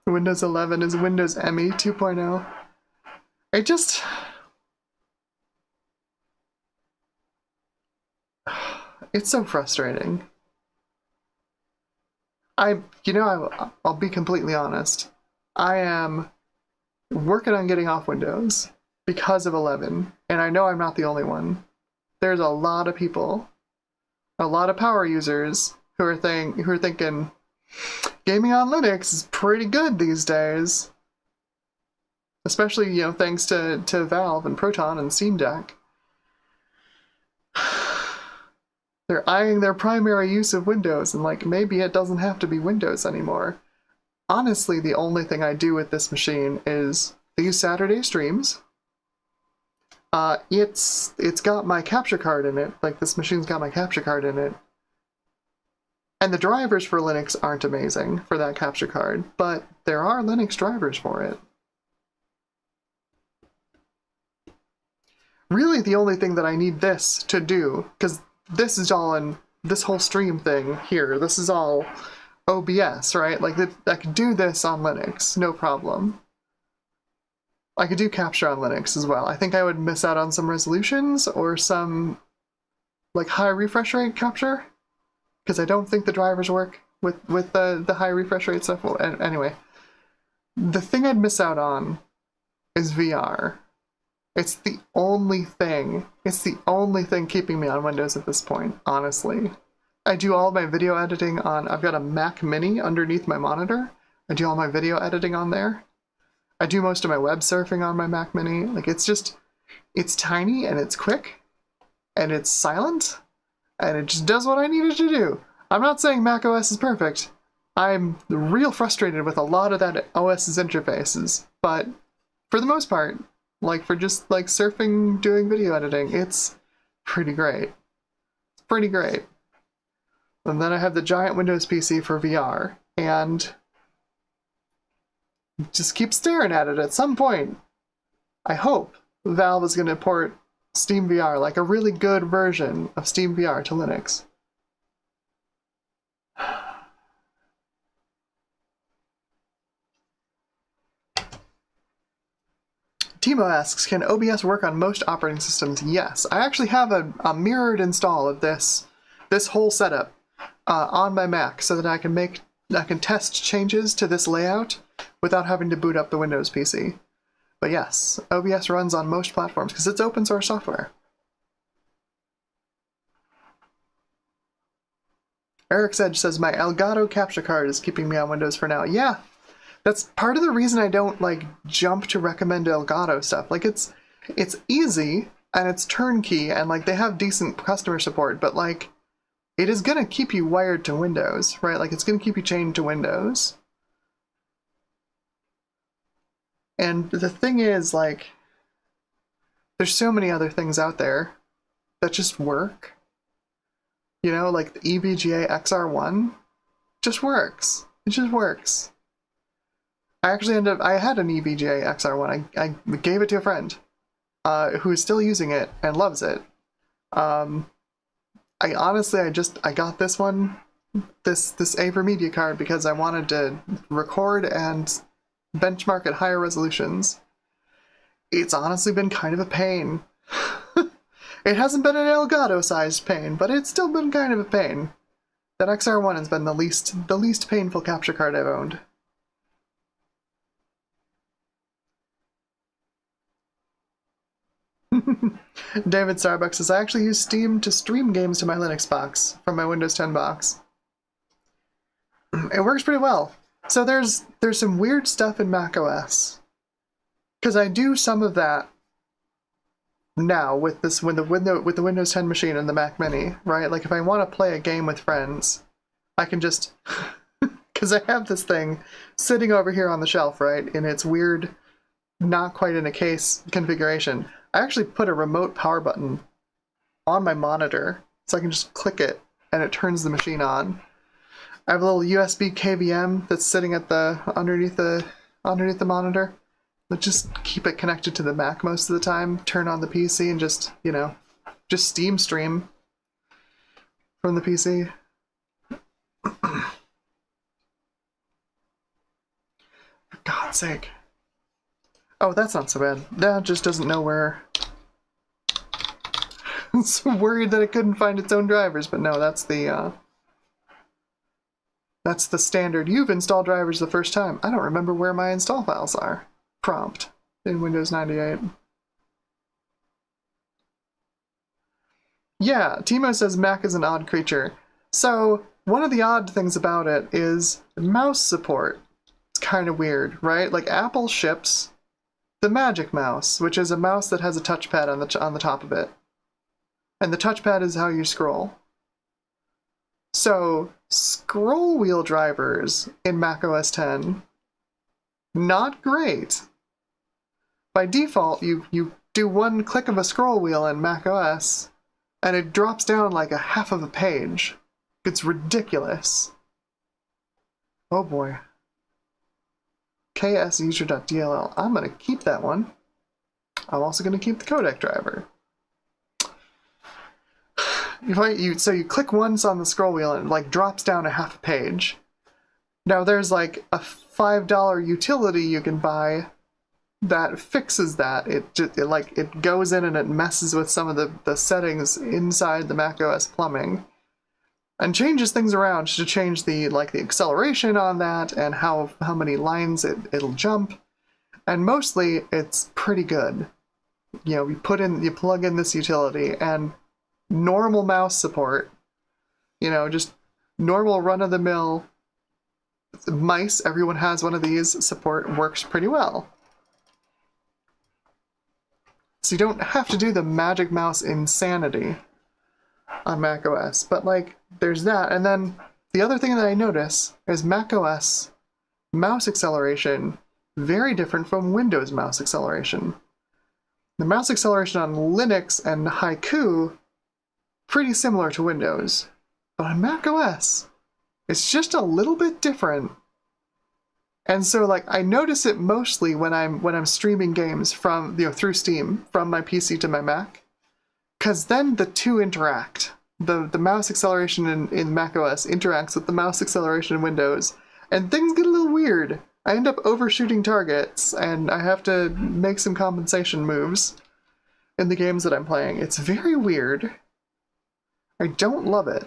Windows 11 is Windows ME 2.0. It just... It's so frustrating. I'll be completely honest. I am working on getting off Windows because of 11, and I know I'm not the only one. There's a lot of people, a lot of power users who are thinking gaming on Linux is pretty good these days. Especially, thanks to Valve and Proton and Steam Deck. They're eyeing their primary use of Windows, and maybe it doesn't have to be Windows anymore. Honestly, the only thing I do with this machine is these Saturday streams. It's got my capture card in it. This machine's got my capture card in it. And the drivers for Linux aren't amazing for that capture card, but there are Linux drivers for it. Really, the only thing that I need this to do, because this is all in this whole stream thing here, this is all OBS, right? I could do this on Linux, no problem. I could do capture on Linux as well. I think I would miss out on some resolutions or some high refresh rate capture, because I don't think the drivers work with the high refresh rate stuff. Well, anyway, the thing I'd miss out on is VR. It's the only thing keeping me on Windows at this point, honestly. I do all my video editing on, I've got a Mac Mini underneath my monitor. I do all my video editing on there. I do most of my web surfing on my Mac Mini. It's tiny and it's quick and it's silent and it just does what I need it to do. I'm not saying Mac OS is perfect. I'm real frustrated with a lot of that OS's interfaces, but for the most part, for just surfing, doing video editing, it's pretty great. It's pretty great. And then I have the giant Windows PC for VR, and just keep staring at it at some point. I hope Valve is going to port Steam VR, a really good version of Steam VR to Linux. Timo asks, can OBS work on most operating systems? Yes. I actually have a mirrored install of this whole setup on my Mac so that I can test changes to this layout without having to boot up the Windows PC. But yes, OBS runs on most platforms because it's open source software. Eric's Edge says, my Elgato capture card is keeping me on Windows for now. Yeah. That's part of the reason I don't jump to recommend Elgato stuff. It's easy and it's turnkey and they have decent customer support, but it is gonna keep you wired to Windows, right? It's gonna keep you chained to Windows. And the thing is, there's so many other things out there that just work. The EVGA XR1. just works. It just works. I actually I had an EVGA XR1. I gave it to a friend who is still using it and loves it. I got this one, this AverMedia card, because I wanted to record and benchmark at higher resolutions. It's honestly been kind of a pain. It hasn't been an Elgato-sized pain, but it's still been kind of a pain. That XR1 has been the least painful capture card I've owned. David Starbucks says, I actually use Steam to stream games to my Linux box from my Windows 10 box. It works pretty well. So there's some weird stuff in macOS, because I do some of that now with the Windows 10 machine and the Mac Mini, right? Like if I want to play a game with friends, I can just, because I have this thing sitting over here on the shelf, right, in its weird, not quite in a case configuration. I actually put a remote power button on my monitor, so I can just click it and it turns the machine on. I have a little USB KVM that's sitting at underneath the monitor. But just keep it connected to the Mac most of the time, turn on the PC, and just, you know, just Steam stream from the PC. For God's sake. Oh, that's not so bad. That just doesn't know where. It's worried that it couldn't find its own drivers, but no, that's the standard. You've installed drivers the first time. I don't remember where my install files are. Prompt in Windows 98. Yeah, Timo says Mac is an odd creature. So, one of the odd things about it is mouse support. It's kind of weird, right? Like Apple ships the Magic Mouse, which is a mouse that has a touchpad on the top of it. And the touchpad is how you scroll. So, scroll wheel drivers in macOS 10, not great. By default, you do one click of a scroll wheel in macOS, and it drops down like a half of a page. It's ridiculous. Oh boy. ksuser.dll. I'm going to keep that one. I'm also going to keep the codec driver. So you click once on the scroll wheel and it like drops down a half a page. Now there's like a $5 utility you can buy that fixes that. It goes in and it messes with some of the settings inside the macOS plumbing and changes things around to change the acceleration on that and how many lines it'll jump. And mostly it's pretty good. You know, you plug in this utility and normal mouse support, you know, just normal run-of-the-mill mice, everyone has one of these, support works pretty well. So you don't have to do the Magic Mouse insanity on macOS, but like there's that. And then the other thing that I notice is macOS mouse acceleration very different from Windows mouse acceleration. The mouse acceleration on Linux and Haiku pretty similar to Windows, but on macOS it's just a little bit different. And so like I notice it mostly when I'm streaming games from, you know, through Steam from my PC to my Mac, because then the two interact. The mouse acceleration in macOS interacts with the mouse acceleration in Windows, and things get a little weird. I end up overshooting targets, and I have to make some compensation moves in the games that I'm playing. It's very weird. I don't love it.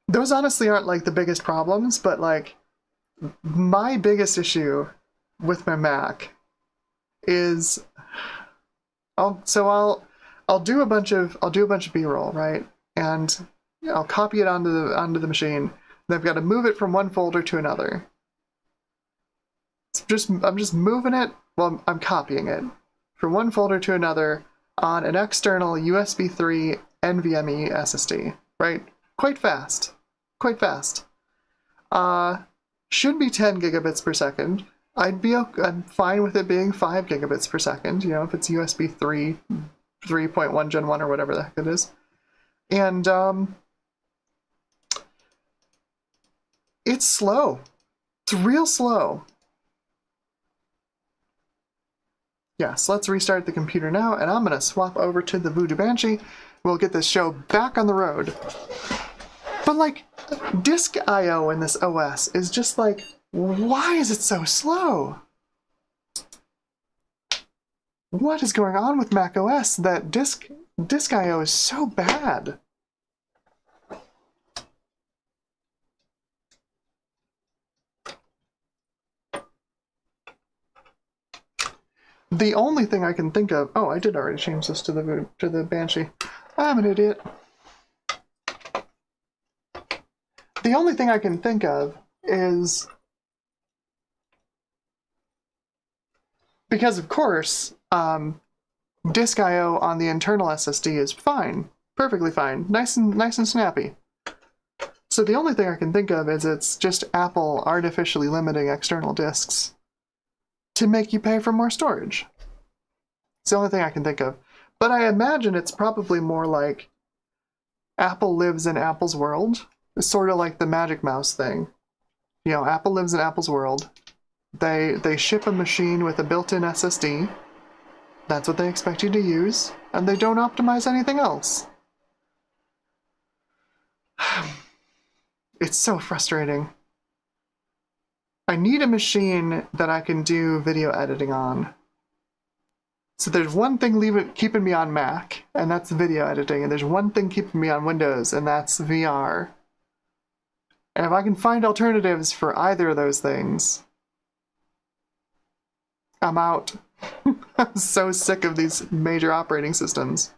Those honestly aren't like the biggest problems, but like my biggest issue with my Mac is I'll do a bunch of B-roll, right? And I'll copy it onto the machine. Then I've got to move it from one folder to another. I'm just moving it, well, I'm copying it from one folder to another on an external USB 3 NVMe SSD, right? Quite fast. Should be 10 gigabits per second. I'm fine with it being 5 gigabits per second, you know, if it's USB 3 3.1 Gen 1 or whatever the heck it is. And it's slow. It's real slow. Yes, let's restart the computer now, and I'm going to swap over to the Voodoo Banshee. We'll get this show back on the road. But, like, disk I.O. in this OS is just like, why is it so slow? What is going on with Mac OS that disk I.O. is so bad? The only thing I can think of... Oh, I did already change this to the Banshee. I'm an idiot. The only thing I can think of is... Because, of course, disk I.O. on the internal SSD is fine. Perfectly fine. Nice and snappy. So the only thing I can think of is it's just Apple artificially limiting external disks to make you pay for more storage. It's the only thing I can think of. But I imagine it's probably more like Apple lives in Apple's world. It's sort of like the Magic Mouse thing. You know, Apple lives in Apple's world. They ship a machine with a built-in SSD. That's what they expect you to use, and they don't optimize anything else. It's so frustrating. I need a machine that I can do video editing on. So there's one thing keeping me on Mac, and that's video editing, and there's one thing keeping me on Windows, and that's VR. And if I can find alternatives for either of those things, I'm out. I'm so sick of these major operating systems.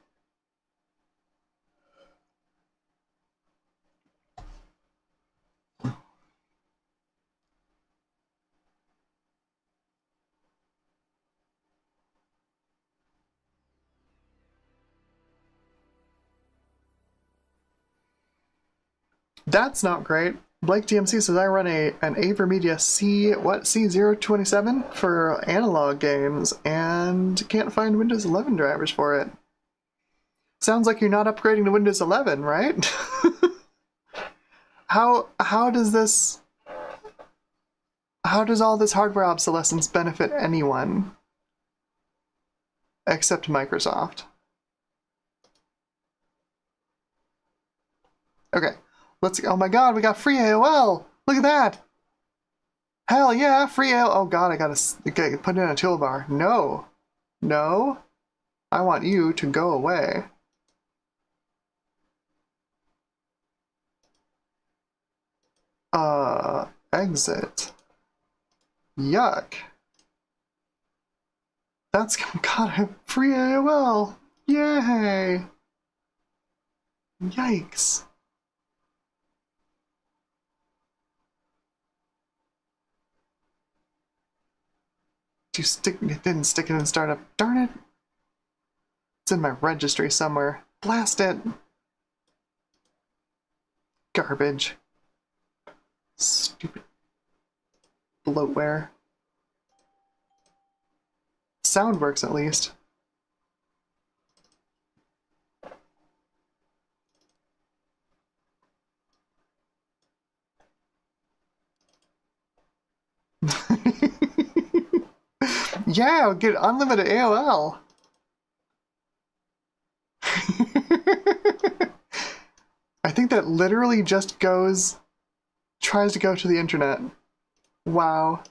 That's not great. Blake DMC says I run an AverMedia C027 for analog games and can't find Windows 11 drivers for it. Sounds like you're not upgrading to Windows 11, right? How does all this hardware obsolescence benefit anyone except Microsoft? Okay. Oh my god, we got free AOL! Look at that! Hell yeah, free AOL! Oh god, I gotta put it in a toolbar. No. No. I want you to go away. Exit. Yuck. That's got free AOL! Yay! Yikes. It didn't stick it in startup. Darn it. It's in my registry somewhere. Blast it. Garbage. Stupid bloatware. Sound works at least. Yeah, I'll get unlimited AOL. I think that literally just tries to go to the internet. Wow.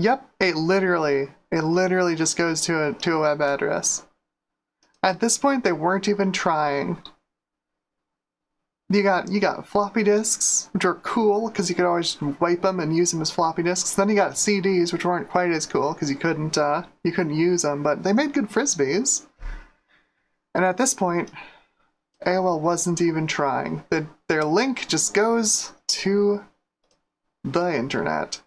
Yep, it literally just goes to a web address. At this point, they weren't even trying. You got floppy disks, which are cool because you could always wipe them and use them as floppy disks. Then you got CDs, which weren't quite as cool because you couldn't use them, but they made good frisbees. And at this point, AOL wasn't even trying. Their link just goes to the internet.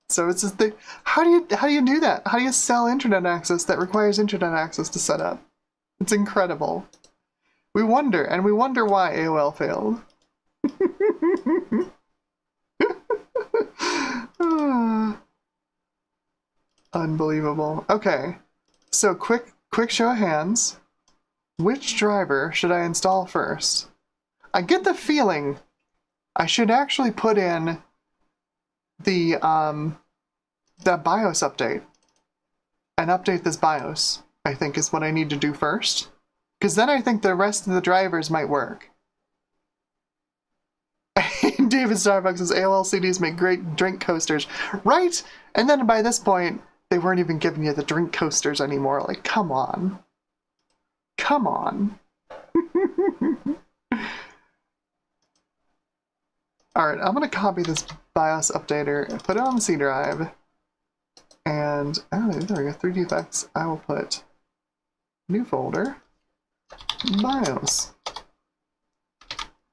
So it's just how do you do that? How do you sell internet access that requires internet access to set up? It's incredible. We wonder why AOL failed. Unbelievable. Okay, so quick show of hands. Which driver should I install first? I get the feeling I should actually put in the BIOS update and update this BIOS, I think is what I need to do first. Because then I think the rest of the drivers might work. David Starbucks says AOL CDs make great drink coasters. Right? And then by this point, they weren't even giving you the drink coasters anymore. Like, come on. Come on. Alright, I'm going to copy this BIOS updater and put it on the C drive. And, oh, there we go, 3D effects. I will put new folder, BIOS,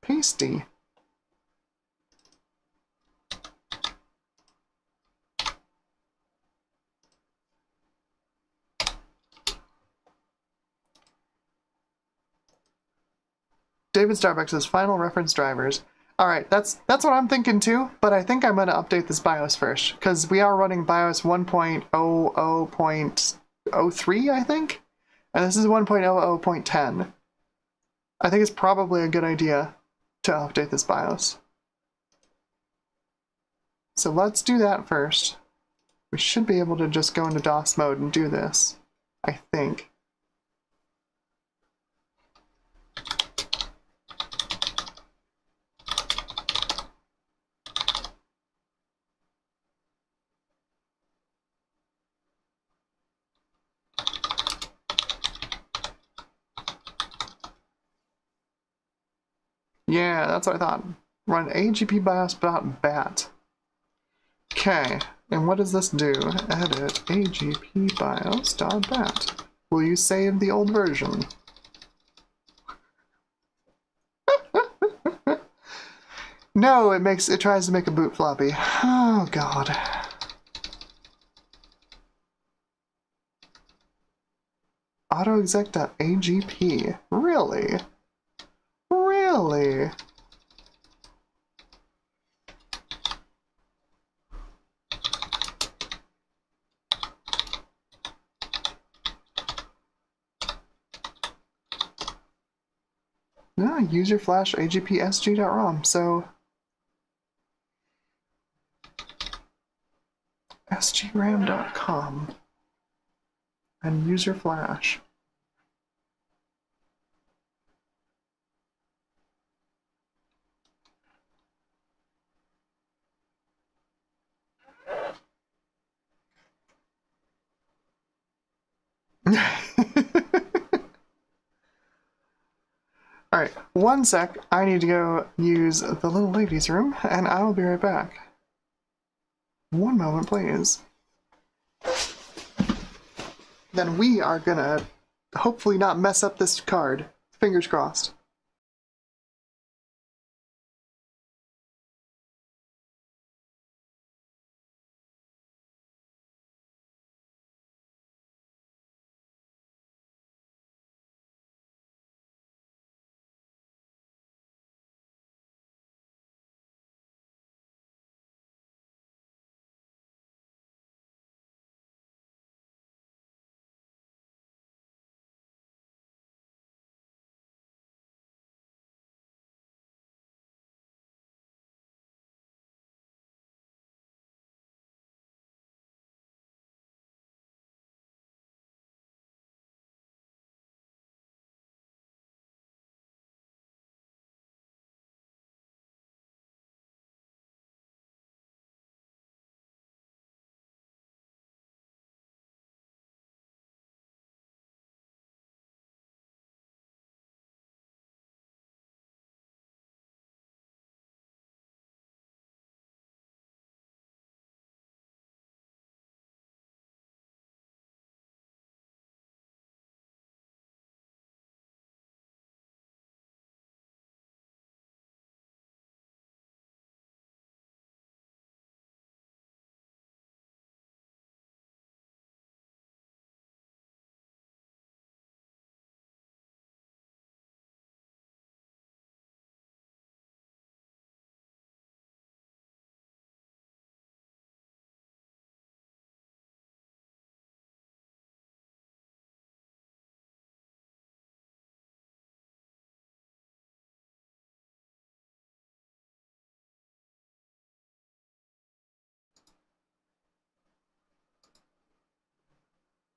pasty. David Starbucks says final reference drivers. Alright, that's what I'm thinking too, but I think I'm going to update this BIOS first, because we are running BIOS 1.00.03, I think? And this is 1.00.10. I think it's probably a good idea to update this BIOS. So let's do that first. We should be able to just go into DOS mode and do this, I think. Yeah, that's what I thought. Run AGP BIOS.bat. Okay, and what does this do? Edit AGP BIOS.bat. Will you save the old version? No, it tries to make a boot floppy. Oh god. Autoexec.agp. Really? Really? No, user flash agpsg.rom. So sgram.com and user flash. Alright, one sec. I need to go use the little ladies' room, and I will be right back. One moment, please. Then we are gonna hopefully not mess up this card. Fingers crossed.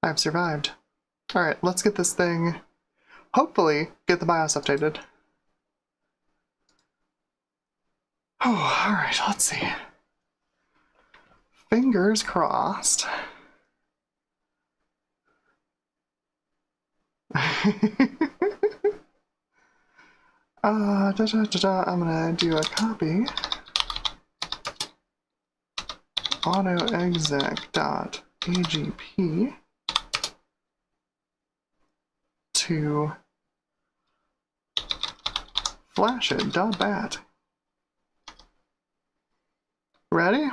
I've survived. Alright, let's get this thing, hopefully, get the BIOS updated. Oh, alright, let's see. Fingers crossed. I'm gonna do a copy autoexec.agp to flashit.bat. Ready?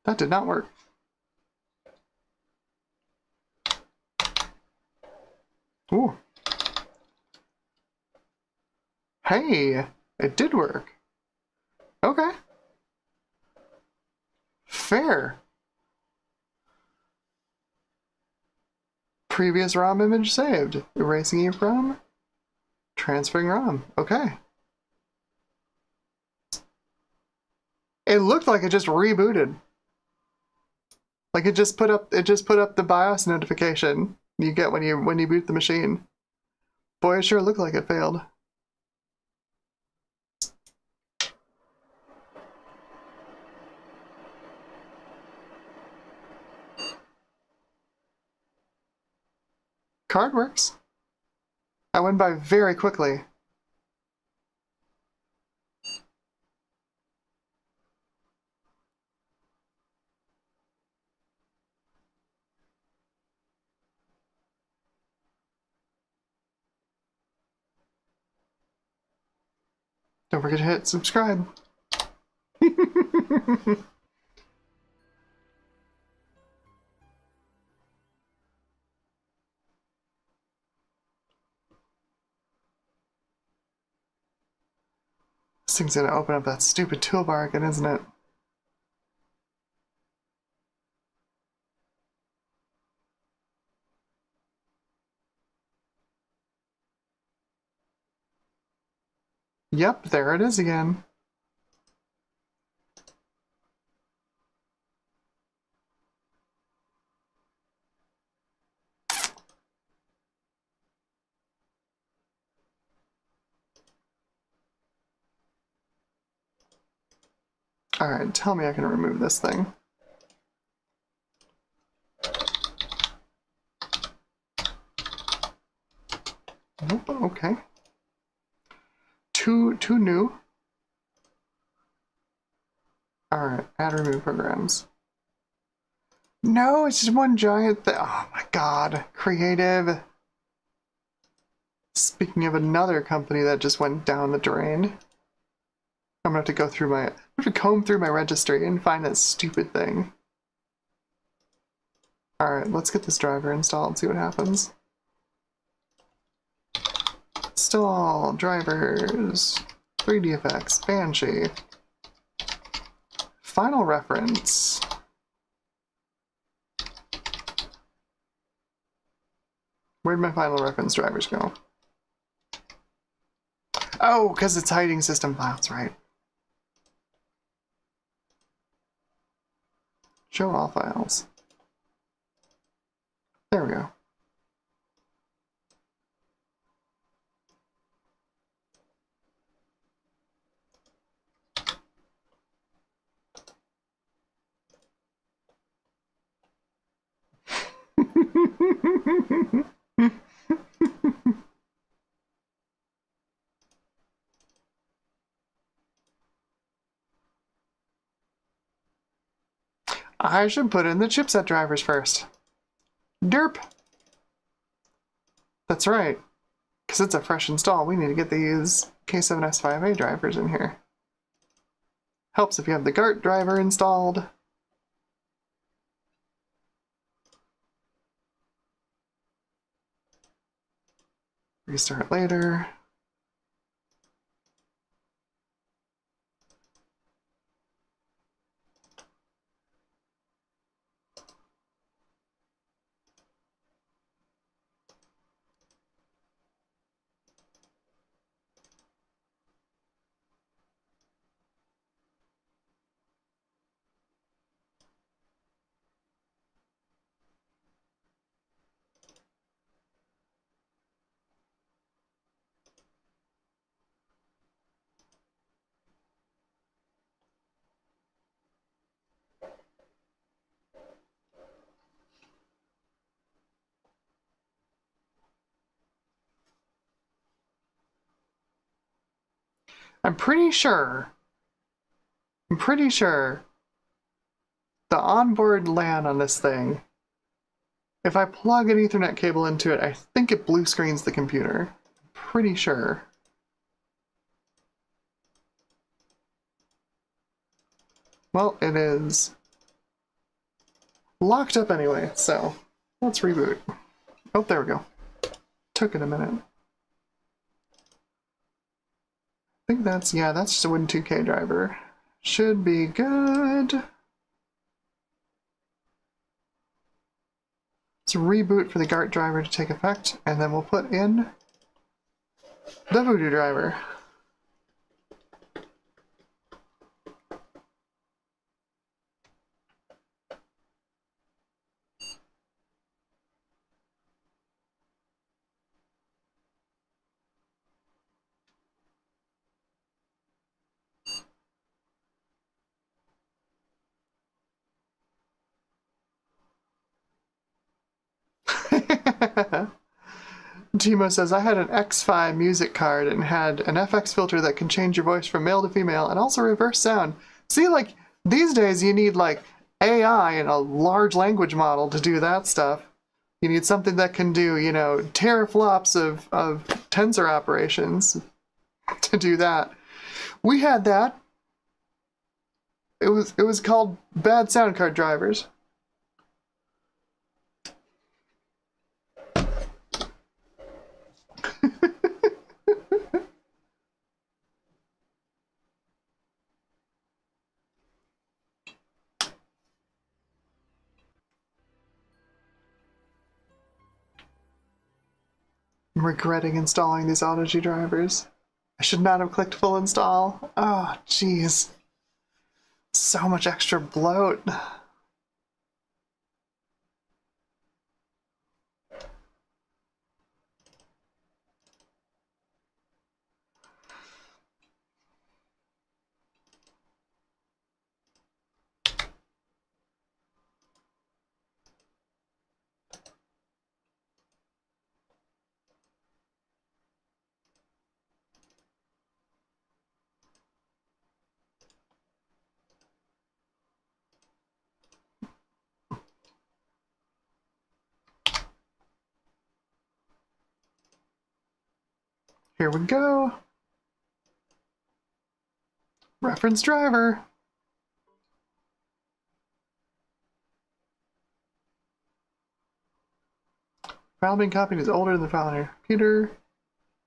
That did not work. Ooh. Hey, it did work. Okay. Fair. Previous ROM image saved. Erasing EEPROM. Transferring ROM. Okay. It looked like it just rebooted. Like it just put up the BIOS notification you get when you boot the machine. Boy, it sure looked like it failed. Card works. I went by very quickly. Don't forget to hit subscribe. This thing's gonna open up that stupid toolbar again, isn't it? Yep, there it is again. Alright, tell me I can remove this thing. Nope, okay. Two new. Alright, add remove programs. No, it's just one giant thing. Oh my god, creative. Speaking of another company that just went down the drain. I'm gonna have to go through my, comb through my registry and find that stupid thing. Alright, let's get this driver installed and see what happens. Install drivers, 3DFX, Banshee. Final reference. Where'd my final reference drivers go? Oh, because it's hiding system files, right? Show all files. There we go. I should put in the chipset drivers first. Derp! That's right. Because it's a fresh install, we need to get these K7S5A drivers in here. Helps if you have the GART driver installed. Restart later. I'm pretty sure the onboard LAN on this thing, if I plug an Ethernet cable into it, I think it blue screens the computer. Pretty sure. Well, it is locked up anyway, so let's reboot. Oh, there we go. Took it a minute. I think that's, yeah, that's just a Win2K driver. Should be good. Let's reboot for the GART driver to take effect, and then we'll put in the Voodoo driver. Timo says, I had an X5 music card and had an FX filter that can change your voice from male to female and also reverse sound. See, like, these days you need, like, AI and a large language model to do that stuff. You need something that can do, you know, teraflops of tensor operations to do that. We had that. It was called bad sound card drivers. I'm regretting installing these Auto-G drivers. I should not have clicked full install. Oh, jeez. So much extra bloat. Here we go. Reference driver. File being copied is older than the file on your computer.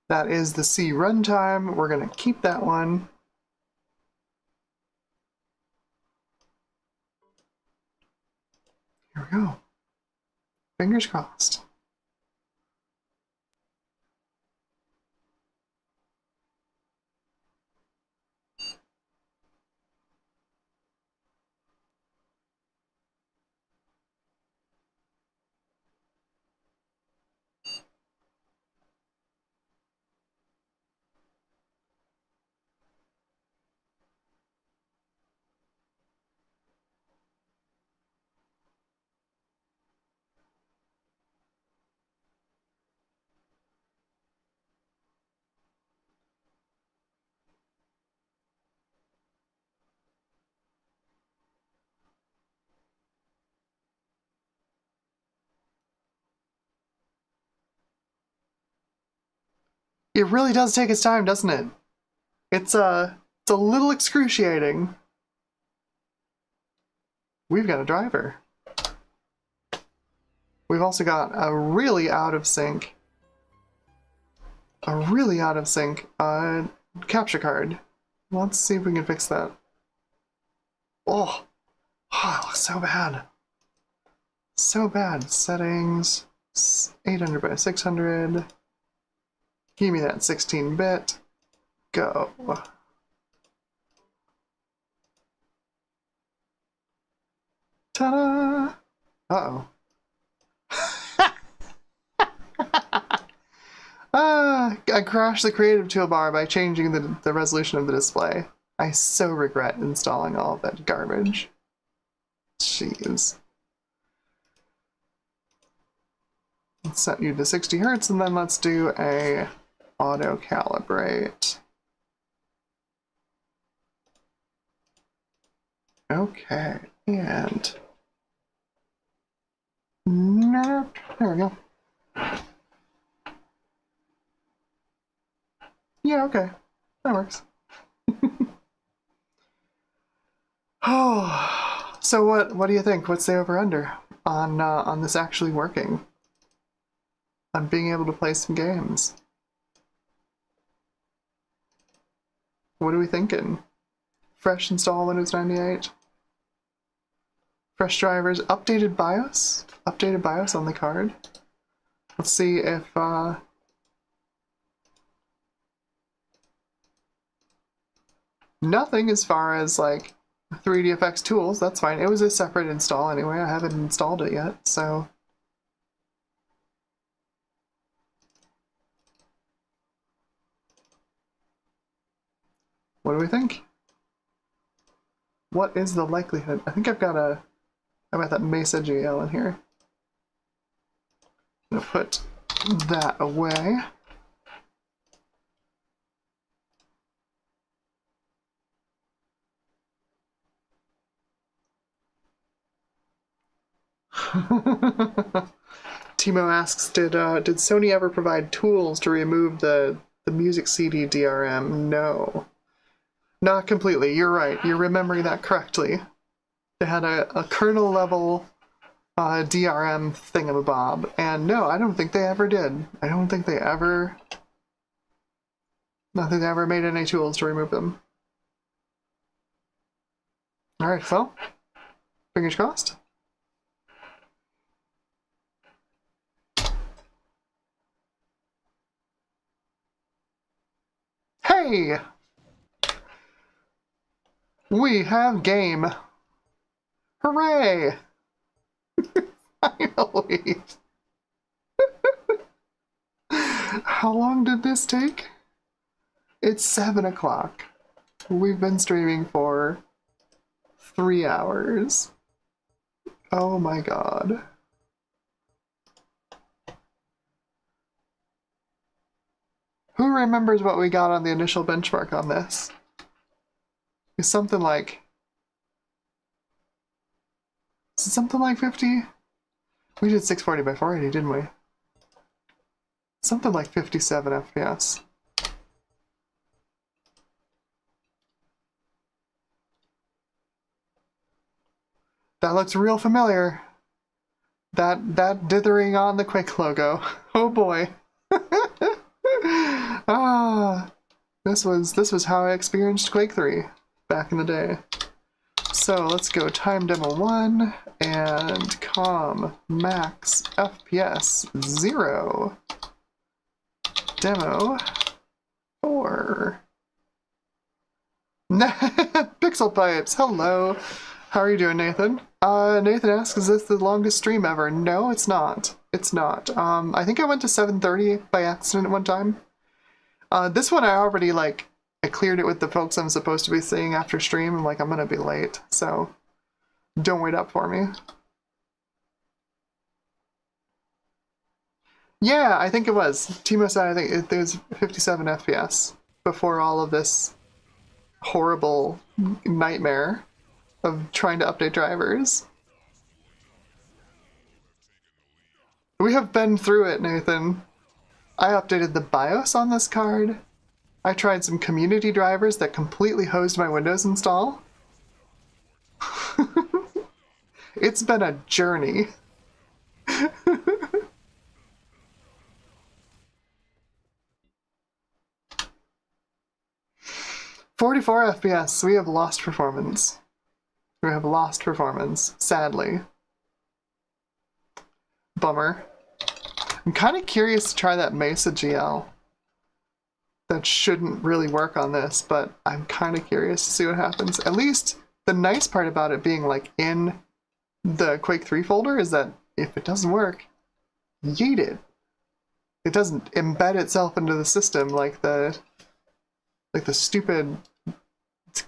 That is the C runtime. We're going to keep that one. Here we go. Fingers crossed. It really does take its time, doesn't it? It's a little excruciating. We've got a driver. We've also got a really out of sync capture card. Let's see if we can fix that. Oh, it looks so bad. So bad. Settings, 800 by 600. Give me that 16-bit. Go. Ta-da! Uh-oh. I crashed the creative toolbar by changing the resolution of the display. I so regret installing all of that garbage. Jeez. Let's set you to 60 Hertz and then let's do a auto calibrate. Okay, and no, there we go. Yeah, okay, that works. Oh, so what do you think? What's the over/under on this actually working? On being able to play some games? What are we thinking? Fresh install Windows 98. Fresh drivers, updated BIOS? Updated BIOS on the card. Let's see if nothing as far as like 3dfx tools, that's fine. It was a separate install anyway. I haven't installed it yet, so what do we think? What is the likelihood? I think I've got that Mesa GL in here. I'm gonna put that away. Timo asks, did Sony ever provide tools to remove the music CD DRM? No. Not completely. You're right. You're remembering that correctly. They had a kernel level DRM thingamabob, and no, I don't think they ever did. I don't think they ever made any tools to remove them. Alright, well, fingers crossed. Hey! We have game! Hooray! Finally! How long did this take? It's 7 o'clock. We've been streaming for 3 hours. Oh my god. Who remembers what we got on the initial benchmark on this? It's something like... Is it something like 50? We did 640 by 480, didn't we? Something like 57 FPS. That looks real familiar. That dithering on the Quake logo. Oh boy. Ah, this was how I experienced Quake 3 back in the day. So let's go time demo 1 and com max FPS 0. Demo 4. Pixel Pipes, hello. How are you doing, Nathan? Nathan asks, is this the longest stream ever? No, it's not. It's not. I think I went to 7:30 by accident one time. This one I already, like, I cleared it with the folks I'm supposed to be seeing after stream. I'm like, I'm gonna be late, so don't wait up for me. Yeah, I think it was. Timo said I think it was 57 FPS before all of this horrible nightmare of trying to update drivers. We have been through it, Nathan. I updated the BIOS on this card. I tried some community drivers that completely hosed my Windows install. It's been a journey. 44 FPS, we have lost performance. We have lost performance, sadly. Bummer. I'm kind of curious to try that Mesa GL. That shouldn't really work on this, but I'm kind of curious to see what happens. At least the nice part about it being like in the Quake 3 folder is that if it doesn't work, yeet it. It doesn't embed itself into the system like the stupid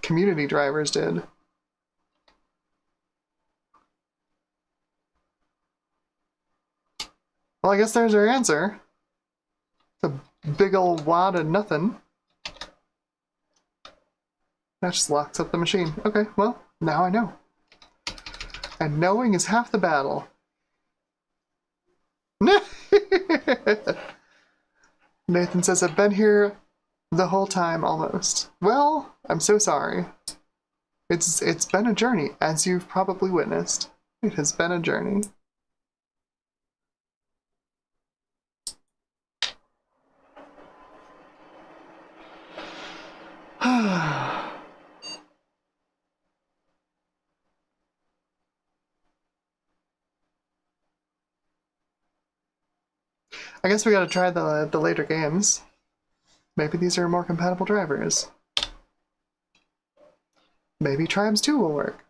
community drivers did. Well, I guess there's our answer. It's a big old wad of nothing. That just locks up the machine. Okay, well, Now I know. And knowing is half the battle. Nathan says, I've been here the whole time almost. Well, I'm so sorry. It's been a journey, as you've probably witnessed. It has been a journey. I guess we gotta try the later games. Maybe these are more compatible drivers. Maybe Tribes 2 will work.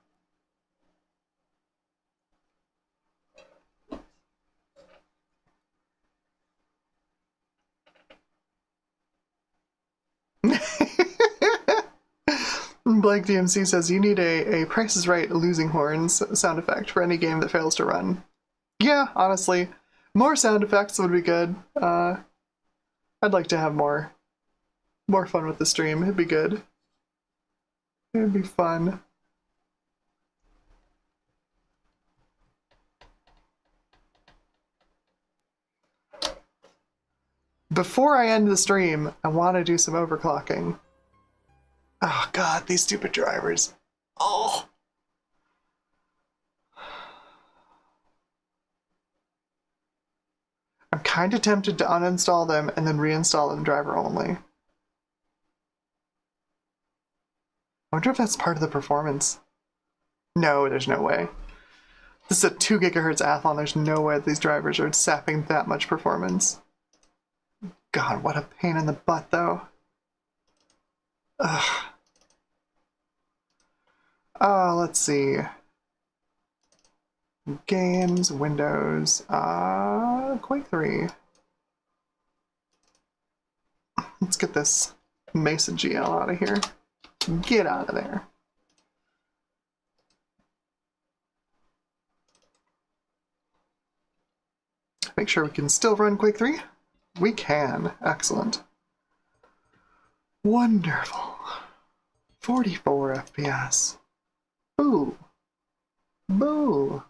Blake DMC says you need a Price is Right losing horns sound effect for any game that fails to run. Yeah, honestly, more sound effects would be good. I'd like to have more fun with the stream. It'd be good. It'd be fun. Before I end the stream, I want to do some overclocking. Oh god, these stupid drivers. Oh. I'm kind of tempted to uninstall them and then reinstall them driver only. I wonder if that's part of the performance. No, there's no way. This is a 2 gigahertz Athlon. There's no way these drivers are sapping that much performance. God, what a pain in the butt, though. Ugh. Let's see. Games, Windows, Quake 3. Let's get this Mesa GL out of here. Get out of there. Make sure we can still run Quake 3. We can. Excellent. Wonderful. 44 FPS. Boo. Boo.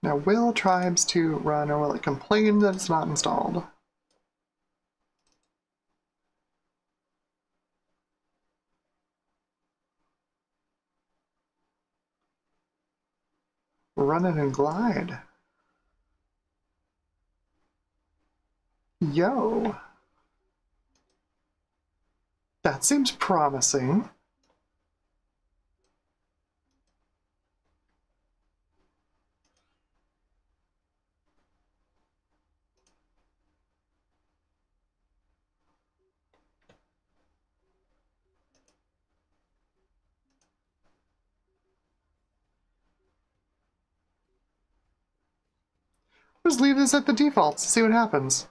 Now, will Tribes 2 run, or will it complain that it's not installed? Run it and glide. Yo. That seems promising. Just leave this at the defaults, see what happens.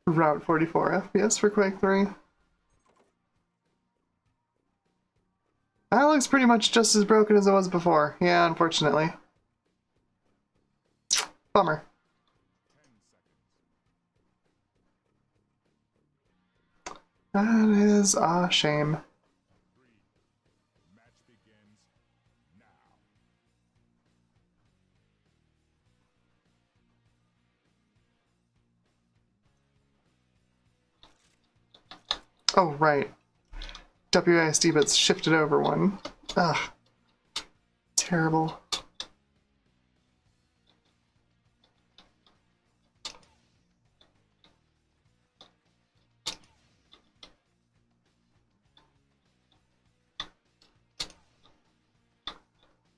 Route 44 FPS for Quake 3. That looks pretty much just as broken as it was before. Yeah, unfortunately. Bummer. That is a shame. Oh, right. WASD bits shifted over one. Ugh. Terrible.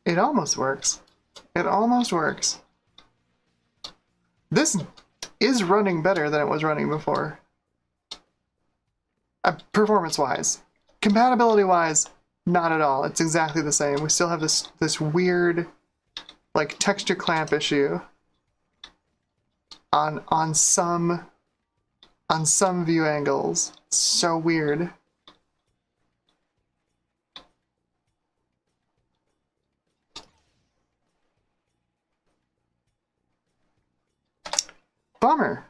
It almost works. It almost works. This is running better than it was running before. Performance-wise. Compatibility-wise, Not at all. It's exactly the same. We still have this weird, like, texture clamp issue on some view angles. It's so weird. Bummer.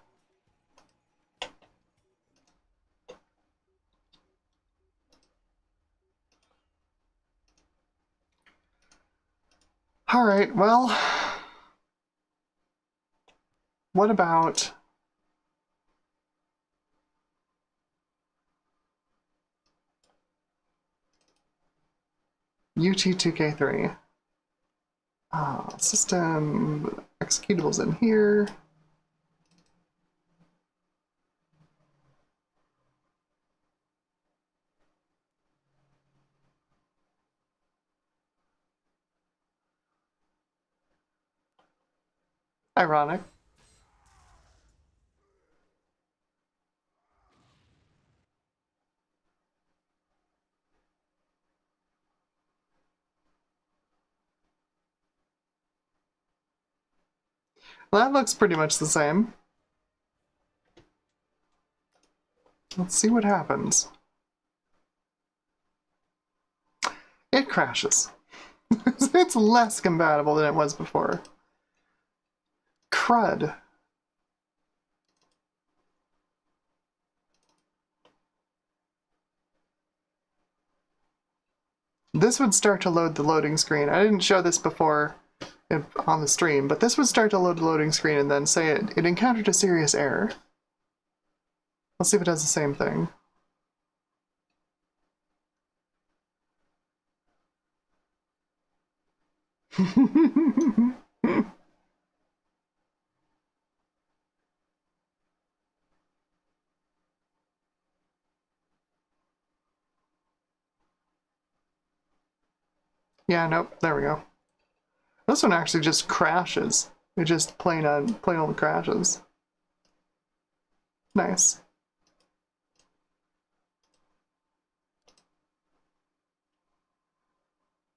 All right, well, what about UT2K3? System executables in here. Ironic. Well, that looks pretty much the same. Let's see what happens. It crashes. It's less compatible than it was before. Crud. This would start to load the loading screen. I didn't show this before on the stream, but this would start to load the loading screen and then say it encountered a serious error. Let's see if it does the same thing. Yeah, nope, there we go. This one actually just crashes. It just plain old crashes. Nice.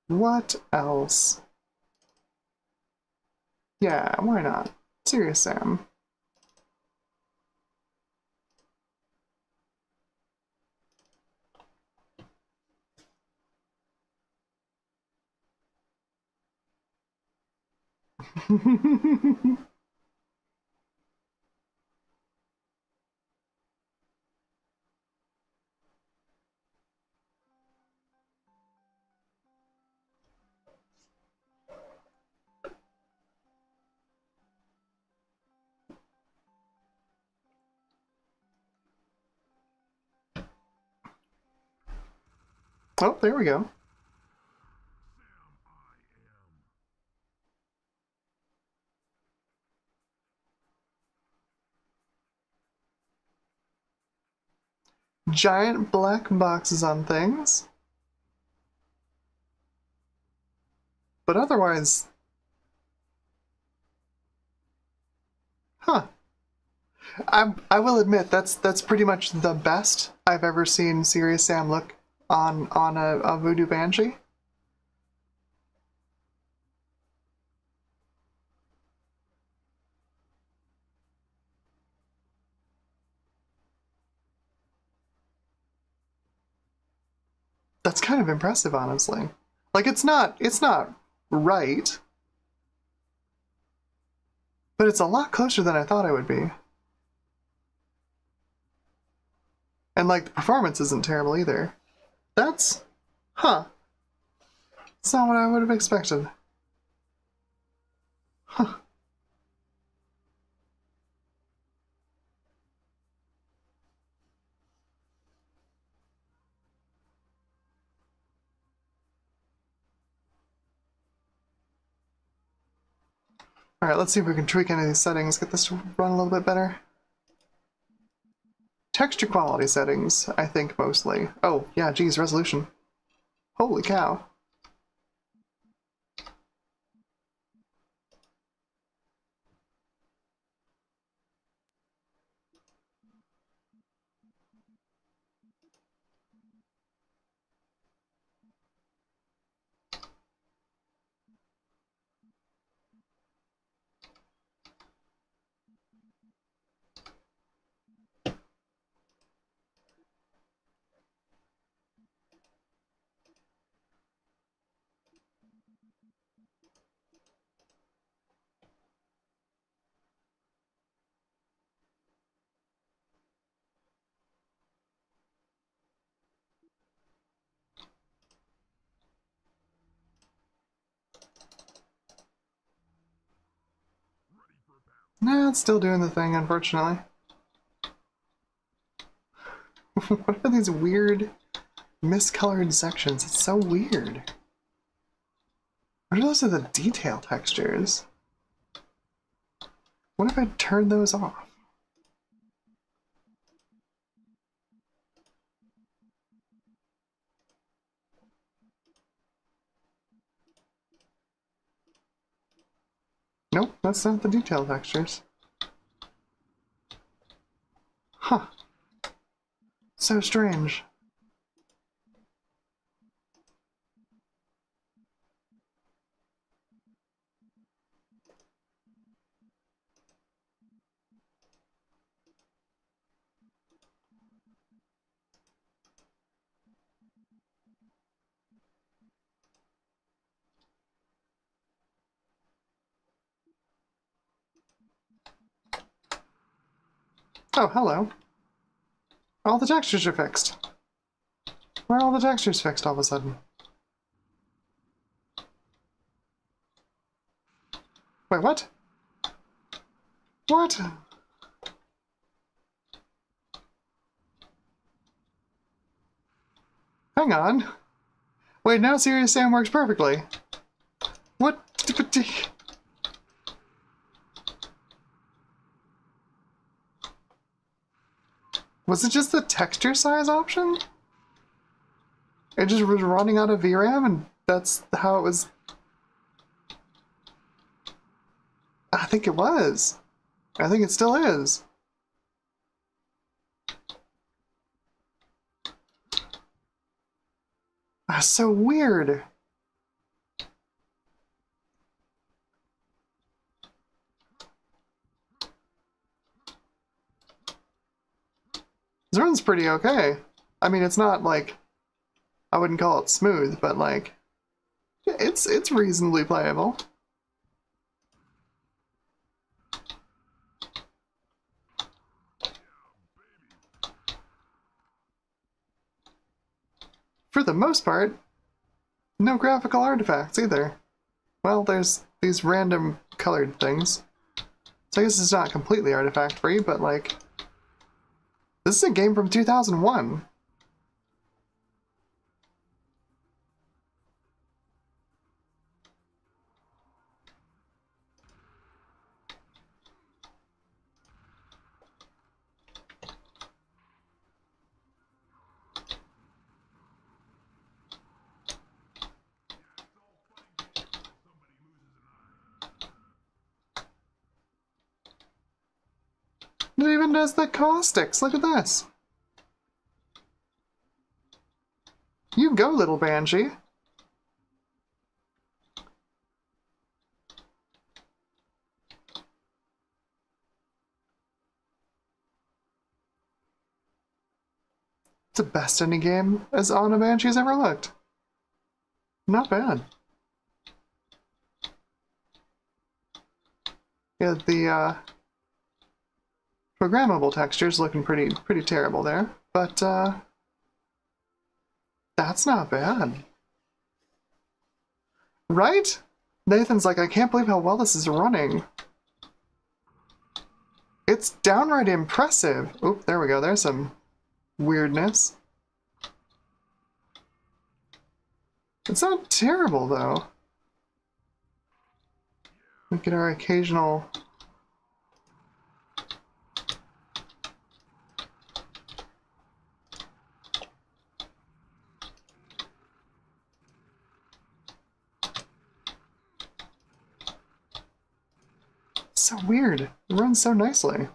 What else? Yeah, why not? Serious Sam. Oh, there we go. Giant black boxes on things. But otherwise... Huh. I will admit, that's pretty much the best I've ever seen Serious Sam look on a Voodoo Banshee. That's kind of impressive, honestly. Like, it's not right, but it's a lot closer than I thought it would be. And, like, the performance isn't terrible either. That's... Huh. It's not what I would have expected. Huh. Alright, let's see if we can tweak any of these settings, get this to run a little bit better. Texture quality settings, I think, mostly. Oh, yeah, geez, resolution. Holy cow. Nah, it's still doing the thing, unfortunately. What are these weird miscolored sections? It's so weird. What are those are the detail textures? What if I turn those off? Nope, that's not the detail textures. Huh. So strange. Oh, hello. All the textures are fixed. Why are all the textures fixed all of a sudden? Wait, what? What? Hang on. Wait, now Serious Sam works perfectly. What? Was it just the texture size option? It just was running out of VRAM and that's how it was. I think it was. I think it still is. That's so weird. This run's pretty okay. I mean, it's not like, I wouldn't call it smooth, but like, it's reasonably playable. For the most part, no graphical artifacts either. Well, there's these random colored things. So I guess it's not completely artifact-free, but like, this is a game from 2001. It even does the caustics. Look at this. You go, little Banshee. It's the best indie game as on a Banshee's ever looked. Not bad. Yeah, the programmable texture's looking pretty terrible there, but that's not bad. Right? Nathan's like, I can't believe how well this is running. It's downright impressive. Oop, there we go. There's some weirdness. It's not terrible, though. Look at our occasional... So weird. It runs so nicely.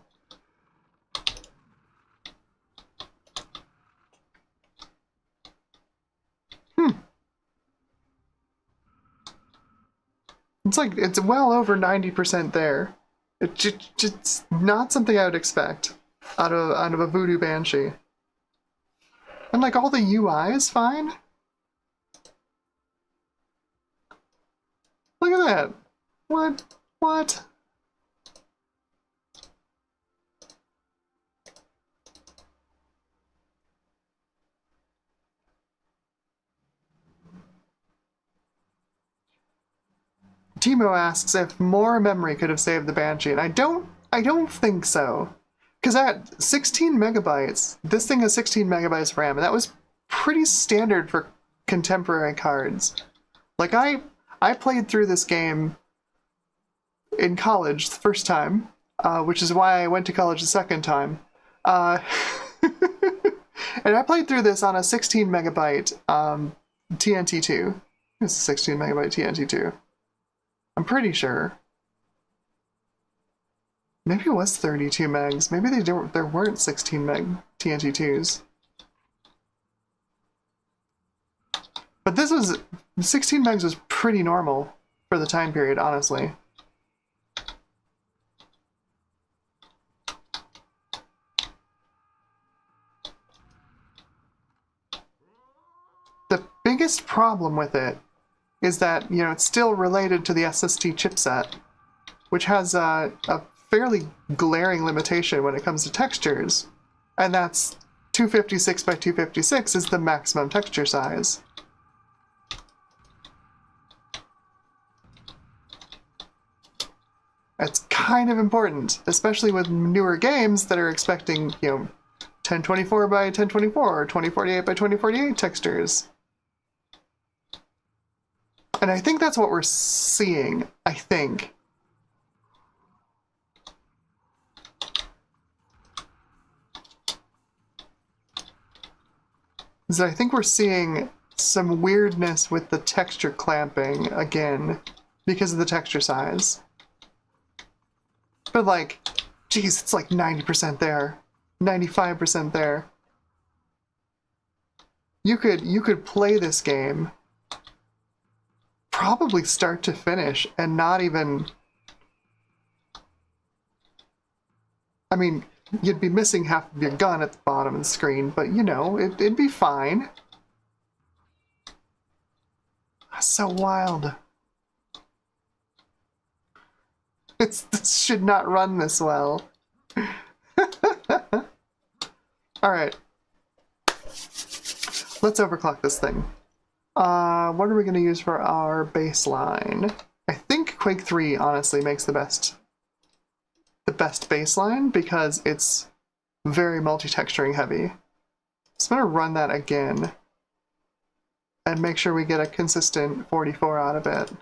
It's like, it's well over 90% there. It's just not something I would expect out of a Voodoo Banshee. And like, all the UI is fine. Look at that. What? What? Timo asks if more memory could have saved the Banshee, and I don't think so. Because at 16 megabytes, this thing has 16 megabytes of RAM, and that was pretty standard for contemporary cards. Like, I played through this game in college the first time, which is why I went to college the second time. And I played through this on a 16 megabyte TNT2. It's a 16 megabyte TNT2. I'm pretty sure. Maybe it was 32 megs. Maybe there weren't 16 meg TNT2s. But this was 16 megs was pretty normal for the time period, honestly. The biggest problem with it is that, you know, it's still related to the SSD chipset, which has a fairly glaring limitation when it comes to textures, and that's 256 by 256 is the maximum texture size. That's kind of important, especially with newer games that are expecting, you know, 1024 by 1024 or 2048 by 2048 textures. And I think that's what we're seeing, I think. Is that I think we're seeing some weirdness with the texture clamping again because of the texture size. But like, geez, it's like 90% there, 95% there. You could play this game probably start to finish and not even, I mean, you'd be missing half of your gun at the bottom of the screen, but you know, it'd be fine. That's so wild. This should not run this well. Alright. Let's overclock this thing. What are we going to use for our baseline? I think Quake 3 honestly makes the best baseline because it's very multi-texturing heavy. So I'm going to run that again and make sure we get a consistent 44 out of it.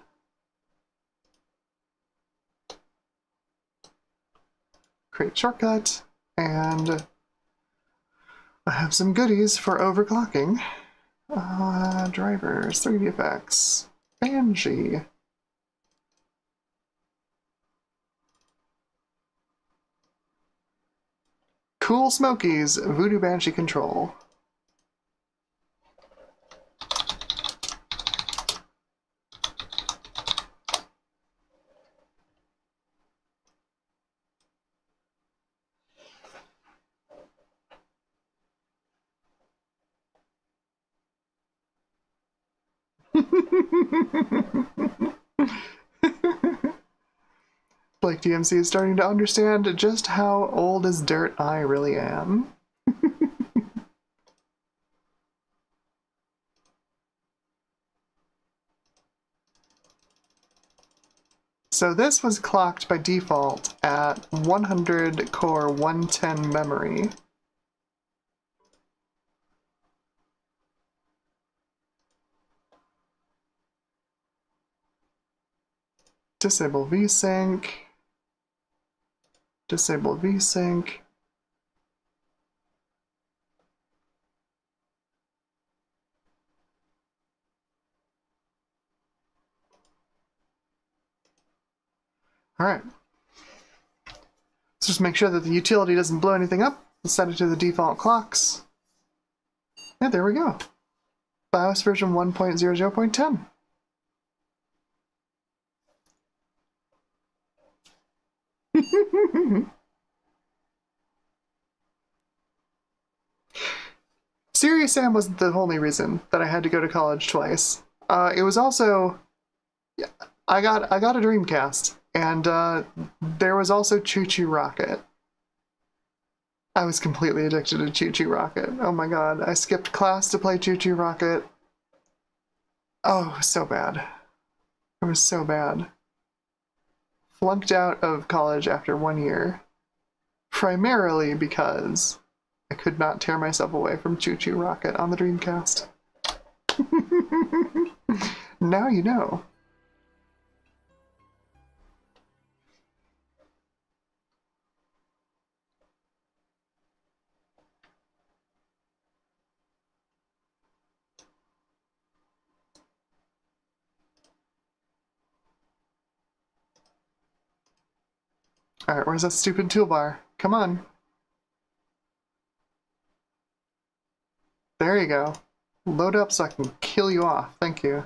Create shortcut, and I have some goodies for overclocking. Drivers, 3D effects, Banshee. Cool Smokies, Voodoo Banshee control. Blake DMC is starting to understand just how old as dirt I really am. So this was clocked by default at 100 core 110 memory. Disable VSync. Disable VSync. All right. Let's just make sure that the utility doesn't blow anything up. Let's set it to the default clocks. Yeah, there we go. BIOS version 1.00.10. Serious Sam wasn't the only reason that I had to go to college twice. It was also, I got a Dreamcast, and there was also Choo Choo Rocket. I was completely addicted to Choo Choo Rocket. Oh my god, I skipped class to play Choo Choo Rocket. Oh, so bad. It was so bad. flunked out of college after 1 year, primarily because I could not tear myself away from Choo Choo Rocket on the Dreamcast. Now you know. Alright, where's that stupid toolbar? Come on. There you go. Load up so I can kill you off. Thank you.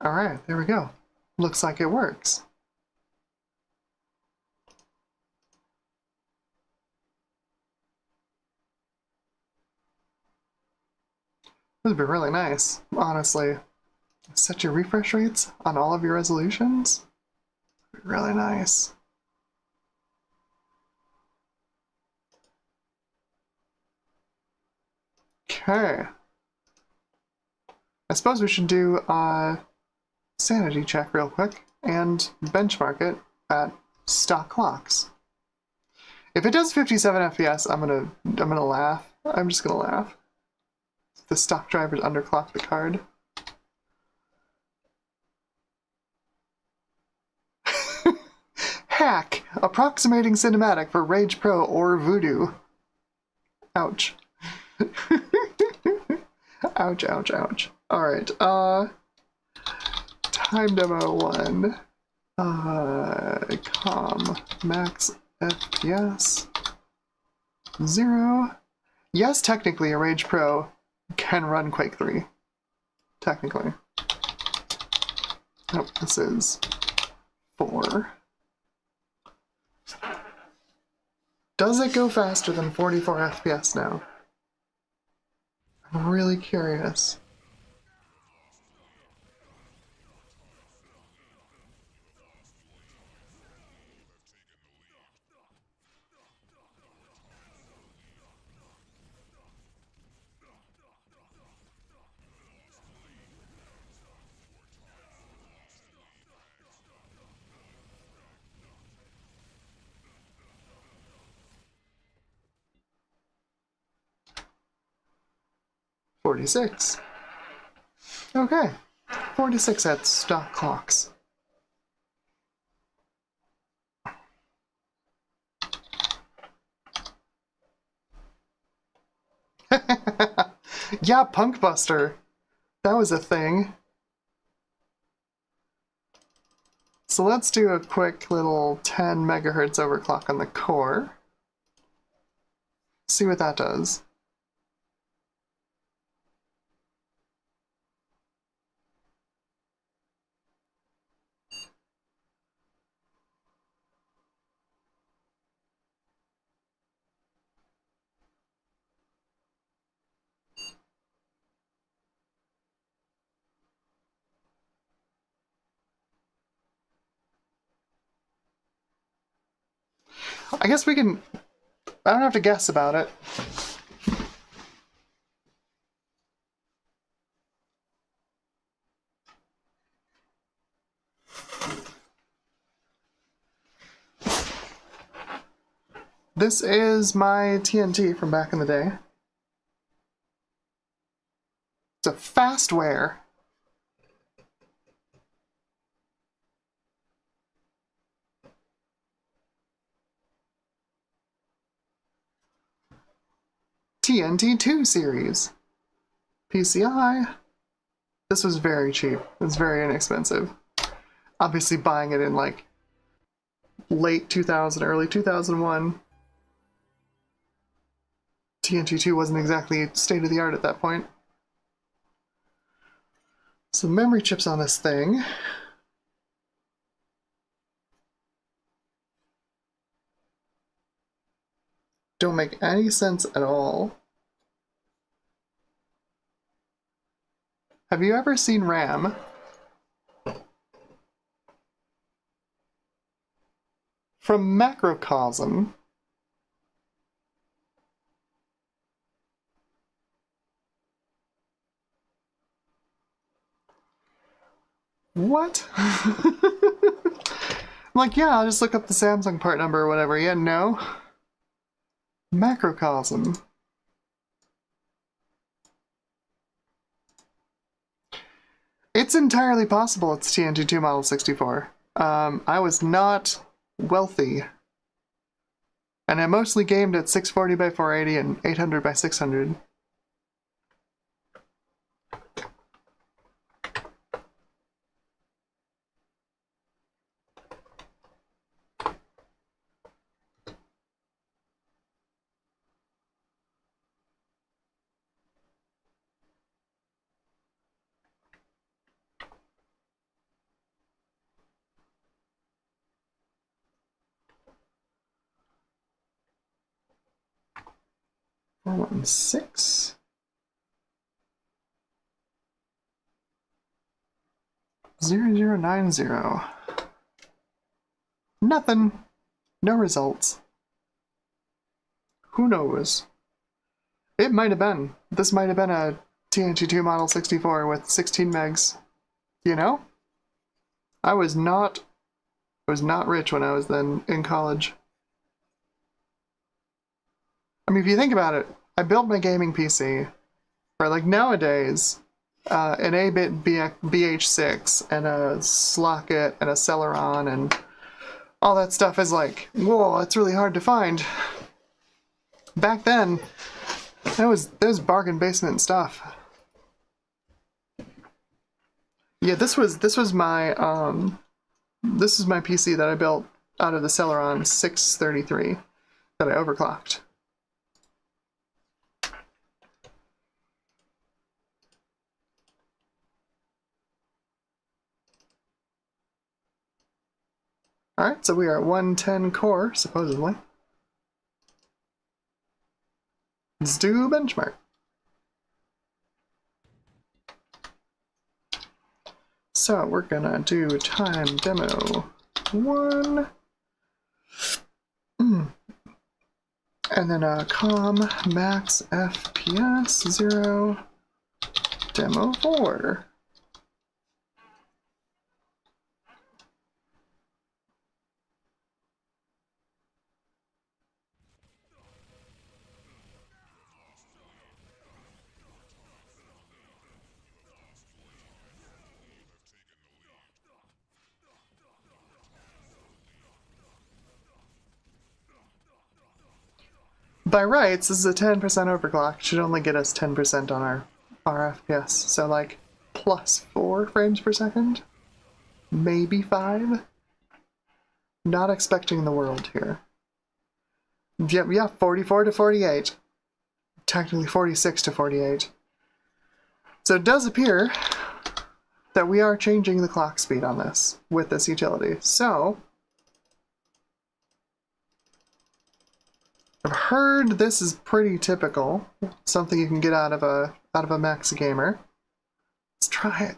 Alright, there we go. Looks like it works. This would be really nice, honestly. Set your refresh rates on all of your resolutions. It'd be really nice. Okay. I suppose we should do a sanity check real quick and benchmark it at stock clocks. If it does 57 FPS, I'm gonna laugh. I'm just gonna laugh. The stock drivers underclock the card. Hack! Approximating cinematic for Rage Pro or Voodoo. Ouch. Ouch, ouch, ouch. Alright, time demo 1. Max FPS 0. Yes, technically a Rage Pro can run Quake 3. Technically. Nope, this is 4. Does it go faster than 44 FPS now? I'm really curious. $46. Okay, 46 at stock clocks. Yeah, Punkbuster. That was a thing. So let's do a quick little 10 megahertz overclock on the core. See what that does. I guess we can... I don't have to guess about it. This is my TNT from back in the day. It's a fastware. TNT2 series. PCI. This was very cheap. It was very inexpensive. Obviously buying it in like late 2000, early 2001. TNT2 wasn't exactly state of the art at that point. So memory chips on this thing. Don't make any sense at all. Have you ever seen RAM? from Macrocosm. What? I'm like, yeah, I'll just look up the Samsung part number or whatever. Yeah, no. Macrocosm. It's entirely possible it's TNT2 Model 64. I was not wealthy. And I mostly gamed at 640 by 480 and 800 by 600. Four, 1, 6. 0090. Nothing. No results. Who knows? It might have been. This might have been a TNT2 Model 64 with 16 megs. You know? I was not rich when I was then in college. I mean, if you think about it, I built my gaming PC for, like, nowadays, an 8-bit BH6 and a Slocket and a Celeron and all that stuff is like, whoa, it's really hard to find. Back then, that was bargain basement stuff. Yeah, this was my this is my PC that I built out of the Celeron 633 that I overclocked. Alright, so we are at 110 core, supposedly. Let's do benchmark. So we're gonna do time demo 1. And then com max FPS 0 demo 4. By rights, this is a 10% overclock. It should only get us 10% on our FPS. So like plus 4 frames per second? Maybe 5? Not expecting the world here. Yep, yeah, 44 to 48. Technically 46 to 48. So it does appear that we are changing the clock speed on this with this utility. So I've heard this is pretty typical, something you can get out of a Max gamer. Let's try it.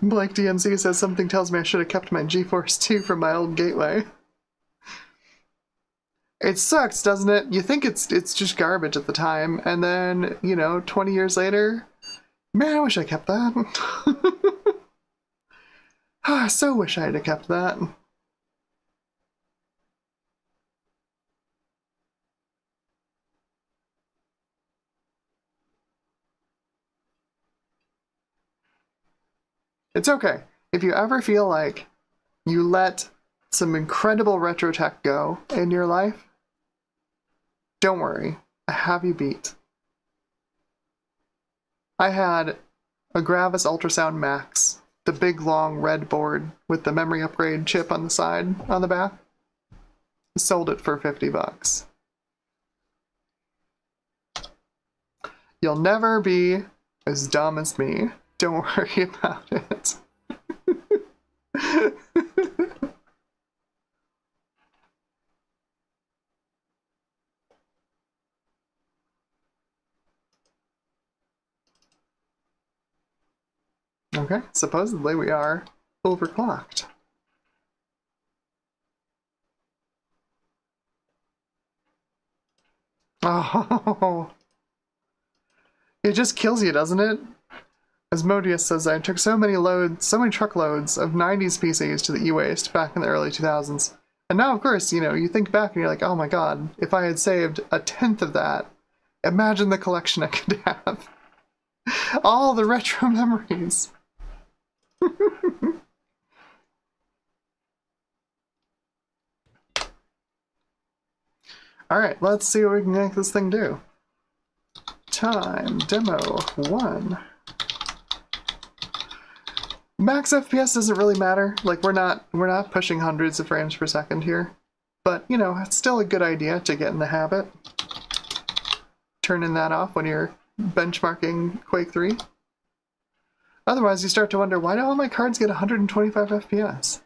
Blake DMC says something tells me I should have kept my GeForce 2 from my old gateway. It sucks, doesn't it? You think it's just garbage at the time, and then, you know, 20 years later, man, I wish I kept that. I so wish I had kept that. It's okay. If you ever feel like you let some incredible retro tech go in your life, don't worry. I have you beat. I had a Gravis Ultrasound Max, the big long red board with the memory upgrade chip on the side, on the back. Sold it for $50. You'll never be as dumb as me. Don't worry about it. Okay, supposedly we are overclocked. Oh, it just kills you, doesn't it? As Modius says, I took so many truckloads of 90s PCs to the e-waste back in the early 2000s. And now, of course, you think back and you're like, oh my god, if I had saved a tenth of that, imagine the collection I could have. All the retro memories. Alright, let's see what we can make this thing do. Time, demo 1. Max FPS doesn't really matter. Like, we're not pushing hundreds of frames per second here. But, it's still a good idea to get in the habit. Turning that off when you're benchmarking Quake 3. Otherwise, you start to wonder, why do all my cards get 125 FPS?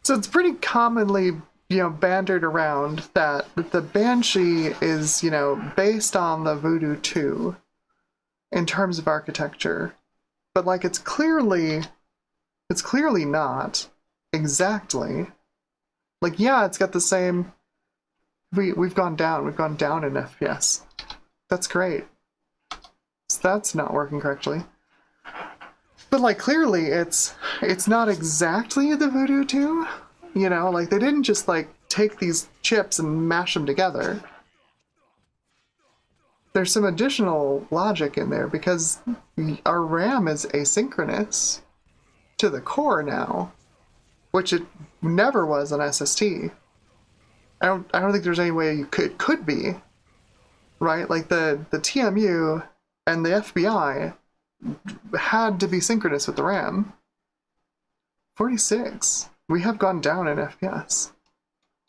So it's pretty commonly, bantered around that the Banshee is, based on the Voodoo 2 in terms of architecture. But like it's clearly not exactly. Like, yeah, it's got the same we've gone down in FPS. That's great. So that's not working correctly. But like clearly it's not exactly the Voodoo 2. Like they didn't just like take these chips and mash them together. There's some additional logic in there because our RAM is asynchronous to the core now, which it never was on SST. I don't think there's any way it could be, right? Like the TMU and the FBI had to be synchronous with the RAM. 46. We have gone down in FPS.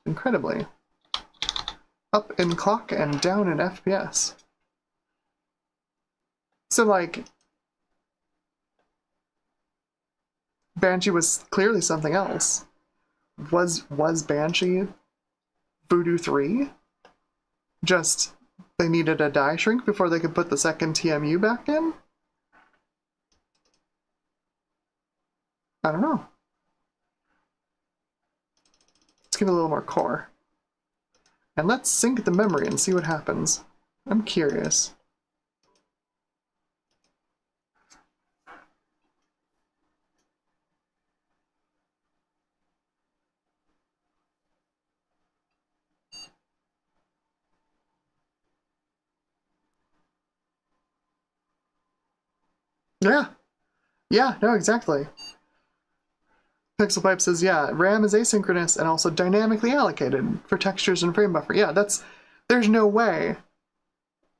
Incredibly. Up in clock and down in FPS. So like, Banshee was clearly something else. Was Banshee Voodoo 3? Just they needed a die shrink before they could put the second TMU back in? I don't know. Let's give it a little more core. And let's sync the memory and see what happens. I'm curious. Yeah. Yeah, no, exactly. Pixelpipe says, yeah, RAM is asynchronous and also dynamically allocated for textures and frame buffer. Yeah, there's no way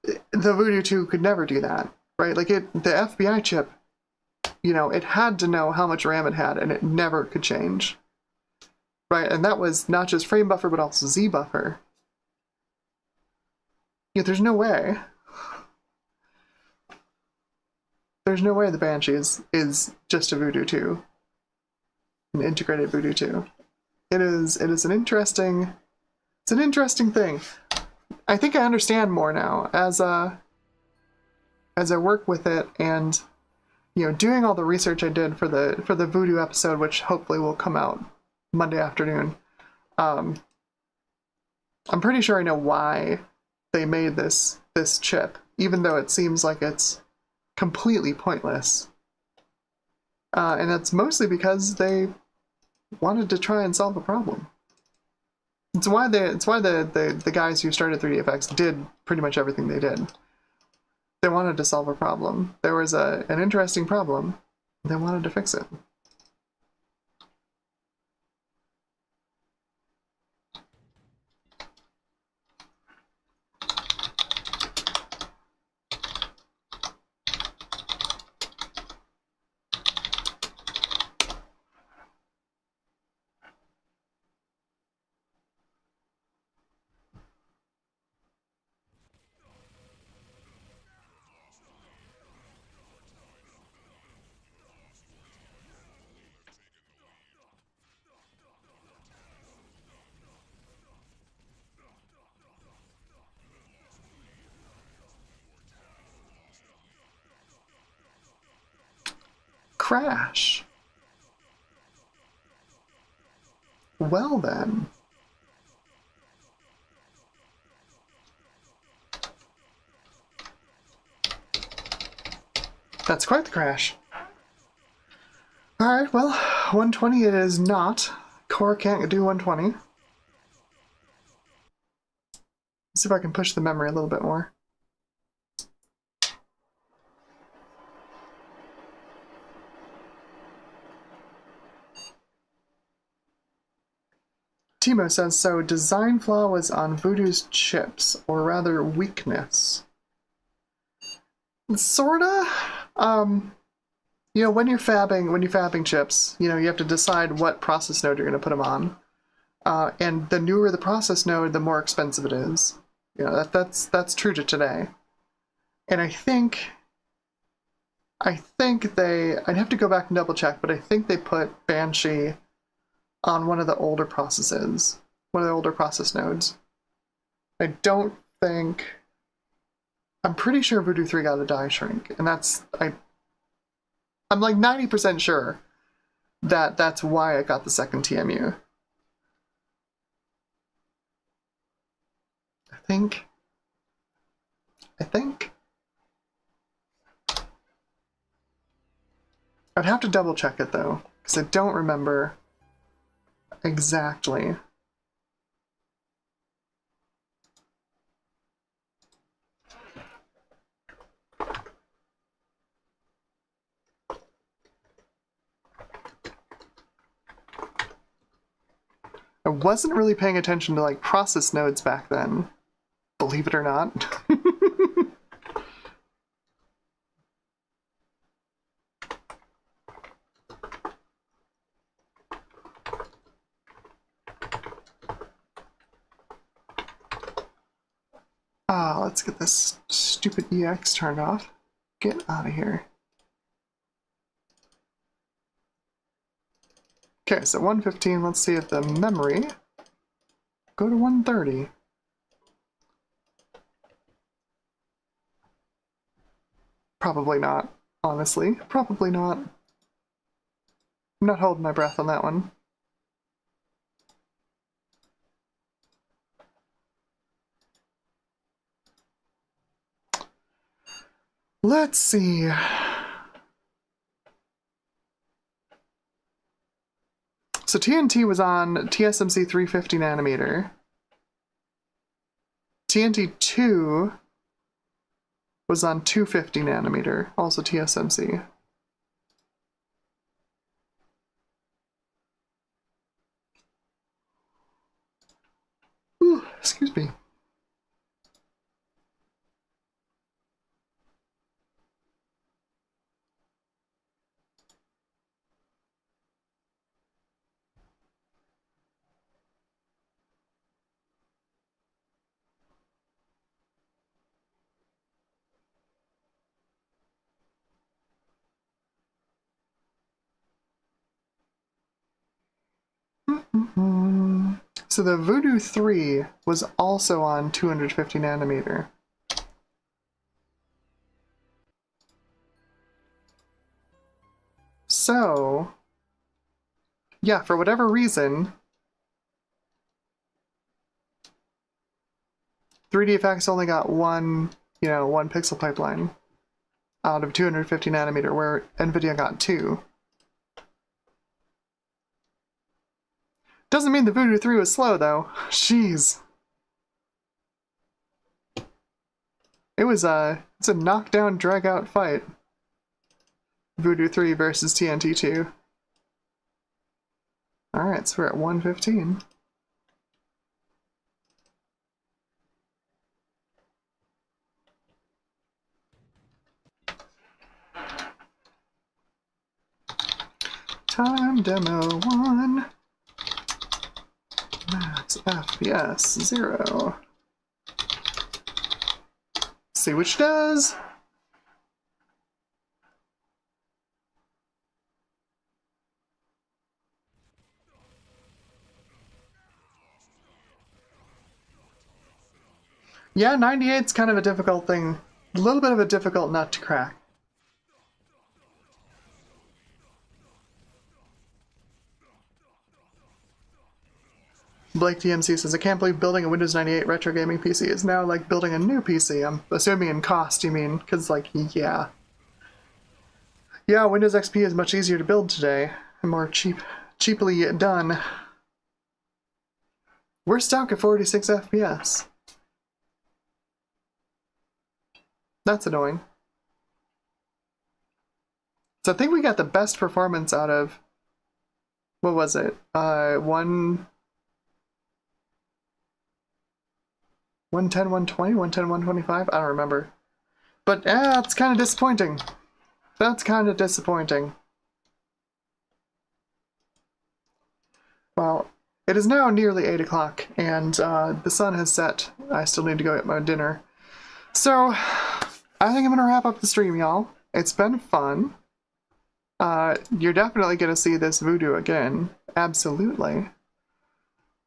the Voodoo 2 could never do that, right? Like the FBI chip, it had to know how much RAM it had and it never could change, right? And that was not just frame buffer, but also Z buffer. Yeah, there's no way. There's no way the Banshee is just a Voodoo 2. An integrated Voodoo 2. It is an interesting thing. I think I understand more now as I work with it and doing all the research I did for the Voodoo episode, which hopefully will come out Monday afternoon. I'm pretty sure I know why they made this chip, even though it seems like it's completely pointless. And that's mostly because they wanted to try and solve a problem. It's why the guys who started 3DFX did pretty much everything they did. They wanted to solve a problem. There was an interesting problem. They wanted to fix it. crash. Well then. That's quite the crash. Alright, well, 120 it is not. Core can't do 120. Let's see if I can push the memory a little bit more. Timo says, so design flaw was on Voodoo's chips, or rather weakness. Sorta. You know, when you're fabbing chips, you know, you have to decide what process node you're going to put them on. And the newer the process node, the more expensive it is. You know, that's true to today. And I think they, I'd have to go back and double check, but I think they put Banshee on one of the older processes, one of the older process nodes. I don't think, I'm pretty sure Voodoo 3 got a die shrink, and I'm like 90% sure that that's why I got the second TMU. I think. I'd have to double check it though, because I don't remember exactly. I wasn't really paying attention to like process nodes back then, believe it or not. Let's get this stupid EX turned off. Get out of here. Okay, so 115, let's see if the memory go to 130. Probably not, honestly. Probably not. I'm not holding my breath on that one. Let's see. So TNT was on TSMC 350 nanometer. TNT 2 was on 250 nanometer, also TSMC. Ooh, excuse me. So the Voodoo 3 was also on 250 nanometer. So, yeah, for whatever reason, 3DFX only got one pixel pipeline out of 250 nanometer, where NVIDIA got 2. Doesn't mean the Voodoo 3 was slow, though. Jeez. It's a knockdown, drag-out fight. Voodoo 3 versus TNT 2. Alright, so we're at 115. Time demo 1. Max FPS 0. See which does. Yeah, 98's kind of a difficult thing. A little bit of a difficult nut to crack. Blake DMC says, I can't believe building a Windows 98 retro gaming PC is now like building a new PC. I'm assuming in cost, you mean? Because, like, yeah. Yeah, Windows XP is much easier to build today. And more cheaply done. We're stuck at 46 FPS. That's annoying. So I think we got the best performance out of... What was it? 110, 120, 110, 125? I don't remember. But, it's kind of disappointing. That's kind of disappointing. Well, it is now nearly 8 o'clock, and the sun has set. I still need to go get my dinner. So, I think I'm going to wrap up the stream, y'all. It's been fun. You're definitely going to see this Voodoo again. Absolutely.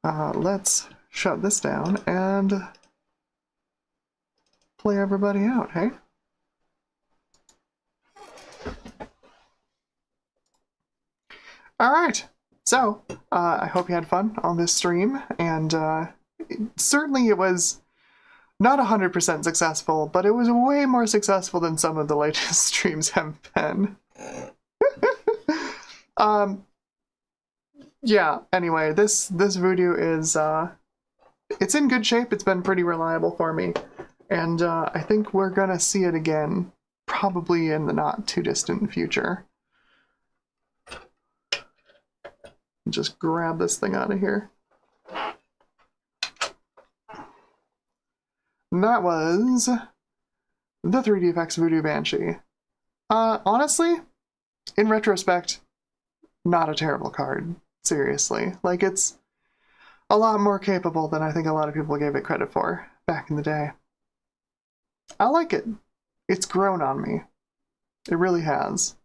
Let's shut this down and play everybody out, hey? Alright, so, I hope you had fun on this stream, and certainly it was not 100% successful, but it was way more successful than some of the latest streams have been. Yeah, anyway, this Voodoo is, it's in good shape. It's been pretty reliable for me, and I think we're gonna see it again, probably in the not too distant future. Just grab this thing out of here. And that was the 3DFX Voodoo Banshee. Honestly, in retrospect, not a terrible card. Seriously. Like, it's a lot more capable than I think a lot of people gave it credit for back in the day. I like it. It's grown on me. It really has.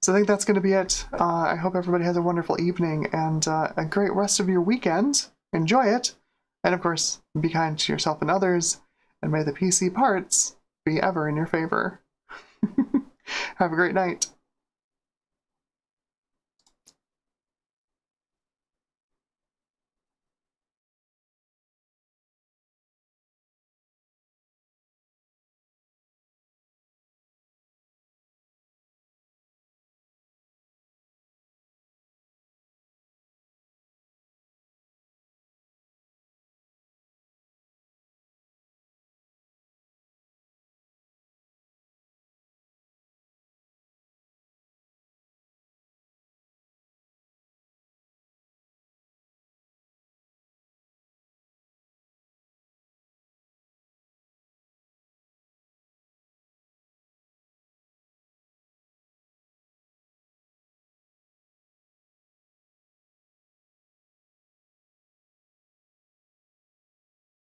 So I think that's going to be it. I hope everybody has a wonderful evening and a great rest of your weekend. Enjoy it. And of course, be kind to yourself and others. And may the PC parts be ever in your favor. Have a great night.